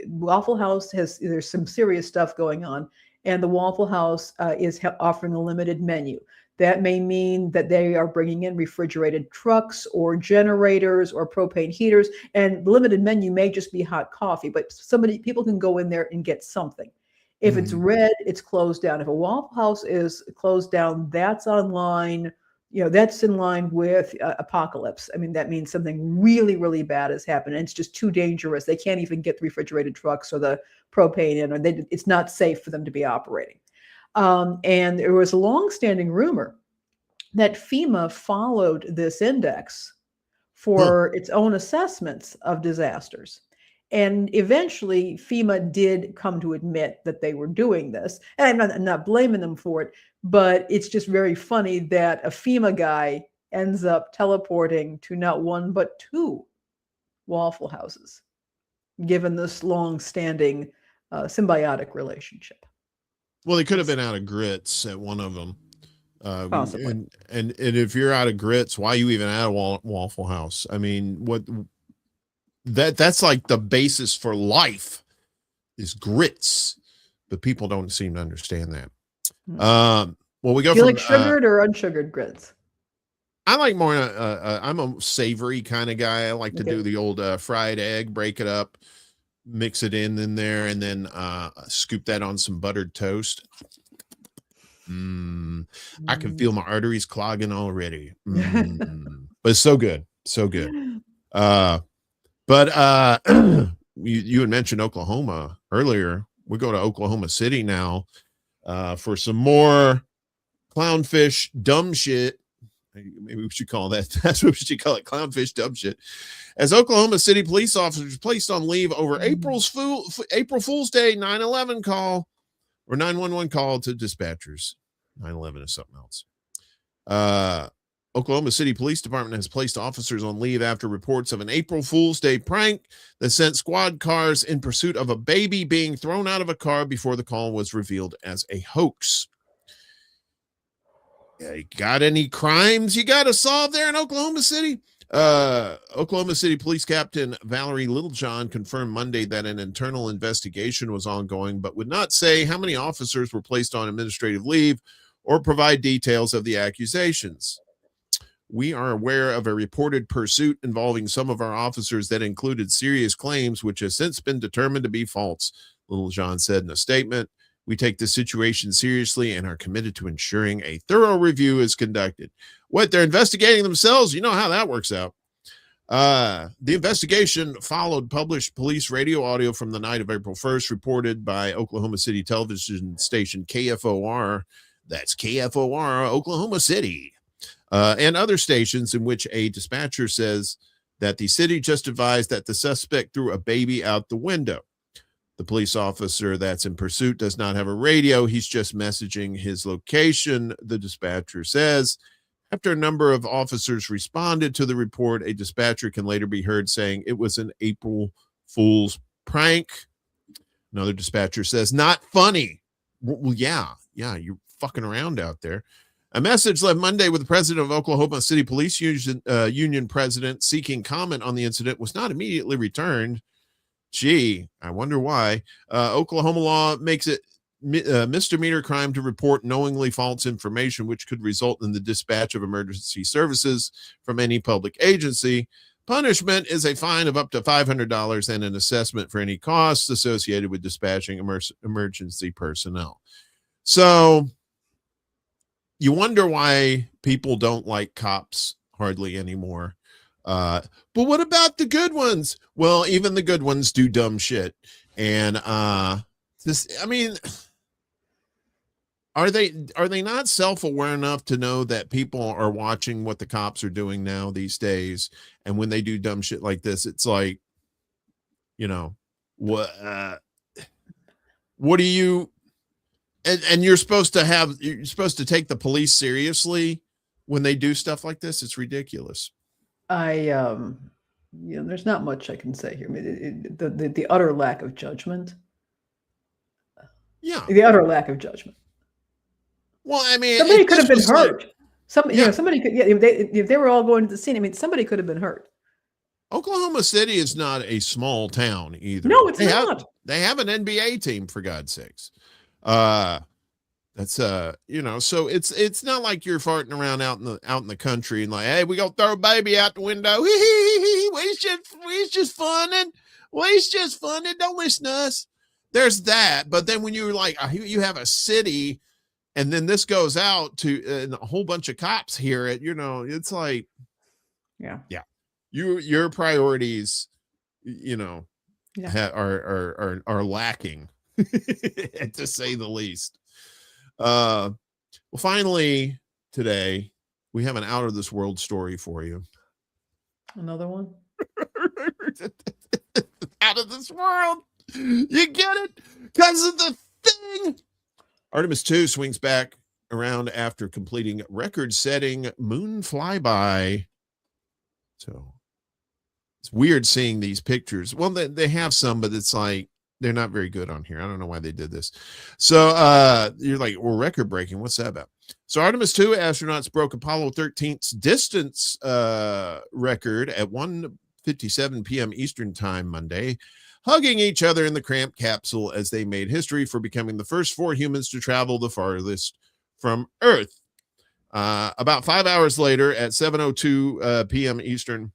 Waffle House there's some serious stuff going on, and the Waffle House is offering a limited menu. That may mean that they are bringing in refrigerated trucks or generators or propane heaters, and the limited menu may just be hot coffee, but people can go in there and get something. If it's red, it's closed down. If a Waffle House is closed down, that's online. That's in line with apocalypse. I mean, that means something really, really bad has happened, and it's just too dangerous. They can't even get the refrigerated trucks or the propane in, or it's not safe for them to be operating. And there was a longstanding rumor that FEMA followed this index for its own assessments of disasters. And eventually, FEMA did come to admit that they were doing this. And I'm not blaming them for it, but it's just very funny that a FEMA guy ends up teleporting to not one, but two Waffle Houses, given this long-standing symbiotic relationship. Well, they could have been out of grits at one of them. Possibly. And if you're out of grits, why are you even at a Waffle House? I mean, that's like the basis for life is grits, but people don't seem to understand that. Well, we go. Do you like sugared or unsugared grits? I like more. I'm a savory kind of guy. I like to do the old fried egg, break it up, mix it in there, and then scoop that on some buttered toast. I can feel my arteries clogging already. But it's so good, so good. But you had mentioned Oklahoma earlier. We go to Oklahoma City now for some more clownfish dumb shit. Maybe we should call that. That's what we should call it. Clownfish dumb shit. As Oklahoma City police officers placed on leave over April Fool's Day 9/11 call or 911 call to dispatchers. 9/11 is something else. Oklahoma City Police Department has placed officers on leave after reports of an April Fool's Day prank that sent squad cars in pursuit of a baby being thrown out of a car before the call was revealed as a hoax. You got any crimes you got to solve there in Oklahoma City? Oklahoma City Police Captain Valerie Littlejohn confirmed Monday that an internal investigation was ongoing, but would not say how many officers were placed on administrative leave or provide details of the accusations. We are aware of a reported pursuit involving some of our officers that included serious claims, which has since been determined to be false, Littlejohn said in a statement. We take the situation seriously and are committed to ensuring a thorough review is conducted. What, they're investigating themselves? You know how that works out. The investigation followed published police radio audio from the night of April 1st, reported by Oklahoma City television station KFOR. That's KFOR, Oklahoma City. And other stations in which a dispatcher says that the city just advised that the suspect threw a baby out the window. The police officer that's in pursuit does not have a radio. He's just messaging his location, the dispatcher says. After a number of officers responded to the report, a dispatcher can later be heard saying it was an April Fool's prank. Another dispatcher says, not funny. Well, yeah, you're fucking around out there. A message left Monday with the president of Oklahoma City Police Union president seeking comment on the incident was not immediately returned. Gee, I wonder why. Oklahoma law makes it misdemeanor crime to report knowingly false information, which could result in the dispatch of emergency services from any public agency. Punishment is a fine of up to $500 and an assessment for any costs associated with dispatching emergency personnel. So you wonder why people don't like cops hardly anymore. But what about the good ones? Well, even the good ones do dumb shit. And are they not self-aware enough to know that people are watching what the cops are doing now these days? And when they do dumb shit like this, it's like, what do you, and you're supposed to take the police seriously when they do stuff like this. It's ridiculous. There's not much I can say here. I mean, the utter lack of judgment. Yeah. The utter lack of judgment. Well, I mean, somebody could have been hurt. Somebody could, if they were all going to the scene, I mean, somebody could have been hurt. Oklahoma City is not a small town either. No, it's not. They have an NBA team, for God's sakes. That's so it's not like you're farting around out in the country and like, hey, we gonna throw a baby out the window. We's just funning. We's just funning. Don't listen to us. There's that. But then when you're like, you have a city, and then this goes out to and a whole bunch of cops hear it. It's like, yeah. Your priorities, are lacking, to say the least. Well, finally today we have an out of this world story for you. Another one? Out of this world. You get it? Because of the thing. Artemis 2 swings back around after completing record-setting moon flyby. So it's weird seeing these pictures. Well, they have some, but it's like they're not very good on here. I don't know why they did this. So you're like, well, record breaking. What's that about? So Artemis 2 astronauts broke Apollo 13's distance record at 1:57 p.m. Eastern time Monday, hugging each other in the cramped capsule as they made history for becoming the first 4 humans to travel the farthest from Earth. About 5 hours later at 7:02 p.m. Eastern,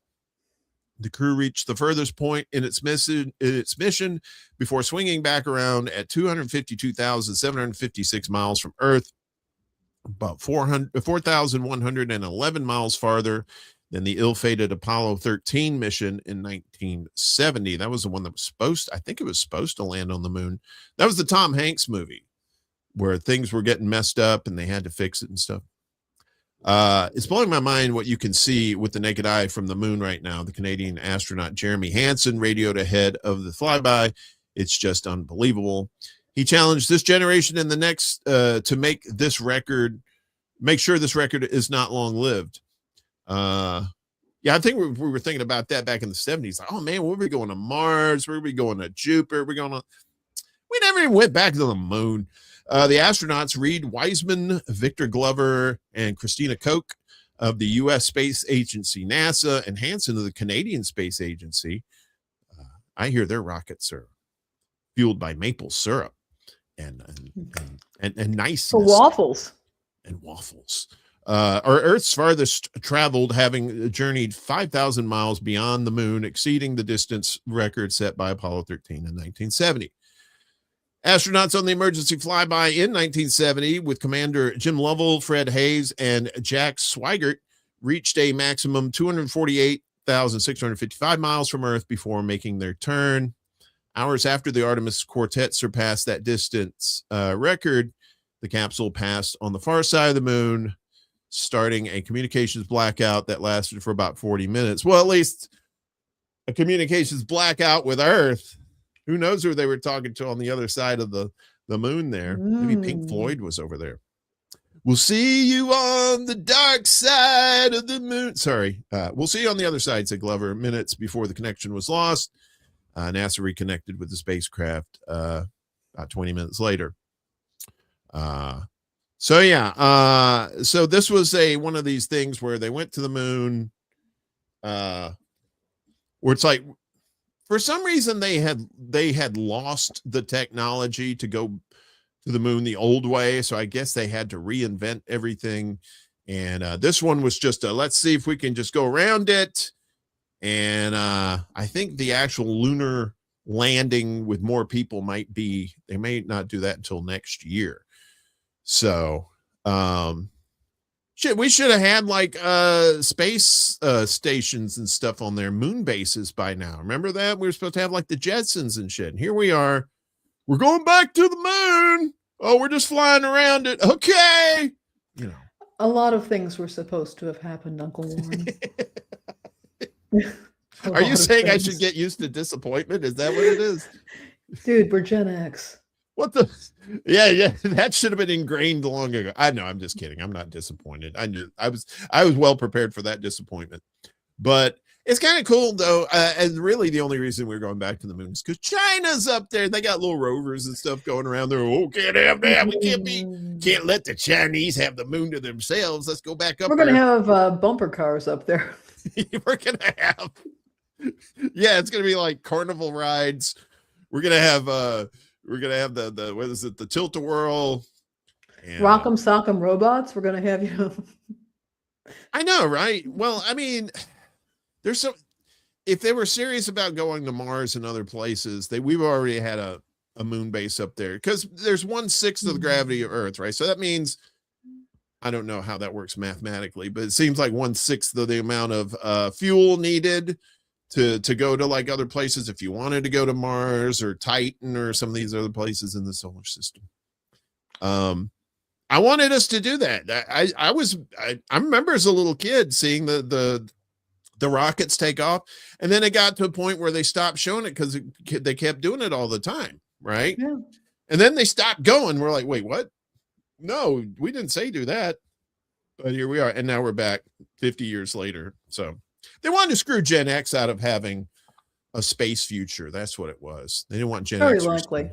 the crew reached the furthest point in its mission before swinging back around at 252,756 miles from Earth, about 4,111 miles farther than the ill-fated Apollo 13 mission in 1970. That was the one that was I think it was supposed to land on the moon. That was the Tom Hanks movie where things were getting messed up and they had to fix it and stuff. It's blowing my mind what you can see with the naked eye from the moon right now. The Canadian astronaut Jeremy Hansen radioed ahead of the flyby. It's just unbelievable. He challenged this generation and the next to make sure this record is not long-lived. Yeah, I think we were thinking about that back in the 70s. Like, oh man, where are we going to Mars? Where are we going to Jupiter? We never even went back to the moon. The astronauts, Reed Wiseman, Victor Glover, and Christina Koch of the U.S. Space Agency, NASA, and Hansen of the Canadian Space Agency. I hear their rockets are fueled by maple syrup and niceness. For waffles. And waffles. Are Earth's farthest traveled, having journeyed 5,000 miles beyond the moon, exceeding the distance record set by Apollo 13 in 1970. Astronauts on the emergency flyby in 1970 with Commander Jim Lovell, Fred Hayes, and Jack Swigert reached a maximum 248,655 miles from Earth before making their turn. Hours after the Artemis quartet surpassed that distance record, the capsule passed on the far side of the moon, starting a communications blackout that lasted for about 40 minutes. Well, at least a communications blackout with Earth. Who knows who they were talking to on the other side of the moon there? Maybe Pink Floyd was over there. We'll see you on the dark side of the moon. Sorry. We'll see you on the other side, said Glover, minutes before the connection was lost. NASA reconnected with the spacecraft about 20 minutes later. So this was one of these things where they went to the moon, where it's like, for some reason they had lost the technology to go to the moon the old way. So I guess they had to reinvent everything. And this one was just let's see if we can just go around it. And I think the actual lunar landing with more people they may not do that until next year. So we should have had like space stations and stuff on there, moon bases by now. Remember that? We were supposed to have like the Jetsons and shit. And here we are. We're going back to the moon. Oh, we're just flying around it. Okay. A lot of things were supposed to have happened, Uncle Warren. Are you saying I should get used to disappointment? Is that what it is? Dude, we're Gen X. What the? Yeah. That should have been ingrained long ago. I know. I'm just kidding. I'm not disappointed. I was well prepared for that disappointment. But it's kind of cool though. And really, the only reason we're going back to the moon is because China's up there. They got little rovers and stuff going around there. Oh, can't have that. We can't let the Chinese have the moon to themselves. Let's go back up. We're gonna have bumper cars up there. We're gonna have. Yeah, it's gonna be like carnival rides. We're gonna have the what is it, the tilt-a-whirl, Rock'em Sock'em robots. We're gonna have I know, right? Well, I mean, if they were serious about going to Mars and other places, we've already had a moon base up there, because there's 1/6 of the gravity of Earth, right? So that means, I don't know how that works mathematically, but it seems like 1/6 of the amount of fuel needed to go to like other places if you wanted to go to Mars or Titan or some of these other places in the solar system. I wanted us to do that. I remember as a little kid seeing the rockets take off, and then it got to a point where they stopped showing it because they kept doing it all the time, right? Yeah. And then they stopped going. We're like, wait, what? No, we didn't say do that. But here we are, and now we're back 50 years later. So they wanted to screw Gen X out of having a space future. That's what it was. They didn't want Gen Very Xers likely.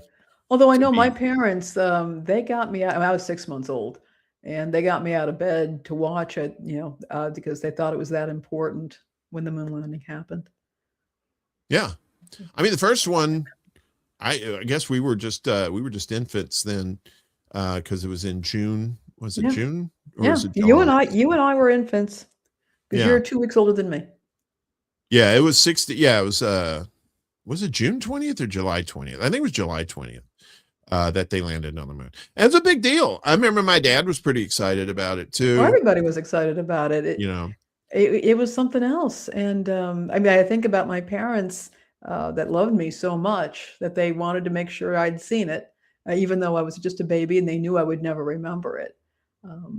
Although I to know my be. parents, they got me out. I was 6 months old, and they got me out of bed to watch it, because they thought it was that important when the moon landing happened. Yeah, I mean the first one. I guess we were just infants then, because it was in June. Was it Yeah. June or Yeah. was it You and July? I were infants because Yeah, you're 2 weeks older than me. yeah. It was 60. Yeah, it was. Was it June 20th or July 20th? I think it was July 20th. That they landed on the moon. And it's a big deal. I remember my dad was pretty excited about it Well, too. everybody was excited about it. You know, It was something else, and, I mean, I think about my parents, that loved me so much that they wanted to make sure I'd seen it, even though I was just a baby and they knew I would never remember it.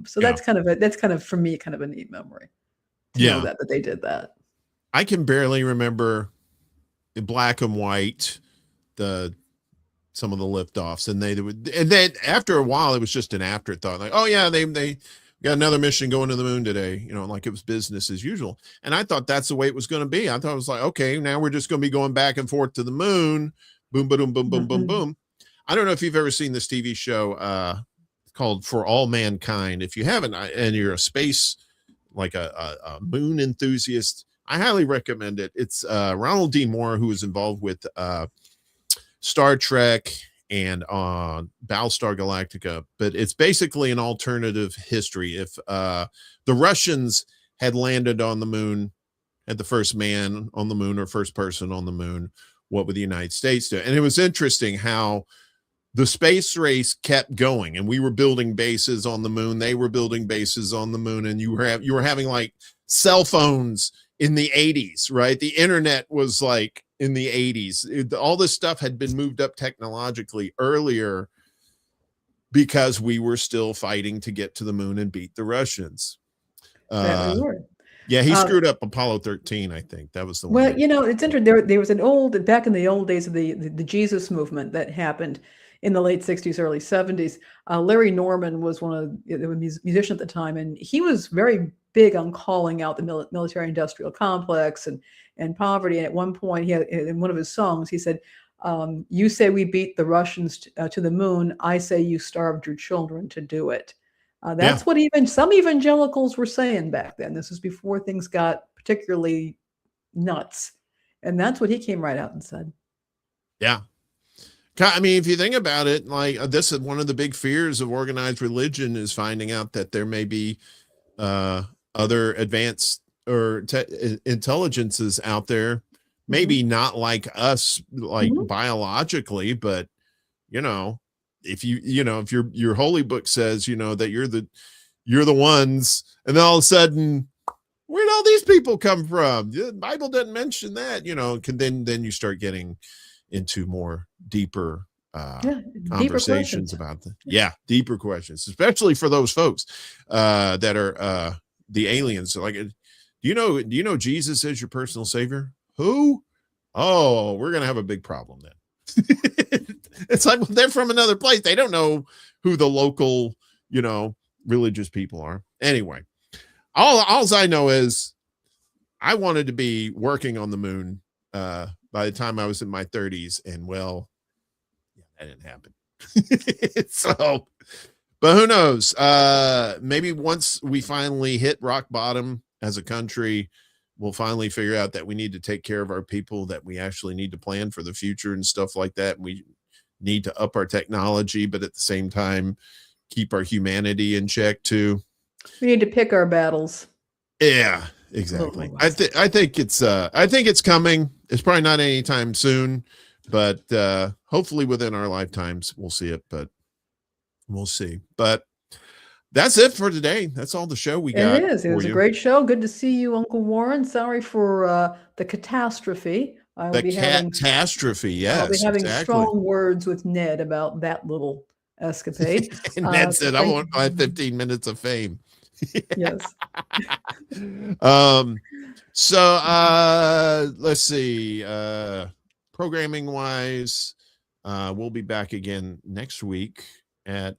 So yeah, that's kind of, for me, kind of a neat memory to know yeah. that they did that. I can barely remember in black and white the some of the liftoffs, and they would, and then after a while, it was just an afterthought. Like, oh yeah, they got another mission going to the moon today. You know, like it was business as usual. And I thought that's the way it was going to be. I thought it was like, okay, now we're just going to be going back and forth to the moon. Boom, boom, boom, boom, boom, Mm-mm. boom. I don't know if you've ever seen this TV show called For All Mankind. If you haven't, and you're a space, like a moon enthusiast, I highly recommend it. It's Ronald D. Moore, who was involved with Star Trek and Battlestar Galactica, but it's basically an alternative history. If the Russians had landed on the moon, had the first man on the moon or first person on the moon, what would the United States do? And it was interesting how the space race kept going, and we were building bases on the moon. They were building bases on the moon, and you were having like cell phones in the 80s, right? The internet was like in the 80s. All this stuff had been moved up technologically earlier because we were still fighting to get to the moon and beat the Russians. That we were. Yeah, he screwed up Apollo 13, I think. That was the one. Well, it's interesting. There was back in the old days of the Jesus movement that happened in the late 60s, early 70s. Larry Norman was one of the musicians at the time, and he was very big on calling out the military-industrial complex and poverty. And at one point, he had, in one of his songs, he said, "You say we beat the Russians to the moon. I say you starved your children to do it." That's what even some evangelicals were saying back then. This was before things got particularly nuts. And that's what he came right out and said. Yeah. I mean, if you think about it, like this is one of the big fears of organized religion is finding out that there may be other advanced or intelligences out there, maybe not like us, like biologically, but if if your holy book says, that you're the ones, and then all of a sudden, where'd all these people come from? The Bible doesn't mention that, then you start getting into more deeper conversations about deeper questions, especially for those folks that are the aliens. Like, do you know Jesus is your personal savior? Who? Oh, we're gonna have a big problem then. It's like, well, they're from another place. They don't know who the local, religious people are. Anyway, all I know is I wanted to be working on the moon by the time I was in my 30s, and well, that didn't happen. So, but who knows? Maybe once we finally hit rock bottom as a country, we'll finally figure out that we need to take care of our people, that we actually need to plan for the future and stuff like that. We need to up our technology, but at the same time, keep our humanity in check too. We need to pick our battles. Yeah, exactly. I think it's coming. It's probably not anytime soon, but hopefully within our lifetimes we'll see it, but we'll see. But that's it for today. That's all the show we got. It was a great show. Good to see you, Uncle Warren. Sorry for the catastrophe. Catastrophe, yes. I'll be having exactly. strong words with Ned about that little escapade. And that's So it. I want my 15 minutes of fame. Yes. So let's see. Programming wise, we'll be back again next week at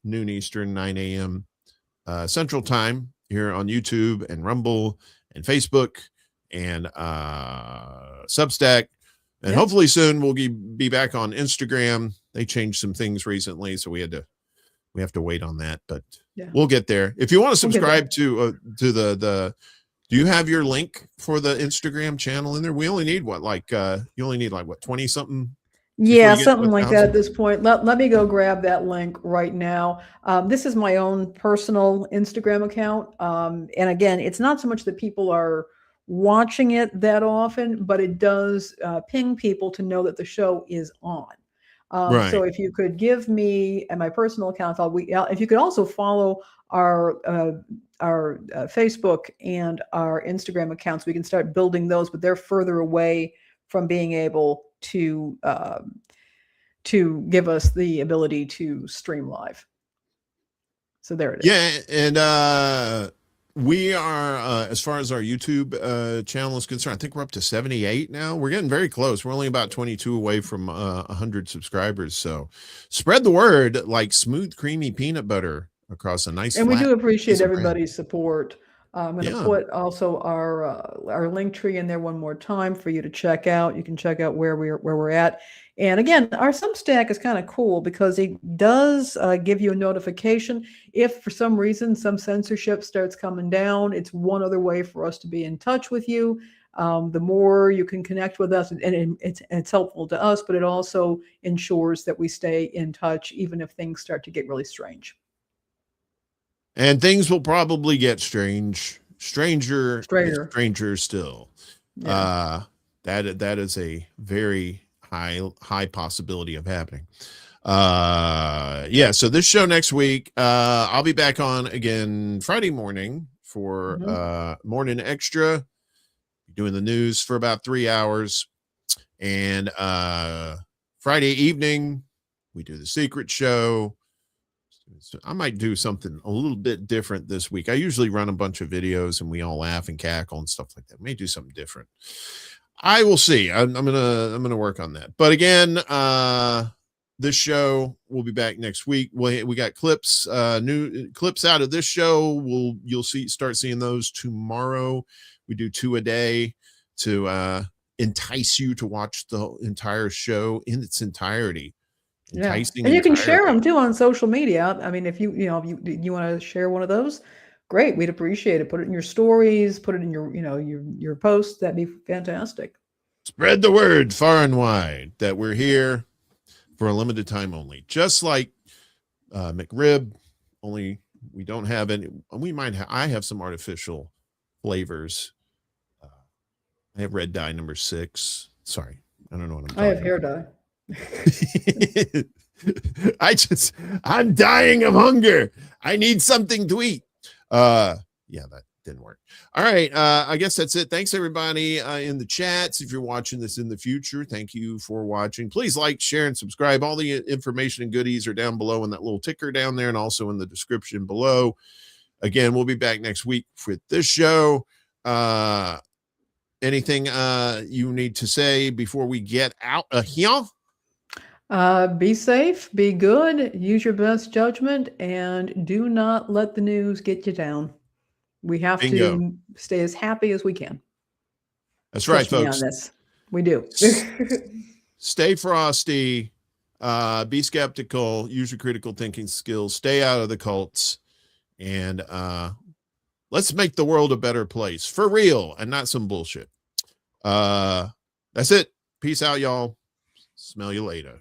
noon Eastern, 9 a.m. Central Time here on YouTube and Rumble and Facebook and Substack. And Yes. hopefully soon we'll be back on Instagram. They changed some things recently, so we have to wait on that, but Yeah. we'll get there. If you want to We'll get subscribe to the do you have your link for the Instagram channel in there? We only need you only need what, 20 something? Yeah, something like that at this point. Let me go grab that link right now. This is my own personal Instagram account. And again, it's not so much that people are watching it that often, but it does ping people to know that the show is on. Right. So if you could give me and my personal account, if you could also follow our Facebook and our Instagram accounts, we can start building those, but they're further away from being able to give us the ability to stream live. So there it is. Yeah, and we are as far as our YouTube channel is concerned, I think we're up to 78 now. We're getting very close. We're only about 22 away from 100 subscribers. So spread the word like smooth, creamy peanut butter across a nice. And we do appreciate everybody's support. I'm going to put also our link tree in there one more time for you to check out. You can check out where we're at. And again, our Substack is kind of cool because it does give you a notification if for some reason some censorship starts coming down. It's one other way for us to be in touch with you. The more you can connect with us, and it's helpful to us, but it also ensures that we stay in touch even if things start to get really strange. And things will probably get stranger still. Yeah. That is a very high possibility of happening. So this show next week, I'll be back on again Friday morning for Morning Extra, doing the news for about 3 hours, and Friday evening we do the secret show. So I might do something a little bit different this week. I usually run a bunch of videos and we all laugh and cackle and stuff like that. May do something different. I will see. I'm gonna work on that. But again, this show will be back next week. We got clips, new clips out of this show. You'll start seeing those tomorrow. We do 2 a day to want to watch the entire show in its entirety. Yeah. And you can share them too on social media. I mean, if you want to share one of those, great. We'd appreciate it. Put it in your stories, put it in your posts. That'd be fantastic. Spread the word far and wide that we're here for a limited time only. Just like McRib, only we don't have any. I have some artificial flavors. I have red dye number 6. Sorry, I don't know what I'm talking about. I have hair dye. I'm dying of hunger. I need something to eat. That didn't work. All right. I guess that's it. Thanks everybody in the chats. If you're watching this in the future, thank you for watching. Please like, share, and subscribe. All the information and goodies are down below in that little ticker down there and also in the description below. Again, we'll be back next week with this show. Anything you need to say before we get out of here? Be safe, be good, use your best judgment, and do not let the news get you down. We have to stay as happy as we can. That's right, folks. We do. Stay frosty, be skeptical, use your critical thinking skills, stay out of the cults, and let's make the world a better place for real and not some bullshit. That's it. Peace out, y'all. Smell you later.